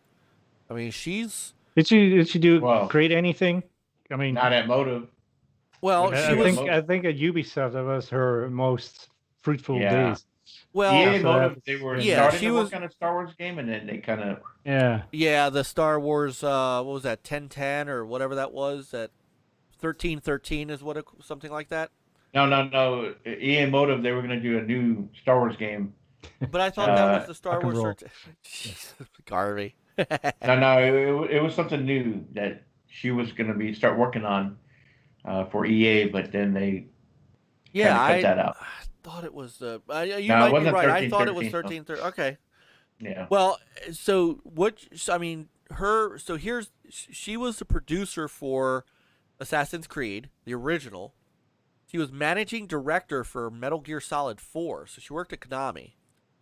I mean, she's
Did she do create anything? I mean,
not at Motive.
Well,
I think at Ubisoft that was her most fruitful days.
Well,
EA Motive, they were starting to work on a Star Wars game, and then they kind of
the Star Wars what was that 1010 or whatever that was, that 1313 is what something like that.
No. EA Motive, they were going to do a new Star Wars game.
But I thought that was the Star Wars. Garvey.
No, it was something new that she was going to start working on for EA, but then they cut that out.
I thought it was you might be right. I thought it was 1313. Okay.
Yeah.
Well, so she was the producer for Assassin's Creed, the original. She was managing director for Metal Gear Solid 4, so she worked at Konami.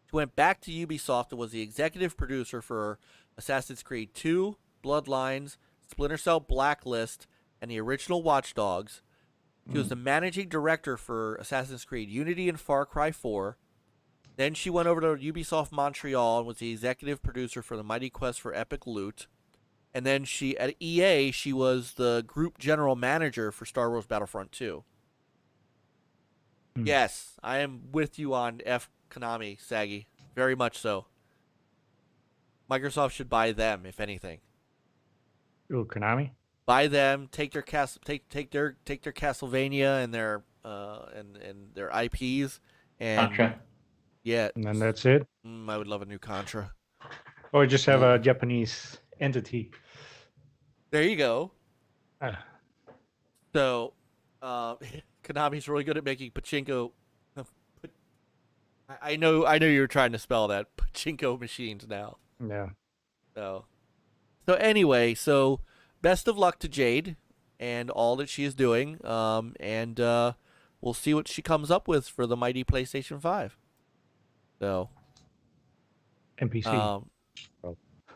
She went back to Ubisoft and was the executive producer for Assassin's Creed 2, Bloodlines, Splinter Cell Blacklist, and the original Watch Dogs. She was the managing director for Assassin's Creed Unity and Far Cry 4. Then she went over to Ubisoft Montreal and was the executive producer for the Mighty Quest for Epic Loot. And then at EA, she was the group general manager for Star Wars Battlefront 2. Yes, I am with you on Konami, Saggy. Very much so. Microsoft should buy them, if anything.
Oh, Konami?
Buy them, take their Castlevania and their IPs, and
Contra.
Yeah,
and then that's it.
I would love a new Contra.
Or just have a Japanese entity.
There you go. So, Konami's really good at making pachinko. I know you were trying to spell that, pachinko machines now.
Yeah.
So anyway, best of luck to Jade and all that she is doing. And we'll see what she comes up with for the mighty PlayStation 5. So.
NPC.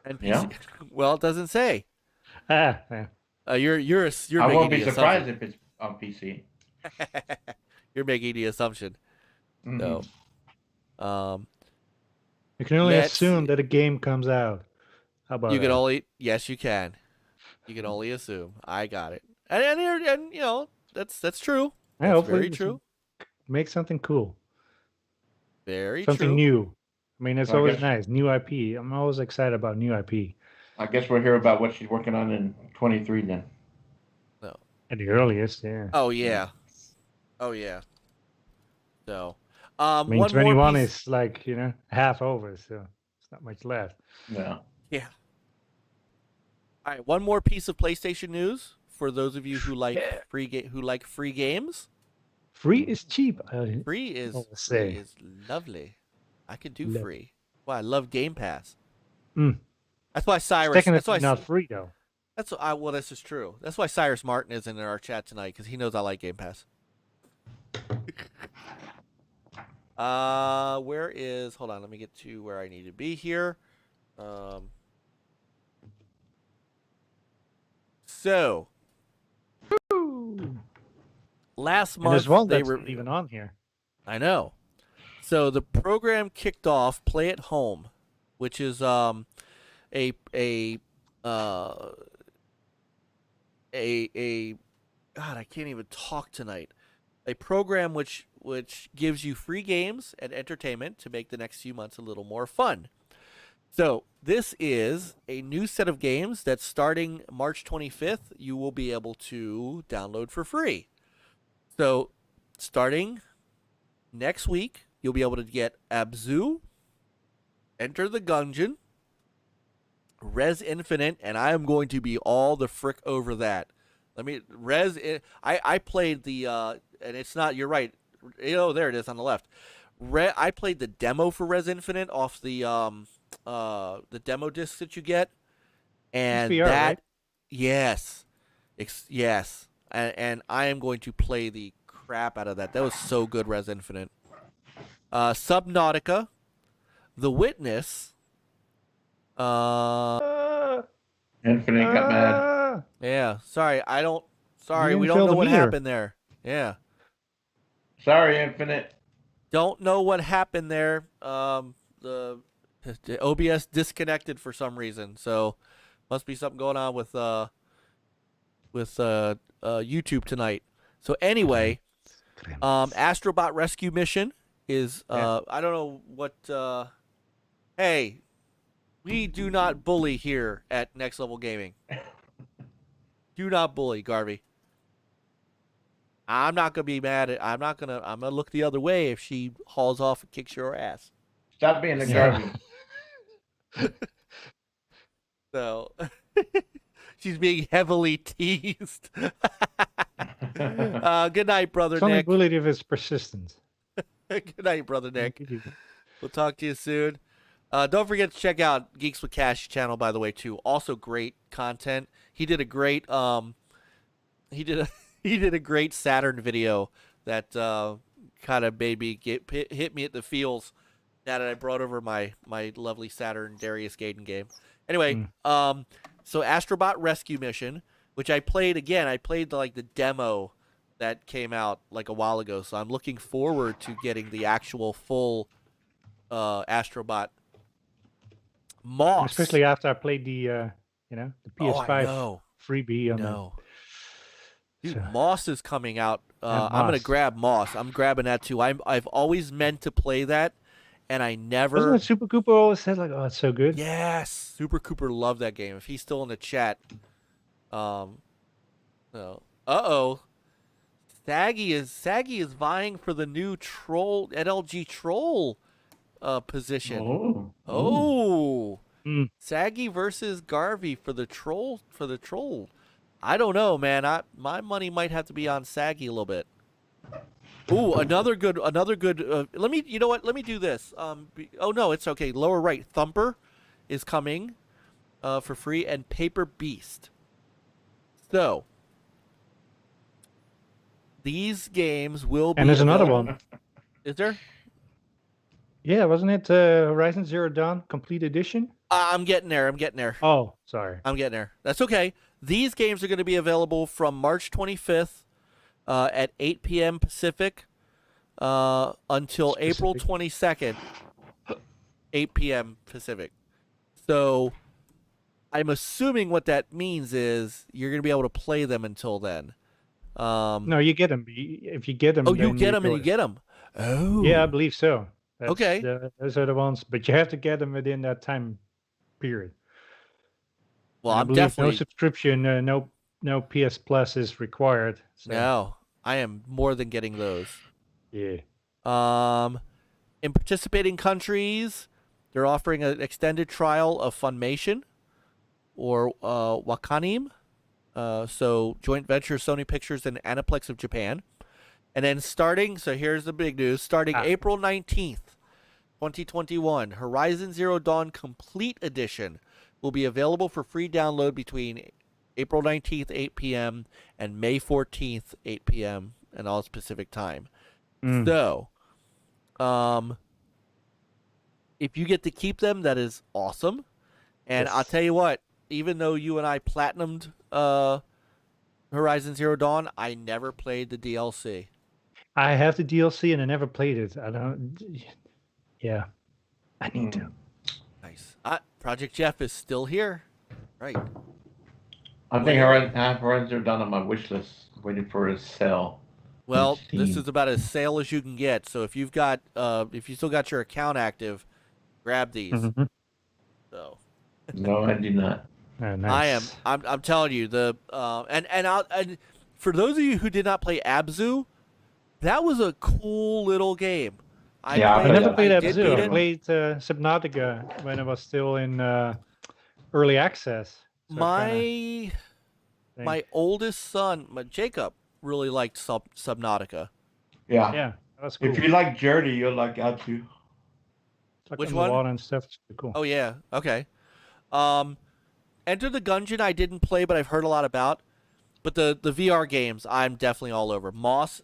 NPC.
Yeah.
Well, it doesn't say.
Yeah.
You're
I won't be surprised if it's on PC.
You're making the assumption. So.
You can only assume that a game comes out. How about
you can only yes, you can. You can only assume. I got it, and that's true.
Yeah,
that's very true.
Make something cool.
Very
something
true.
new. I mean, it's always nice. New IP. I'm always excited about new IP.
I guess we'll hear about what she's working on in 23 then.
No.
At the earliest, yeah.
Oh yeah. Oh yeah. So.
I mean, 21 is like, half over, so it's not much left.
Yeah.
Yeah. All right, one more piece of PlayStation news for those of you who like free games.
Free is cheap.
Free is lovely. I can do free. Well, I love Game Pass. That's why Cyrus.
That's why not free though.
Well, this is true. That's why Cyrus Martin is in our chat tonight, because he knows I like Game Pass. Hold on, let me get to where I need to be here. So last month
there's one that's not even on here.
I know. So the program kicked off Play at Home, which is God, I can't even talk tonight. A program which gives you free games and entertainment to make the next few months a little more fun. So this is a new set of games that starting March 25th, you will be able to download for free. So starting next week, you'll be able to get Abzu, Enter the Gungeon, Res Infinite, and I am going to be all the frick over that. I played the, and it's not, you're right. There it is on the left. I played the demo for Res Infinite off the demo disc that you get. And
VR,
that,
right?
yes. Yes. And I am going to play the crap out of that. That was so good, Res Infinite. Subnautica, The Witness.
Infinite got mad.
Yeah, sorry, we don't know what happened there. Yeah.
Sorry, Infinite.
Don't know what happened there. The OBS disconnected for some reason, so must be something going on with YouTube tonight. So anyway, Astrobot Rescue Mission is I don't know what. Hey, we do not bully here at Next Level Gaming. Do not bully, Garvey. I'm not gonna be mad at. I'm gonna look the other way if she hauls off and kicks your ass.
Stop being a garbage.
So she's being heavily teased. Good night, brother
It's only
Nick.
bullied if it's persistent.
Good night, brother Nick. We'll talk to you soon. Don't forget to check out Geeks with Cash channel, by the way, too. Also great content. He did a great he did a great Saturn video that kind of made me hit me at the feels that I brought over my lovely Saturn Darius Gaiden game. Anyway, so Astrobot Rescue Mission, which I played again. I played the demo that came out like a while ago, so I'm looking forward to getting the actual full Astrobot Moss.
Especially after I played the the PS5 freebie on
no. Dude,
So-
Moss is coming out.
Yeah,
I'm gonna
Moss.
grab Moss. I'm grabbing that too. I've always meant to play that, and I never.
Wasn't it SuPRCooPR always said like, "Oh, it's so good"?
Yes, SuPRCooPR loved that game. If he's still in the chat, no. Saggy is vying for the new troll NLG troll position. Oh. Saggy versus Garvey for the troll. I don't know, man. My money might have to be on Saggy a little bit. Ooh, another good. Let me. You know what? Let me do this. Oh no, it's okay. Lower right, Thumper is coming for free, and Paper Beast. So these games will be.
And there's another
available.
one.
Is there?
Yeah, wasn't it Horizon Zero Dawn Complete Edition?
I'm getting there.
Oh, sorry.
I'm getting there. That's okay. These games are going to be available from March 25th at 8 p.m. Pacific until April 22nd, 8 p.m. Pacific. So I'm assuming what that means is you're going to be able to play them until then.
No, you get them. If you get them,
Oh, you
then
get them and you
go-
get them. Oh.
Yeah, I believe so.
Okay.
Those are the ones, but you have to get them within that time period.
Well,
And I
I'm
believe
definitely.
no subscription, no PS Plus is required. So,
No, I am more than getting those.
Yeah.
In participating countries, they're offering an extended trial of Funimation or Wakanim. So joint venture Sony Pictures and Aniplex of Japan. And then so here's the big news. Starting April 19th, 2021, Horizon Zero Dawn Complete Edition will be available for free download between April 19th, 8 p.m. and May 14th, 8 p.m. and all specific time. So, if you get to keep them, that is awesome. And
Yes.
I'll tell you what, even though you and I platinumed Horizon Zero Dawn, I never played the DLC.
I have the DLC and I never played it. I don't. Yeah, I need to.
Nice. Project Jeff is still here. Right.
I think I have Horizon Zero Dawn on my wish list, waiting for a sale.
Well, this
Steam.
is about as sale as you can get. So if you've got, if you still got your account active, grab these.
Mhm.
So.
No, I do not.
Oh, nice.
I'm telling you and for those of you who did not play Abzu, that was a cool little game.
I never played
I did
Abzu.
beat
I
it.
played Subnautica when it was still in early access. So
My oldest son, Jacob, really liked Subnautica.
Yeah.
Yeah, that was cool.
If you like Journey, you'll like Abzu.
Like
Which
on the
one?
water and stuff. It's pretty cool.
Oh yeah, okay. Enter the Gungeon I didn't play, but I've heard a lot about. But the VR games, I'm definitely all over. Moss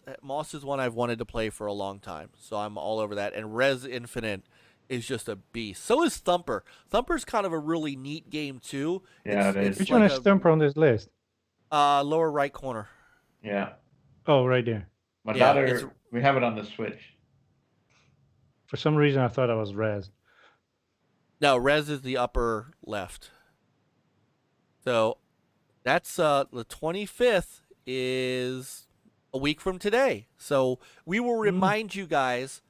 is one I've wanted to play for a long time, so I'm all over that. And Res Infinite is just a beast. So is Thumper. Thumper's kind of a really neat game too.
Yeah, it is.
Which one is Thumper on this list?
Lower right corner.
Yeah.
Oh, right there.
My
Yeah,
daughter We have it on the Switch.
For some reason, I thought I was Res.
No, res is the upper left. So that's the 25th is a week from today. So we will remind you guys,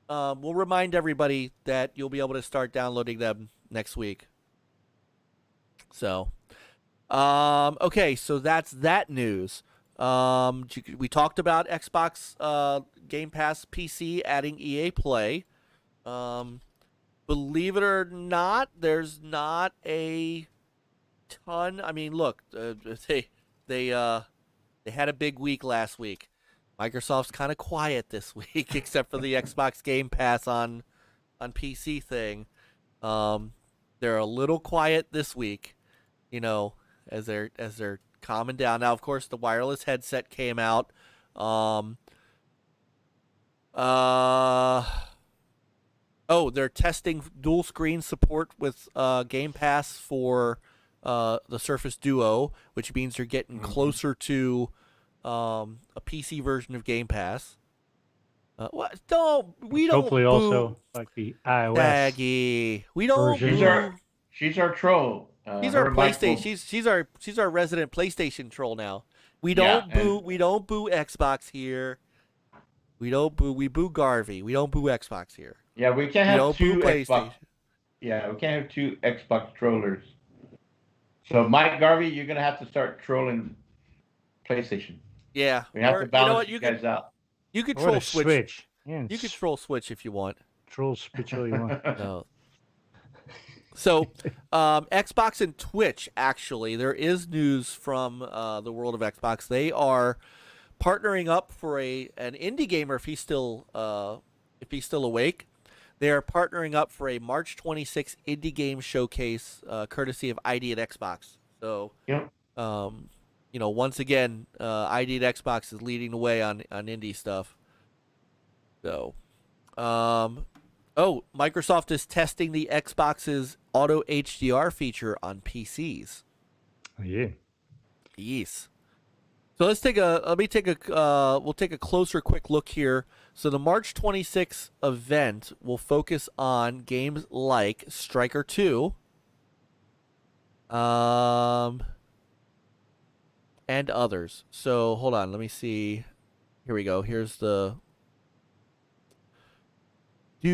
we'll remind everybody that you'll be able to start downloading them next week. So, okay, so that's that news. We talked about Xbox Game Pass PC adding EA Play. Believe it or not, there's not a ton. I mean, look, they had a big week last week. Microsoft's kind of quiet this week, except for the Xbox Game Pass on PC thing. They're a little quiet this week, you know, as they're calming down. Now, of course, the wireless headset came out. They're testing dual screen support with Game Pass for the Surface Duo, which means you're getting closer to a PC version of Game Pass. What? We don't.
Hopefully, also like the iOS.
Daggy. We don't.
She's our troll.
She's our PlayStation. She's our resident PlayStation troll now. We don't boo. We don't boo Xbox here. We don't boo. We boo Garvey. We don't boo Xbox here.
Yeah, we can't have two Xbox. Yeah, we can't have two Xbox trollers. So, Mike Garvey, you're gonna have to start trolling PlayStation.
Yeah,
we have to balance you guys out.
You could troll Switch.
Yeah,
you could troll Switch if you want.
Troll Switch all you want.
No. So, Xbox and Twitch, actually, there is news from the world of Xbox. They are partnering up for an indie gamer if he's still awake. They are partnering up for a March 26th indie game showcase, courtesy of ID at Xbox. So, once again, ID at Xbox is leading the way on indie stuff. So, Microsoft is testing the Xbox's auto HDR feature on PCs.
Oh, yeah.
Yes. So we'll take a closer quick look here. So the March 26th event will focus on games like Striker 2, and others. So hold on, let me see. Here we go. Here's the All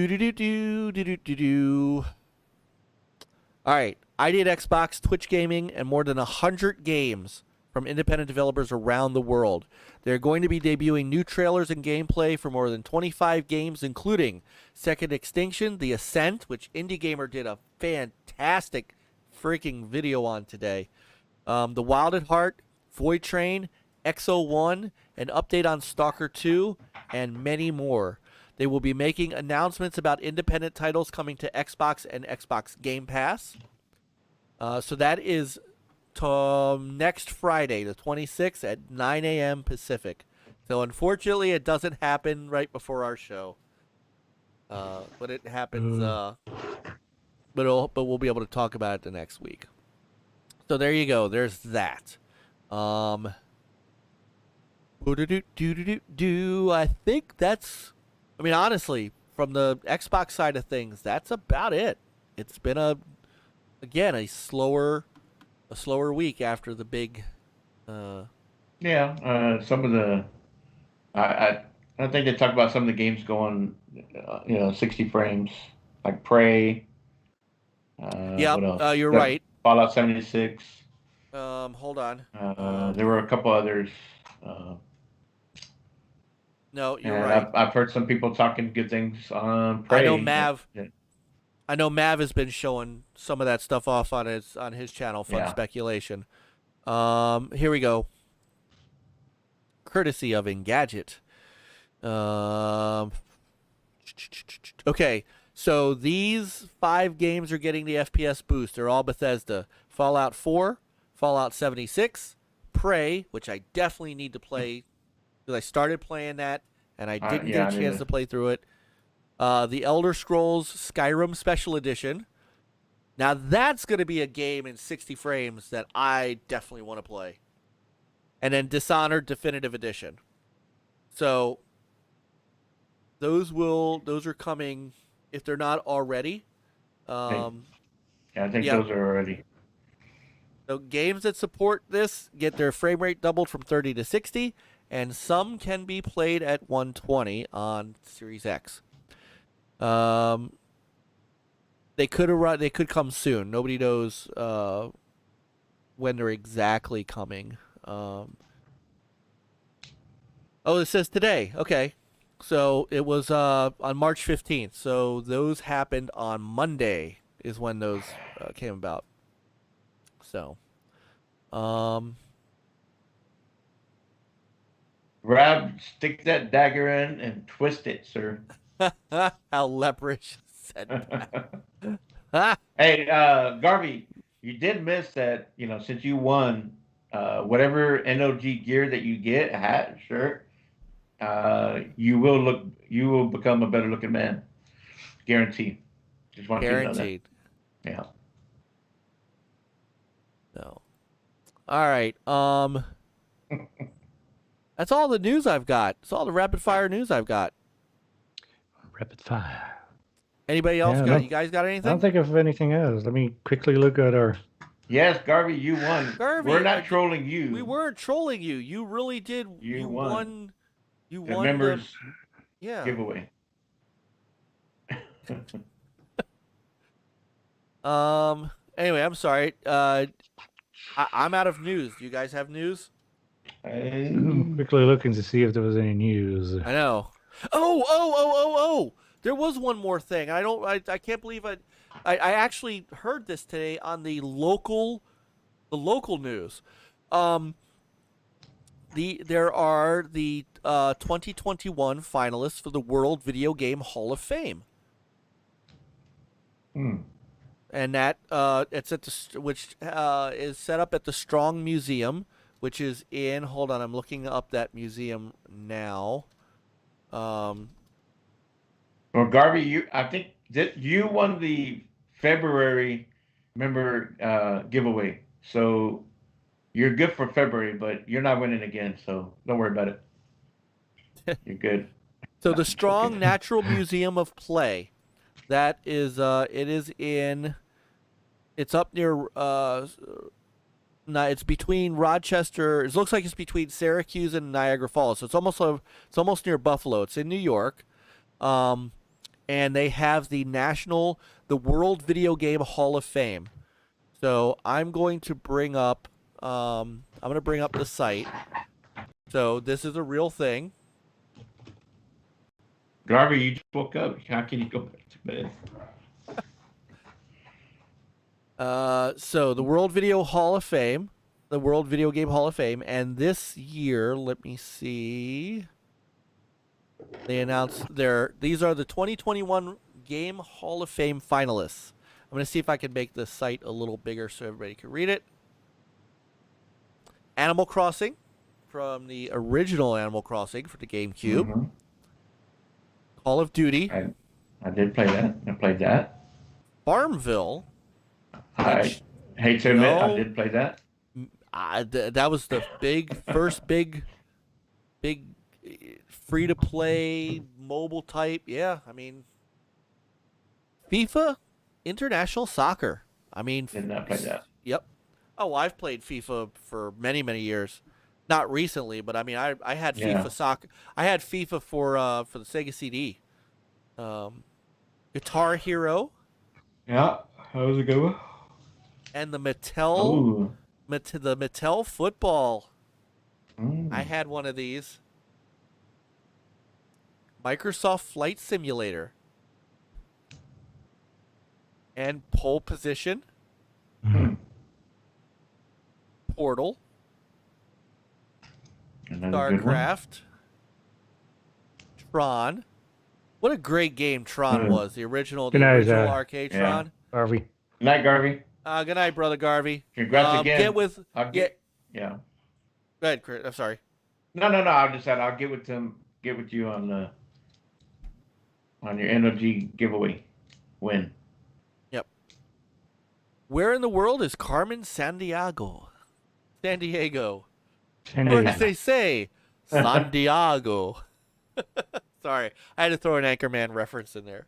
right, ID at Xbox, Twitch Gaming, and more than 100 games from independent developers around the world. They're going to be debuting new trailers and gameplay for more than 25 games, including Second Extinction, The Ascent, which Indie Gamer did a fantastic freaking video on today, The Wild at Heart, Void Train, XO1, an update on Stalker 2, and many more. They will be making announcements about independent titles coming to Xbox and Xbox Game Pass. So that is next Friday, the 26th at 9 a.m. Pacific. So unfortunately, it doesn't happen right before our show, but it happens. But we'll be able to talk about it the next week. So there you go. There's that. I think that's. I mean, honestly, from the Xbox side of things, that's about it. It's been a slower week after the big.
Some of the. I think they talked about some of the games going, 60 frames, like Prey.
You're right.
Fallout 76.
Hold on.
There were a couple others.
No, you're right.
I've heard some people talking good things on Prey.
I know Mav. Yeah. I know Mav has been showing some of that stuff off on his channel. Fun Speculation. Here we go. Courtesy of Engadget. Okay, so these 5 games are getting the FPS boost. They're all Bethesda. Fallout 4, Fallout 76, Prey, which I definitely need to play because I started playing that and I didn't get a chance to play through it. The Elder Scrolls Skyrim Special Edition. Now that's going to be a game in 60 frames that I definitely want to play. And then Dishonored Definitive Edition. So those are coming if they're not already.
Yeah, I think those are already.
So games that support this get their frame rate doubled from 30 to 60, and some can be played at 120 on Series X. They could come soon. Nobody knows when they're exactly coming. Oh, it says today. Okay. So it was on March 15th. So those happened on Monday is when those came about. So,
Rob, stick that dagger in and twist it, sir.
how leprous said that.
Hey, Garvey, you did miss that, since you won, whatever NLG gear that you get, hat, shirt, you will become a better looking man. Guaranteed. Just want you to know that.
Guaranteed.
Yeah.
No. All right. That's all the news I've got. That's all the rapid fire news I've got.
Rapid fire.
Anybody else you guys got anything?
I don't think of anything else. Let me quickly look at our.
Yes, Garvey, you won.
Garvey,
we're not trolling you.
We weren't trolling you. You really did. You won. You
the
won
members
giveaway. Anyway, I'm sorry. I'm out of news. Do you guys have news?
Quickly looking to see if there was any news.
I know. Oh! There was one more thing. I can't believe I actually heard this today on the local news. There are the 2021 finalists for the World Video Game Hall of Fame. And that it's at which is set up at the Strong Museum, which is in. Hold on, I'm looking up that museum now.
Well, Garvey, I think that you won the February member giveaway, so you're good for February, but you're not winning again, so don't worry about it. You're good.
So the Strong Natural Museum of Play, that is it is in. It's up near. It's between Rochester. It looks like it's between Syracuse and Niagara Falls. So it's almost near Buffalo. It's in New York, and they have the World Video Game Hall of Fame. So I'm going to bring up. I'm going to bring up the site. So this is a real thing.
Garvey, you just woke up. How can you go back to bed?
So the World Video Hall of Fame, the World Video Game Hall of Fame, and this year, let me see. They announced these are the 2021 Game Hall of Fame finalists. I'm going to see if I can make the site a little bigger so everybody can read it. Animal Crossing, from the original Animal Crossing for the GameCube.
Mm-hmm.
Call of Duty.
I did play that. I played that.
Farmville.
I hate to admit, I did play that.
That was the first big free-to-play mobile type. Yeah, I mean, FIFA International Soccer. I mean,
did not play that.
Yep. Oh, I've played FIFA for many years. Not recently, but I mean, I had FIFA soccer. I had FIFA for the Sega CD. Guitar Hero.
Yeah, that was a good one.
And the Mattel football. I had one of these. Microsoft Flight Simulator. And Pole Position. Portal. StarCraft. Tron. What a great game Tron was. The original arcade Tron.
Garvey.
Good night, Garvey.
Good night, brother Garvey.
Congrats again.
Get with.
Yeah.
Go ahead, Chris. I'm sorry.
No. I just said I'll get with them. Get with you on your NLG giveaway win.
Yep. Where in the world is Carmen Sandiego? San Diego. Or as they say, San Diego. Sorry, I had to throw an Anchorman reference in there.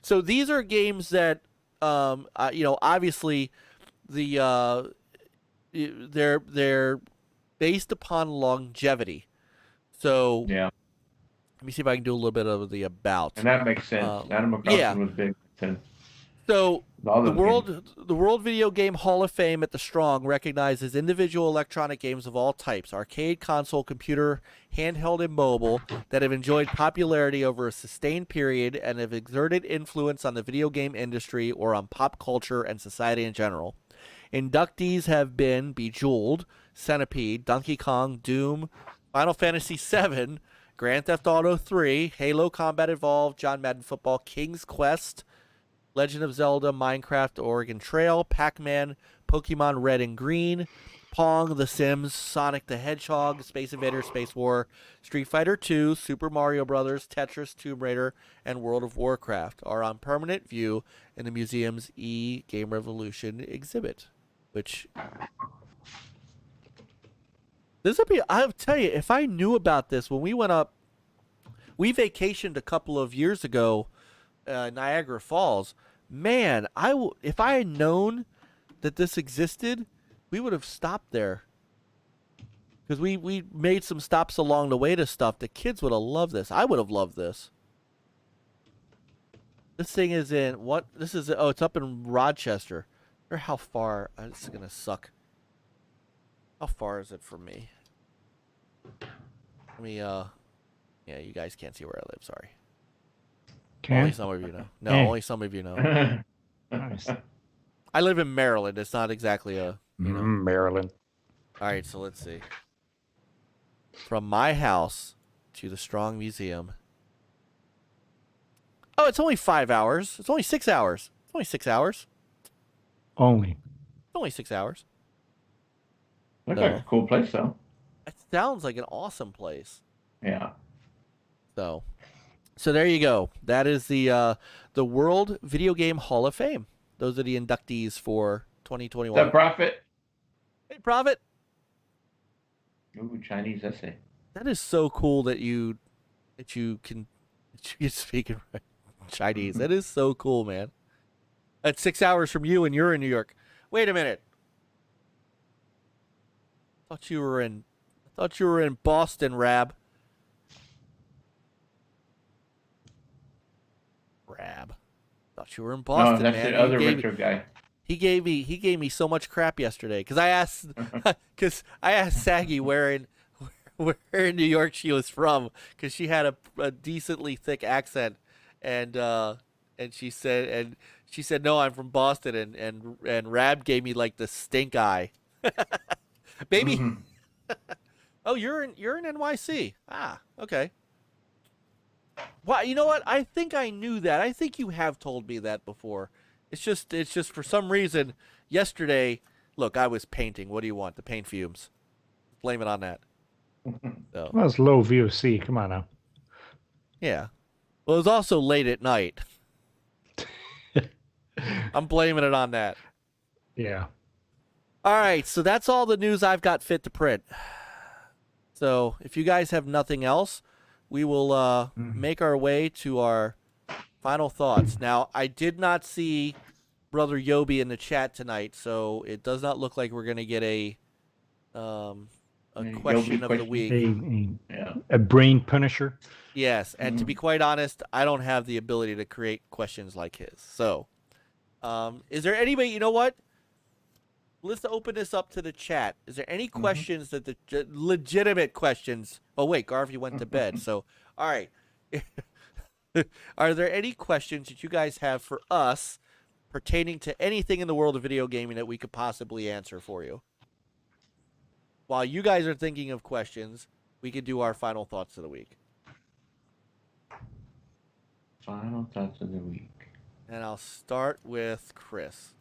So these are games that, obviously, they're based upon longevity. So
yeah,
let me see if I can do a little bit of the about.
and that makes sense. Animal Crossing was big.
So the World Video Game Hall of Fame at the Strong recognizes individual electronic games of all types, arcade, console, computer, handheld, and mobile, that have enjoyed popularity over a sustained period and have exerted influence on the video game industry or on pop culture and society in general. Inductees have been Bejeweled, Centipede, Donkey Kong, Doom, Final Fantasy VII, Grand Theft Auto 3, Halo Combat Evolved, John Madden Football, King's Quest, Legend of Zelda, Minecraft, Oregon Trail, Pac-Man, Pokemon Red and Green, Pong, The Sims, Sonic the Hedgehog, Space Invaders, Space War, Street Fighter 2, Super Mario Bros., Tetris, Tomb Raider, and World of Warcraft are on permanent view in the museum's Game Revolution exhibit, which... This would be... I'll tell you, if I knew about this when we went up... We vacationed a couple of years ago, Niagara Falls. Man, if I had known that this existed, we would have stopped there. Because we made some stops along the way to stuff. The kids would have loved this. I would have loved this. This thing is in what? This is it's up in Rochester. Or how far? This is gonna suck. How far is it from me? Let me yeah, you guys can't see where I live. Sorry. Only some of you know. No, only some of you know.
Nice.
I live in Maryland. It's not exactly a
Maryland.
All right, so let's see. From my house to the Strong Museum. Oh, it's only 5 hours. It's only 6 hours. It's only 6 hours.
Only.
It's only 6 hours.
Looks like a cool place, though.
It sounds like an awesome place.
Yeah.
So there you go. That is the World Video Game Hall of Fame. Those are the inductees for 2021.
The Prophet.
Hey, Prophet.
Ooh, Chinese essay.
That is so cool that you can speak in Chinese. That is so cool, man. That's 6 hours from you, and you're in New York. Wait a minute. I thought you were in Boston, Rab. Thought you were in Boston,
no, that's
man.
the other retro guy.
He gave me so much crap yesterday because I asked Saggy where in New York she was from because she had a decently thick accent, and she said no, I'm from Boston, and Rab gave me like the stink eye. Baby. Mm-hmm. Oh, you're in NYC. Ah, okay. Well, you know what? I think I knew that. I think you have told me that before. It's just for some reason yesterday. Look, I was painting. What do you want? The paint fumes. Blame it on that. So.
Well, it's low VOC. Come on now.
Yeah. Well, it was also late at night. I'm blaming it on that.
Yeah.
All right. So that's all the news I've got fit to print. So if you guys have nothing else, we will make our way to our final thoughts. Now, I did not see Brother Yobi in the chat tonight, so it does not look like we're going to get a question of the week.
A brain punisher.
Yes, and to be quite honest, I don't have the ability to create questions like his. So, is there anybody, you know what? Let's open this up to the chat. Is there any questions that the legitimate questions? Oh, wait, Garvey went to bed. So, all right. Are there any questions that you guys have for us pertaining to anything in the world of video gaming that we could possibly answer for you? While you guys are thinking of questions, we could do our final thoughts of the week.
Final thoughts of the week.
And I'll start with Chris.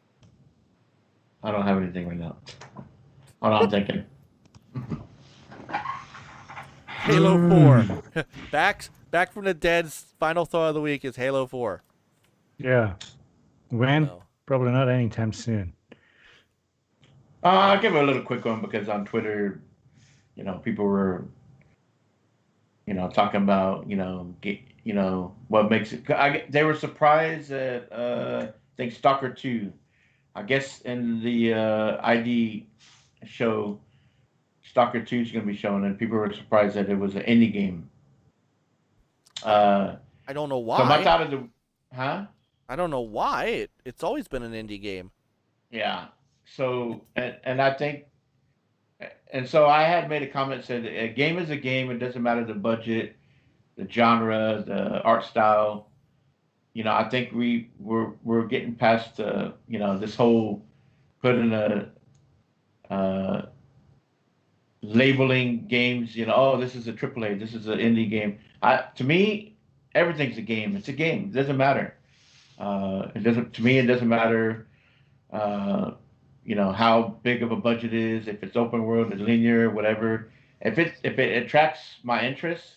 I don't have anything right now. Hold on, I'm thinking.
Halo 4. Back from the dead's final thought of the week is Halo 4.
Yeah. When? No. Probably not anytime soon.
I'll give it a little quick one because on Twitter, people were talking about what makes it. They were surprised at I think Stalker 2. I guess in the ID show, Stalker 2 is going to be shown, and people were surprised that it was an indie game.
I don't know why.
So my thought of the, huh?
I don't know why. It's always been an indie game.
Yeah. So and I think, and so I had made a comment said a game is a game. It doesn't matter the budget, the genre, the art style. I think we're getting past this whole putting a labeling games. Oh, this is a AAA. This is an indie game. To me, everything's a game. It's a game. It doesn't matter. It doesn't. To me, it doesn't matter. How big of a budget is. If it's open world, it's linear, whatever. If it attracts my interest,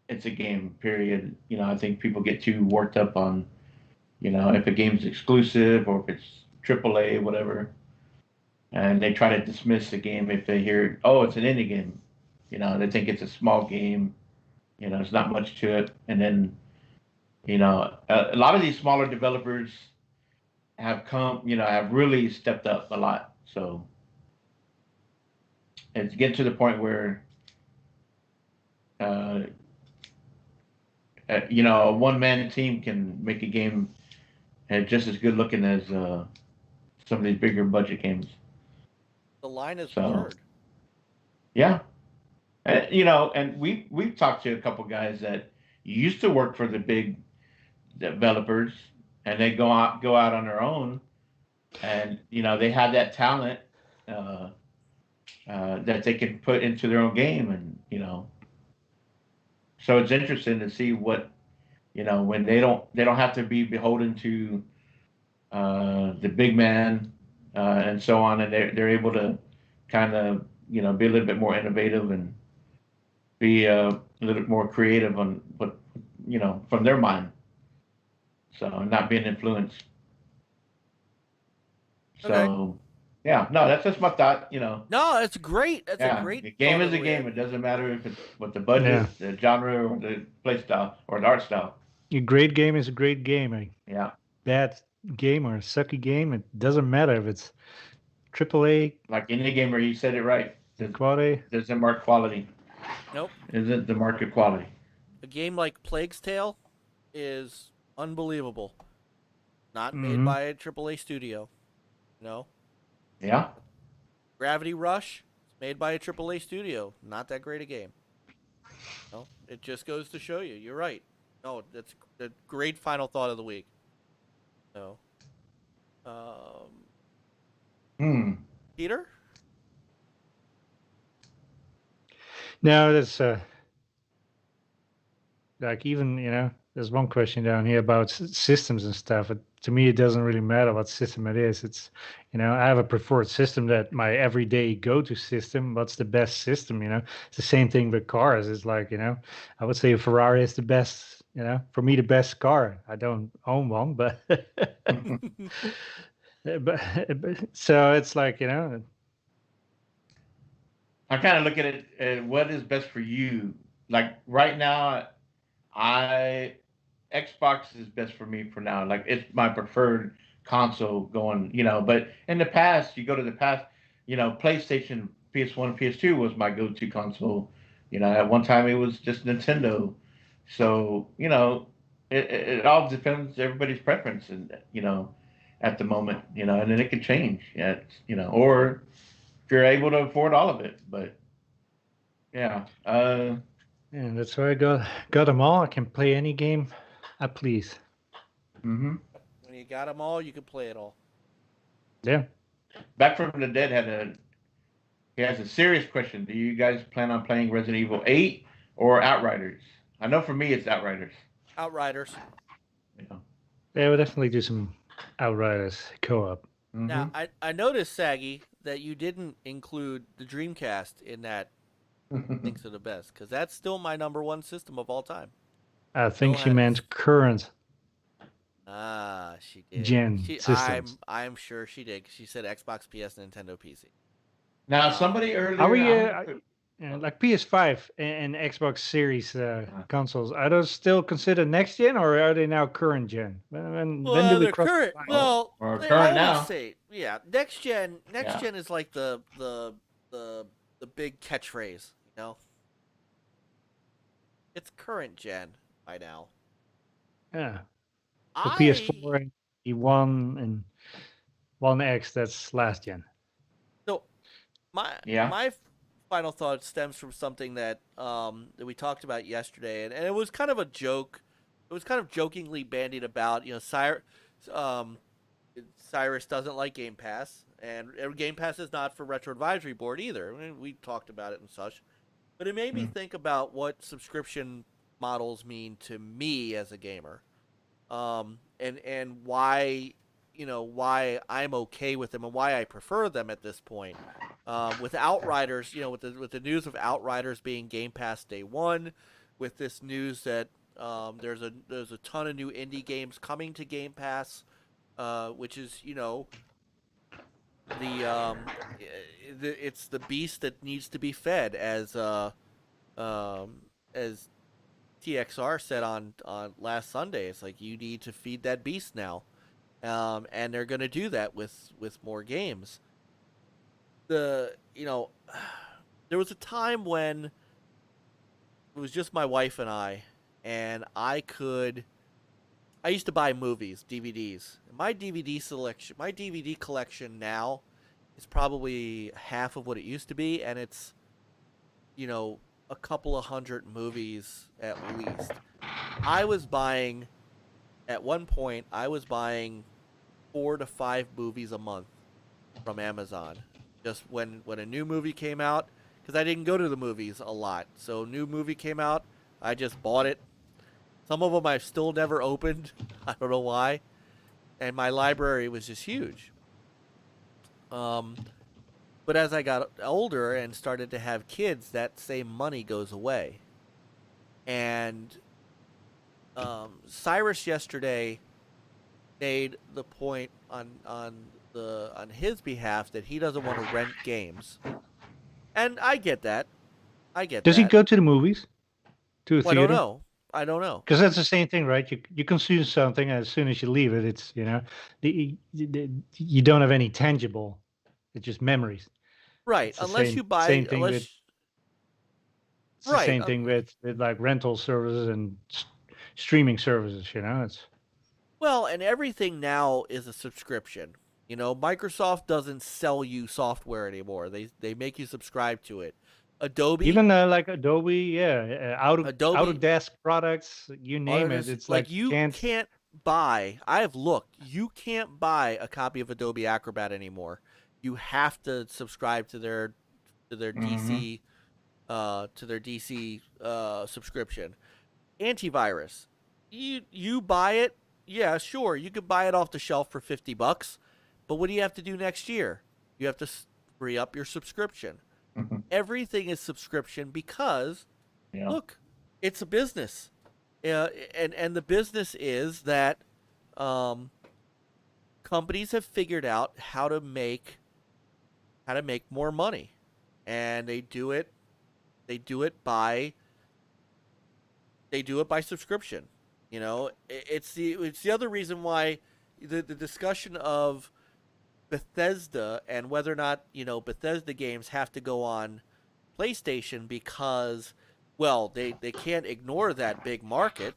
it's a game. Period. I think people get too worked up on, if a game's exclusive or if it's AAA, whatever, and they try to dismiss the game if they hear, oh, it's an indie game. They think it's a small game. It's not much to it, and then, a lot of these smaller developers have have really stepped up a lot. So it's getting to the point where, a one-man team can make a game just as good looking as some of these bigger budget games.
The line is blurred.
Yeah. And, and we've talked to a couple guys that used to work for the big developers, and they go out on their own, and they have that talent that they can put into their own game, and so it's interesting to see what when they don't have to be beholden to the big man and so on, and they're able to kind of be a little bit more innovative and be a little bit more creative on what from their mind. So not being influenced. So
Okay.
Yeah, no, that's just my thought.
No, that's great. That's a great.
The game is a game. It doesn't matter if it's what the budget, the genre, or the play style, or the art style.
A great game is a great game.
Yeah.
Bad game or a sucky game, it doesn't matter if it's AAA.
Like indie gamer, you said it right.
Quality
doesn't mark quality.
Nope.
Isn't the market quality?
A game like Plague's Tale is unbelievable. Not made by a AAA studio. No.
Yeah.
Gravity Rush, made by a AAA studio. Not that great a game. No, it just goes to show you. You're right. No, that's a great final thought of the week. No. Peter?
No, that's like even there's one question down here about systems and stuff. To me, it doesn't really matter what system it is. It's I have a preferred system that my everyday go-to system. What's the best system? It's the same thing with cars. It's like I would say a Ferrari is the best. For me, the best car. I don't own one, but so it's like
I kind of look at it. What is best for you? Like right now, Xbox is best for me for now. Like it's my preferred console going. But in the past, you go to the past. PlayStation, PS1, PS2 was my go-to console. At one time it was just Nintendo. So it all depends everybody's preference, and at the moment, and then it can change. Or if you're able to afford all of it, but yeah.
And that's why I got them all. I can play any game I please.
Mm-hmm.
When you got them all, you can play it all.
Yeah.
Back from the Dead he has a serious question. Do you guys plan on playing Resident Evil 8 or Outriders? I know for me it's Outriders.
Outriders.
Yeah, we'll definitely do some Outriders co-op.
Mm-hmm.
Now, I noticed, Saggy, that you didn't include the Dreamcast in that Thinks of the Best, because that's still my #1 system of all time.
I think she meant current.
Ah, she did.
Gen systems.
I'm sure she did. She said Xbox, PS, Nintendo, PC.
Now, somebody earlier.
like PS5 and Xbox Series consoles, are those still considered next gen or are they now current gen? When do we
they're
cross the
current.
line?
Well,
Or
they
current
always
now.
say, yeah, next gen. Next
Yeah.
gen is like the big catchphrase. You know, it's current gen by now.
Yeah. So PS4
I
and E1 and One X, that's last gen.
so my
Yeah.
my final thought stems from something that that we talked about yesterday, and it was kind of a joke. It was kind of jokingly bandied about. You know, Cyrus doesn't like Game Pass, and Game Pass is not for Retro Advisory Board either. I mean, we talked about it and such, but it made me think about what subscription models mean to me as a gamer, and why, you know, why I'm okay with them and why I prefer them at this point. With Outriders, you know, with the news of Outriders being Game Pass day one, with this news that there's a ton of new indie games coming to Game Pass, which is, you know, it's the beast that needs to be fed, as TXR said on last Sunday. It's like, you need to feed that beast now, and they're going to do that with more games. You know, there was a time when it was just my wife and I used to buy movies, DVDs. My DVD collection now is probably half of what it used to be, and it's, you know, a couple of hundred movies at least. At one point, I was buying 4 to 5 movies a month from Amazon. Just when a new movie came out, because I didn't go to the movies a lot. So new movie came out, I just bought it. Some of them I've still never opened. I don't know why. And my library was just huge. But as I got older and started to have kids, that same money goes away. And Cyrus yesterday made the point on his behalf that he doesn't want to rent games. And I get that.
Does he go to the movies? To a
Well,
theater?
I don't know.
Because that's the same thing, right? You consume something, and as soon as you leave it, it's, you know, you don't have any tangible. It's just memories.
Right.
It's the
Unless you buy.
same thing
Unless,
with. It's
right.
the same thing with like rental services and streaming services. You know, it's.
Well, and everything now is a subscription. You know, Microsoft doesn't sell you software anymore. They make you subscribe to it. Adobe,
Even like Adobe, yeah, Autodesk products, you name it. It's like
you can't buy. I have looked. You can't buy a copy of Adobe Acrobat anymore. You have to subscribe to their DC subscription. Antivirus, you buy it. Yeah, sure, you could buy it off the shelf for $50, but what do you have to do next year? You have to free up your subscription. Everything is subscription because, look, it's a business, and the business is that companies have figured out how to make more money, and they do it by subscription. You know, it's the other reason why the discussion of Bethesda and whether or not, you know, Bethesda games have to go on PlayStation because, well, they can't ignore that big market.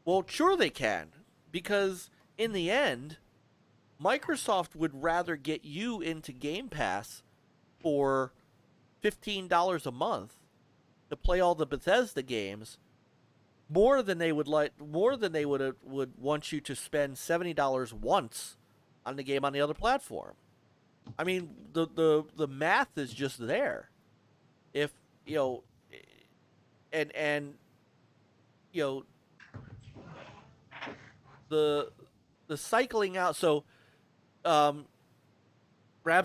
Well, sure they can, because in the end, Microsoft would rather get you into Game Pass for $15 a month to play all the Bethesda games more than they would want you to spend $70 once on the game on the other platform. I mean, the math is just there. If, you know, and you know, the cycling out. So Rab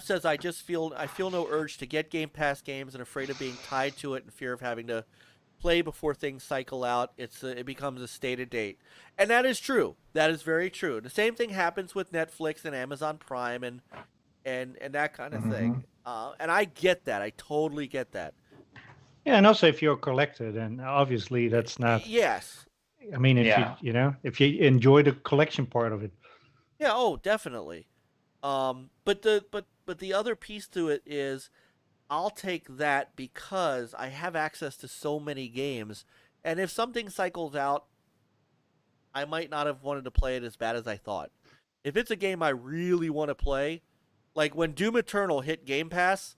says, I feel no urge to get Game Pass games and afraid of being tied to it in fear of having to play before things cycle out. It becomes a stated date. And that is true. That is very true. The same thing happens with Netflix and Amazon Prime and that kind of thing. And I get that. I totally get that.
Yeah, and also if you're a collector, then obviously that's not.
Yes.
I mean, if if you enjoy the collection part of it.
Yeah. Oh, definitely. But the other piece to it is, I'll take that because I have access to so many games, and if something cycles out, I might not have wanted to play it as bad as I thought. If it's a game I really want to play, like when Doom Eternal hit Game Pass,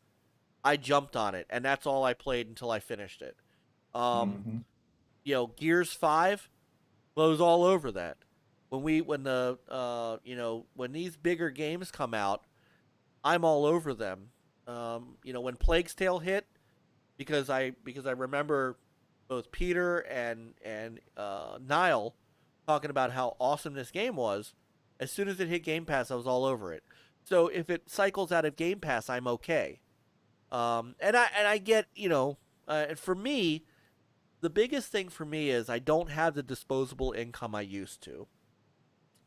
I jumped on it, and that's all I played until I finished it. You know, Gears 5, well, I was all over that. When these bigger games come out, I'm all over them. You know, when Plague's Tale hit, because I remember both Peter and Niall talking about how awesome this game was. As soon as it hit Game Pass, I was all over it. So if it cycles out of Game Pass, I'm okay. And I get, you know, and for me, the biggest thing for me is I don't have the disposable income I used to.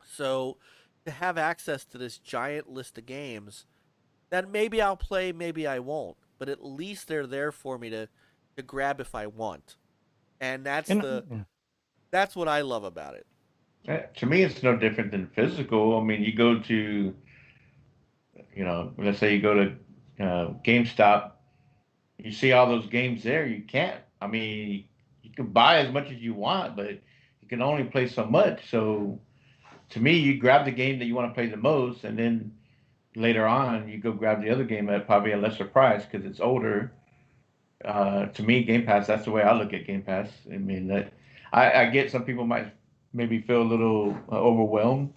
So to have access to this giant list of games that maybe I'll play, maybe I won't, but at least they're there for me to grab if I want. And that's what I love about it.
To me, it's no different than physical. I mean, you go to, you know, let's say you go to GameStop, you see all those games there. You can't. I mean, you can buy as much as you want, but you can only play so much. So, to me, you grab the game that you want to play the most, and then later on, you go grab the other game at probably a lesser price because it's older. To me, Game Pass, that's the way I look at Game Pass. I mean, I get some people might maybe feel a little overwhelmed,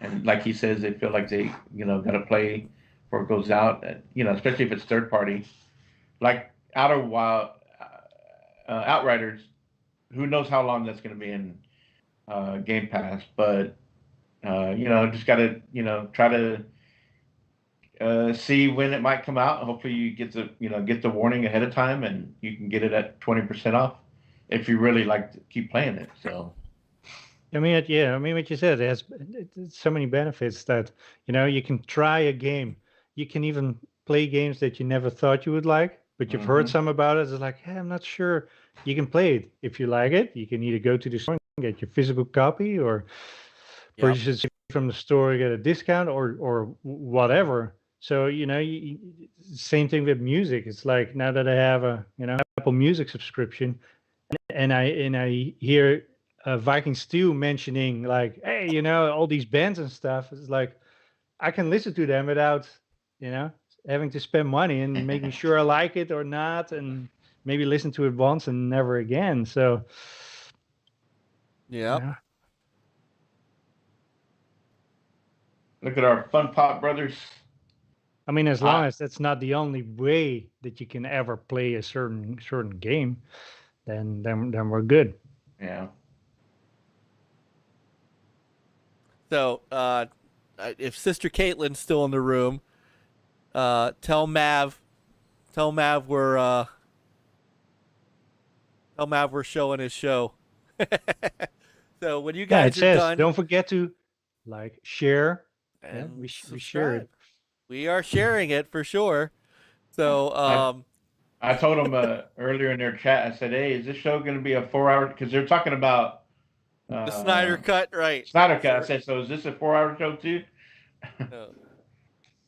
and like he says, they feel like they, you know, got to play before it goes out. You know, especially if it's third party, like Outer Wild, Outriders. Who knows how long that's going to be in Game Pass? But you know, just got to, you know, try to see when it might come out. Hopefully, you get the warning ahead of time, and you can get it at 20% off if you really like to keep playing it. So.
I mean, what you said, it has so many benefits that, you know, you can try a game. You can even play games that you never thought you would like, but you've heard some about it. It's like, hey, I'm not sure. You can play it. If you like it, you can either go to the store and get your physical copy, or purchase it from the store, get a discount, or whatever. So, you know, same thing with music. It's like, now that I have a, you know, Apple Music subscription, and I hear Viking Stew mentioning, like, hey, you know, all these bands and stuff. It's like, I can listen to them without, you know, having to spend money and making sure I like it or not, and maybe listen to it once and never again. So,
yeah. You know.
Look at our Fun Pop brothers.
I mean, as long as that's not the only way that you can ever play a certain game, then we're good.
Yeah.
So, if Sister Caitlin's still in the room, tell Mav we're showing his show. So when you guys are done,
don't forget to like, share, and we share it.
We are sharing it for sure. So,
I told them earlier in their chat. I said, "Hey, is this show going to be a 4-hour?" Because they're talking about.
The Snyder Cut, right?
Snyder Cut. I said, so is this a 4-hour show too?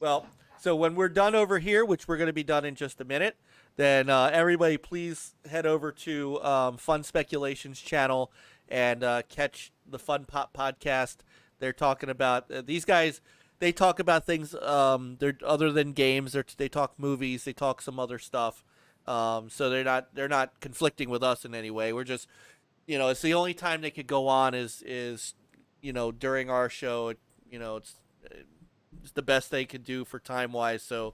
Well, so when we're done over here, which we're going to be done in just a minute, then everybody please head over to Fun Speculations channel and catch the Fun Pop podcast. They're talking about these guys. They talk about things they're other than games. They talk movies. They talk some other stuff. So they're not conflicting with us in any way. We're just, you know, it's the only time they could go on is you know, during our show. You know, it's the best they could do for time wise. So,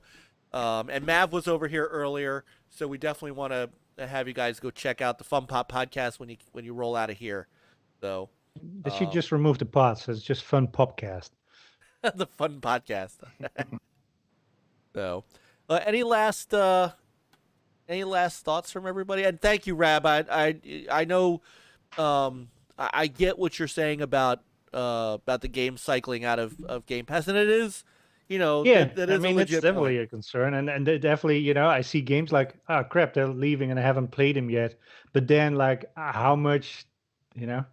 and Mav was over here earlier, so we definitely want to have you guys go check out the Fun Pop podcast when you roll out of here. So
they should just remove the pods. It's just Fun Popcast.
The Fun Podcast. So, any last thoughts from everybody? And thank you, Rab. I know, I get what you're saying about the game cycling out of Game Pass, and it is, you know,
Yeah,
that
I
is
mean,
a
it's
legit
definitely
point.
a concern, and they definitely, you know, I see games like, oh crap, they're leaving and I haven't played them yet. But then, like, how much, you know,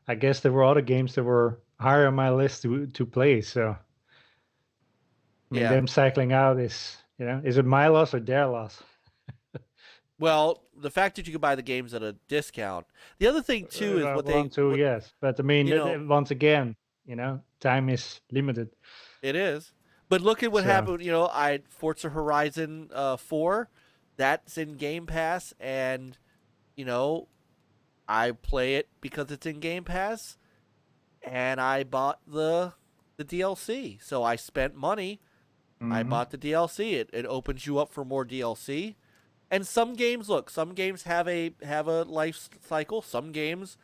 I guess there were other games that were higher on my list to play. So, I mean,
Yeah.
them cycling out is, you know, is it my loss or their loss?
Well, the fact that you can buy the games at a discount. The other thing too is what they,
One, two, yes, but I mean,
you know,
once again, you know, time is limited.
it is. But look at what
So-
happened. You know, Forza Horizon 4, that's in Game Pass, and you know, I play it because it's in Game Pass, and I bought the DLC. So I spent money. I bought the DLC. It opens you up for more DLC. And some games, look, some games have a life cycle. Some games,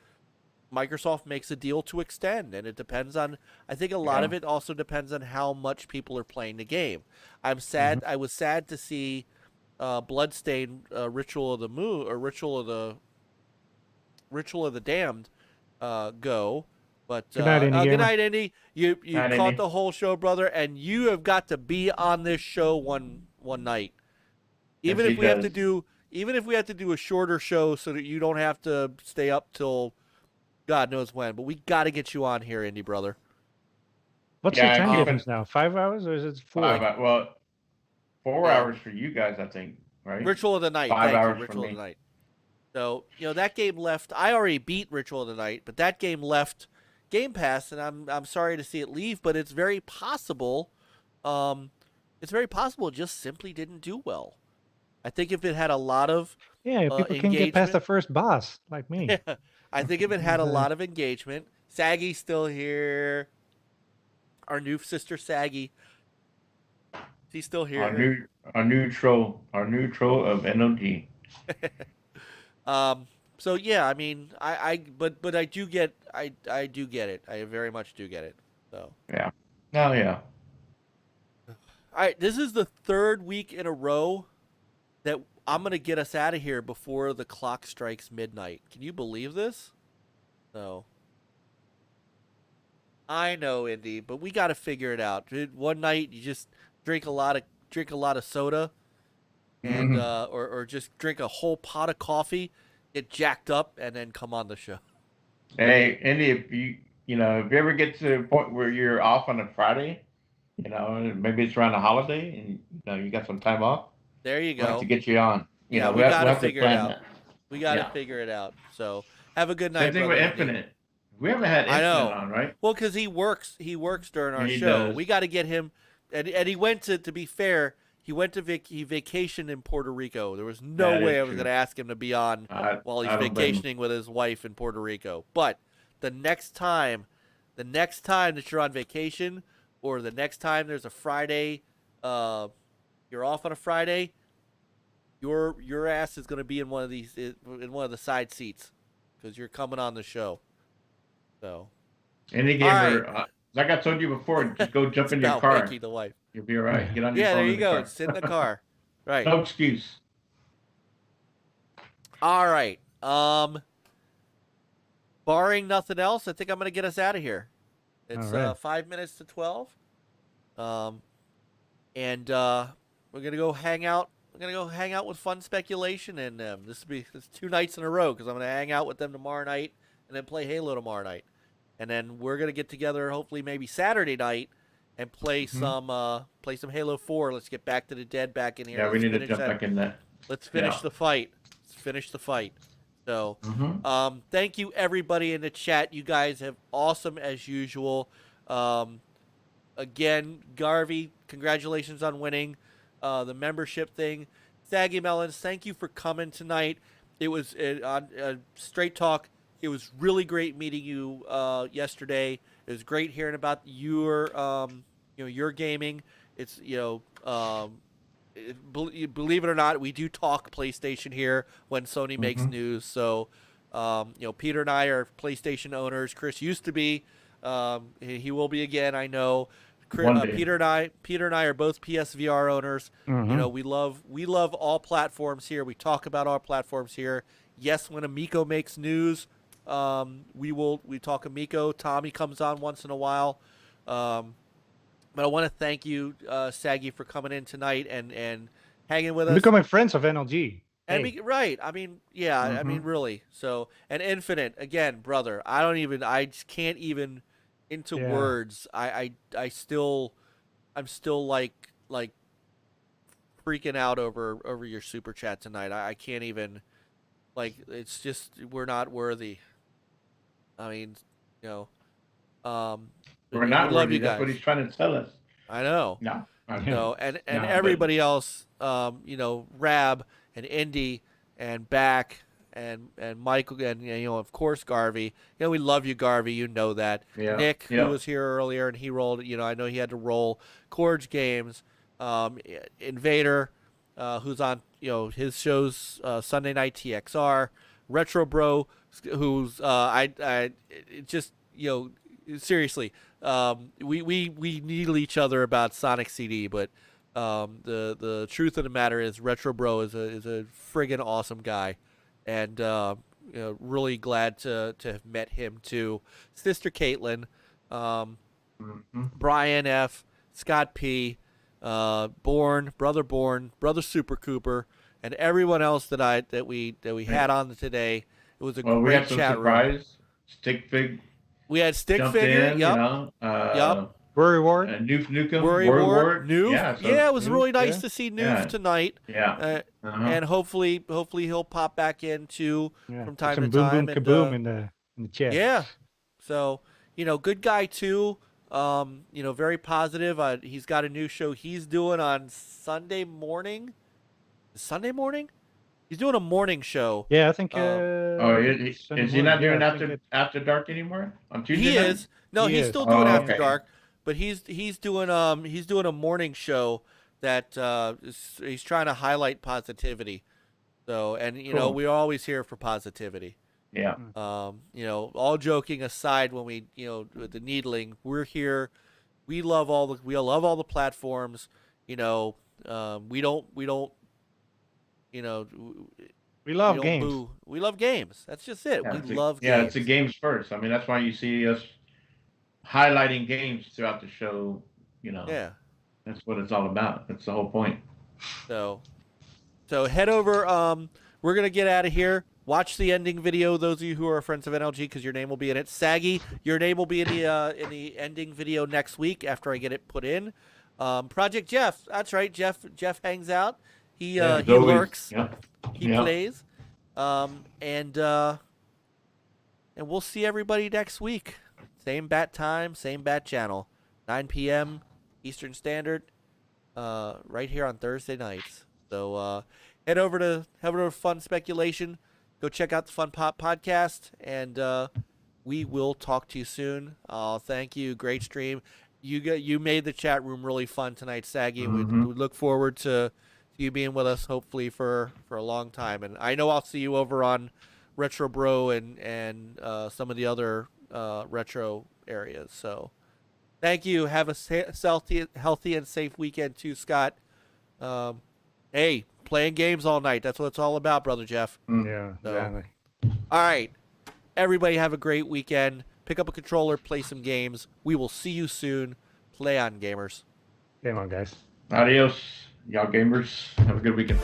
Microsoft makes a deal to extend, and it depends on. I think a lot of it also depends on how much people are playing the game. I'm sad. I was sad to see Bloodstained Ritual of the Moon or Ritual of the Damned go. But
Good night, Indy
good
Gamer.
night, Indy. You
Night,
caught
Indy.
the whole show, brother, and you have got to be on this show one night. Even
Yes,
if
he
we have to
does.
do a shorter show so that you don't have to stay up till God knows when, but we got to get you on here, Indy brother.
What's
Yeah,
the time
keep it-
difference now? 5 hours or is it 4?
4
Yeah.
hours for you guys, I think, right?
Ritual of the Night.
5
Thank
hours
you,
for
Ritual of
me.
the Night. So, you know, that game left. I already beat Ritual of the Night, but that game left Game Pass, and I'm sorry to see it leave, but it's very possible. It just simply didn't do well. I think if it had a lot of
Yeah, people can get past the first boss, like me.
I think if it had a lot of engagement, Saggy's still here. Our new sister Saggy, she's still here.
Our new troll of NLG.
So yeah, I mean, but I do get it. I very much do get it. So
Yeah. Oh yeah.
all right, this is the third week in a row that I'm gonna get us out of here before the clock strikes midnight. Can you believe this? No. I know, Indy, but we got to figure it out. One night you just drink a lot of soda, and or just drink a whole pot of coffee, get jacked up, and then come on the show.
Hey, Andy, if you ever get to the point where you're off on a Friday, maybe it's around a holiday and you got some time off,
There you
we'll have
go.
to get you on.
We
we'll
got to
have
figure it
plan
out.
that.
We got to
Yeah.
figure it out. So have a good night,
Same thing with
brother Indy.
Infinite. We haven't had
I
Infinite
know.
on, right?
Well, because he works during our
He
show.
does.
We got to get him, and he went to be fair, he went to he vacationed in Puerto Rico. There was no
That is
way I was
true.
going to ask him to be on while he's
I don't blame him.
vacationing with his wife in Puerto Rico. But the next time that you're on vacation, or the next time there's a Friday, you're off on a Friday, your ass is going to be in one of the side seats because you're coming on the show. So.
Any
All
gamer, like I told you before, just go jump in your
About
car.
Becky, the wife.
You'll be all right. Get on your
Yeah,
phone
there
in
you
the
go.
car.
Sit in the car. Right.
No excuse.
All right. Barring nothing else, I think I'm going to get us out of here. It's
All right.
5 minutes to 12. And we're going to go hang out. We're going to go hang out with Fun Speculation, and this 2 nights in a row because I'm going to hang out with them tomorrow night and then play Halo tomorrow night. And then we're going to get together hopefully maybe Saturday night and play some Halo 4. Let's get Back to the Dead back in here.
Yeah, we
Let's
need to
finish
jump
that.
back in that.
Let's finish
Yeah.
the fight. Let's finish the fight. So, thank you everybody in the chat. You guys have awesome as usual. Again, Garvey, congratulations on winning the membership thing. Saggy Melons, thank you for coming tonight. It was on Straight Talk. It was really great meeting you yesterday. It was great hearing about your your gaming. It's believe it or not, we do talk PlayStation here when Sony makes news. So, Peter and I are PlayStation owners. Chris used to be. He will be again, I know.
One day.
Peter and I are both PSVR owners. We love all platforms here. We talk about all platforms here. Yes, when Amico makes news, we talk Amico. Tommy comes on once in a while. But I want to thank you, Saggy, for coming in tonight and hanging with us.
Becoming friends of NLG.
And
Hey.
right. I mean, yeah, I mean, really. So, and Infinite, again, brother, I just can't even into
Yeah.
words. I'm still like freaking out over your super chat tonight. I can't even, like, it's just, we're not worthy. I mean, you know,
We're not
love
worthy.
you
That's
guys.
what he's trying to tell us.
I know.
No.
No, and
No, but-
everybody else, you know, Rab and Indy and Back and Michael and, you know, of course, Garvey. You know, we love you, Garvey. You know that.
Yeah.
Nick,
Yeah.
who was here earlier, and he rolled, you know, I know he had to roll. Corge Games, Invader, who's on, you know, his shows, Sunday Night TXR. Retro Bro, who's, it just, you know, seriously, we needle each other about Sonic CD, but the truth of the matter is Retro Bro is a friggin' awesome guy, and you know, really glad to have met him too. Sister Caitlin, Brian F, Scott P, Brother SuPRCooPR, and everyone else that we had on today. It was a
Well, we
great
had some
chat
surprise.
room.
Stick Fig
We had Stick
jumped
Figure,
in,
yep.
you know.
Yep.
Worry Ward.
Nukem,
Worry Ward, Noof.
Yeah,
Yeah, it was really nice
yeah.
to see Noof
Yeah.
tonight.
Yeah.
And hopefully he'll pop back in too from time
Some
to
boom
time.
boom
and,
kaboom in the chat.
yeah. So, you know, good guy too. You know, very positive. He's got a new show he's doing on Sunday morning. Sunday morning? He's doing a morning show.
Yeah, I think.
Is he not doing after dark anymore on Tuesday?
He
night?
is. No,
He
he's
is.
still doing
Oh,
After
okay.
Dark, but he's doing a morning show that he's trying to highlight positivity. So, and you know,
Cool.
we're always here for positivity.
Yeah.
You know, all joking aside, when we, you know, with the needling, we're here. We love all the platforms. You know, we don't, you know,
We love
don't
games.
boo. We love games. That's just it.
Yeah,
We love
yeah,
games.
it's a games first. I mean, that's why you see us highlighting games throughout the show. You know,
Yeah.
that's what it's all about. That's the whole point.
So head over. We're gonna get out of here. Watch the ending video. Those of you who are friends of NLG, because your name will be in it. Saggy, your name will be in the ending video next week after I get it put in. Project Jeff. That's right. Jeff hangs out. He
always-
lurks.
Yeah.
He
Yeah.
plays. And we'll see everybody next week. Same bat time, same bat channel. 9 p.m. Eastern Standard. Right here on Thursday nights. So head over to Fun Speculation. Go check out the Fun Pop podcast, and we will talk to you soon. Thank you. Great stream. You made the chat room really fun tonight, Saggy. And we look forward to you being with us, hopefully for a long time. And I know I'll see you over on Retro Bro and some of the other retro areas. So thank you. Have a healthy and safe weekend too, Scott. Hey, playing games all night. That's what it's all about, Brother Jeff.
Yeah,
So,
exactly.
all right. Everybody have a great weekend. Pick up a controller, play some games. We will see you soon. Play on, gamers.
Game on, guys.
Adios, y'all gamers. Have a good weekend.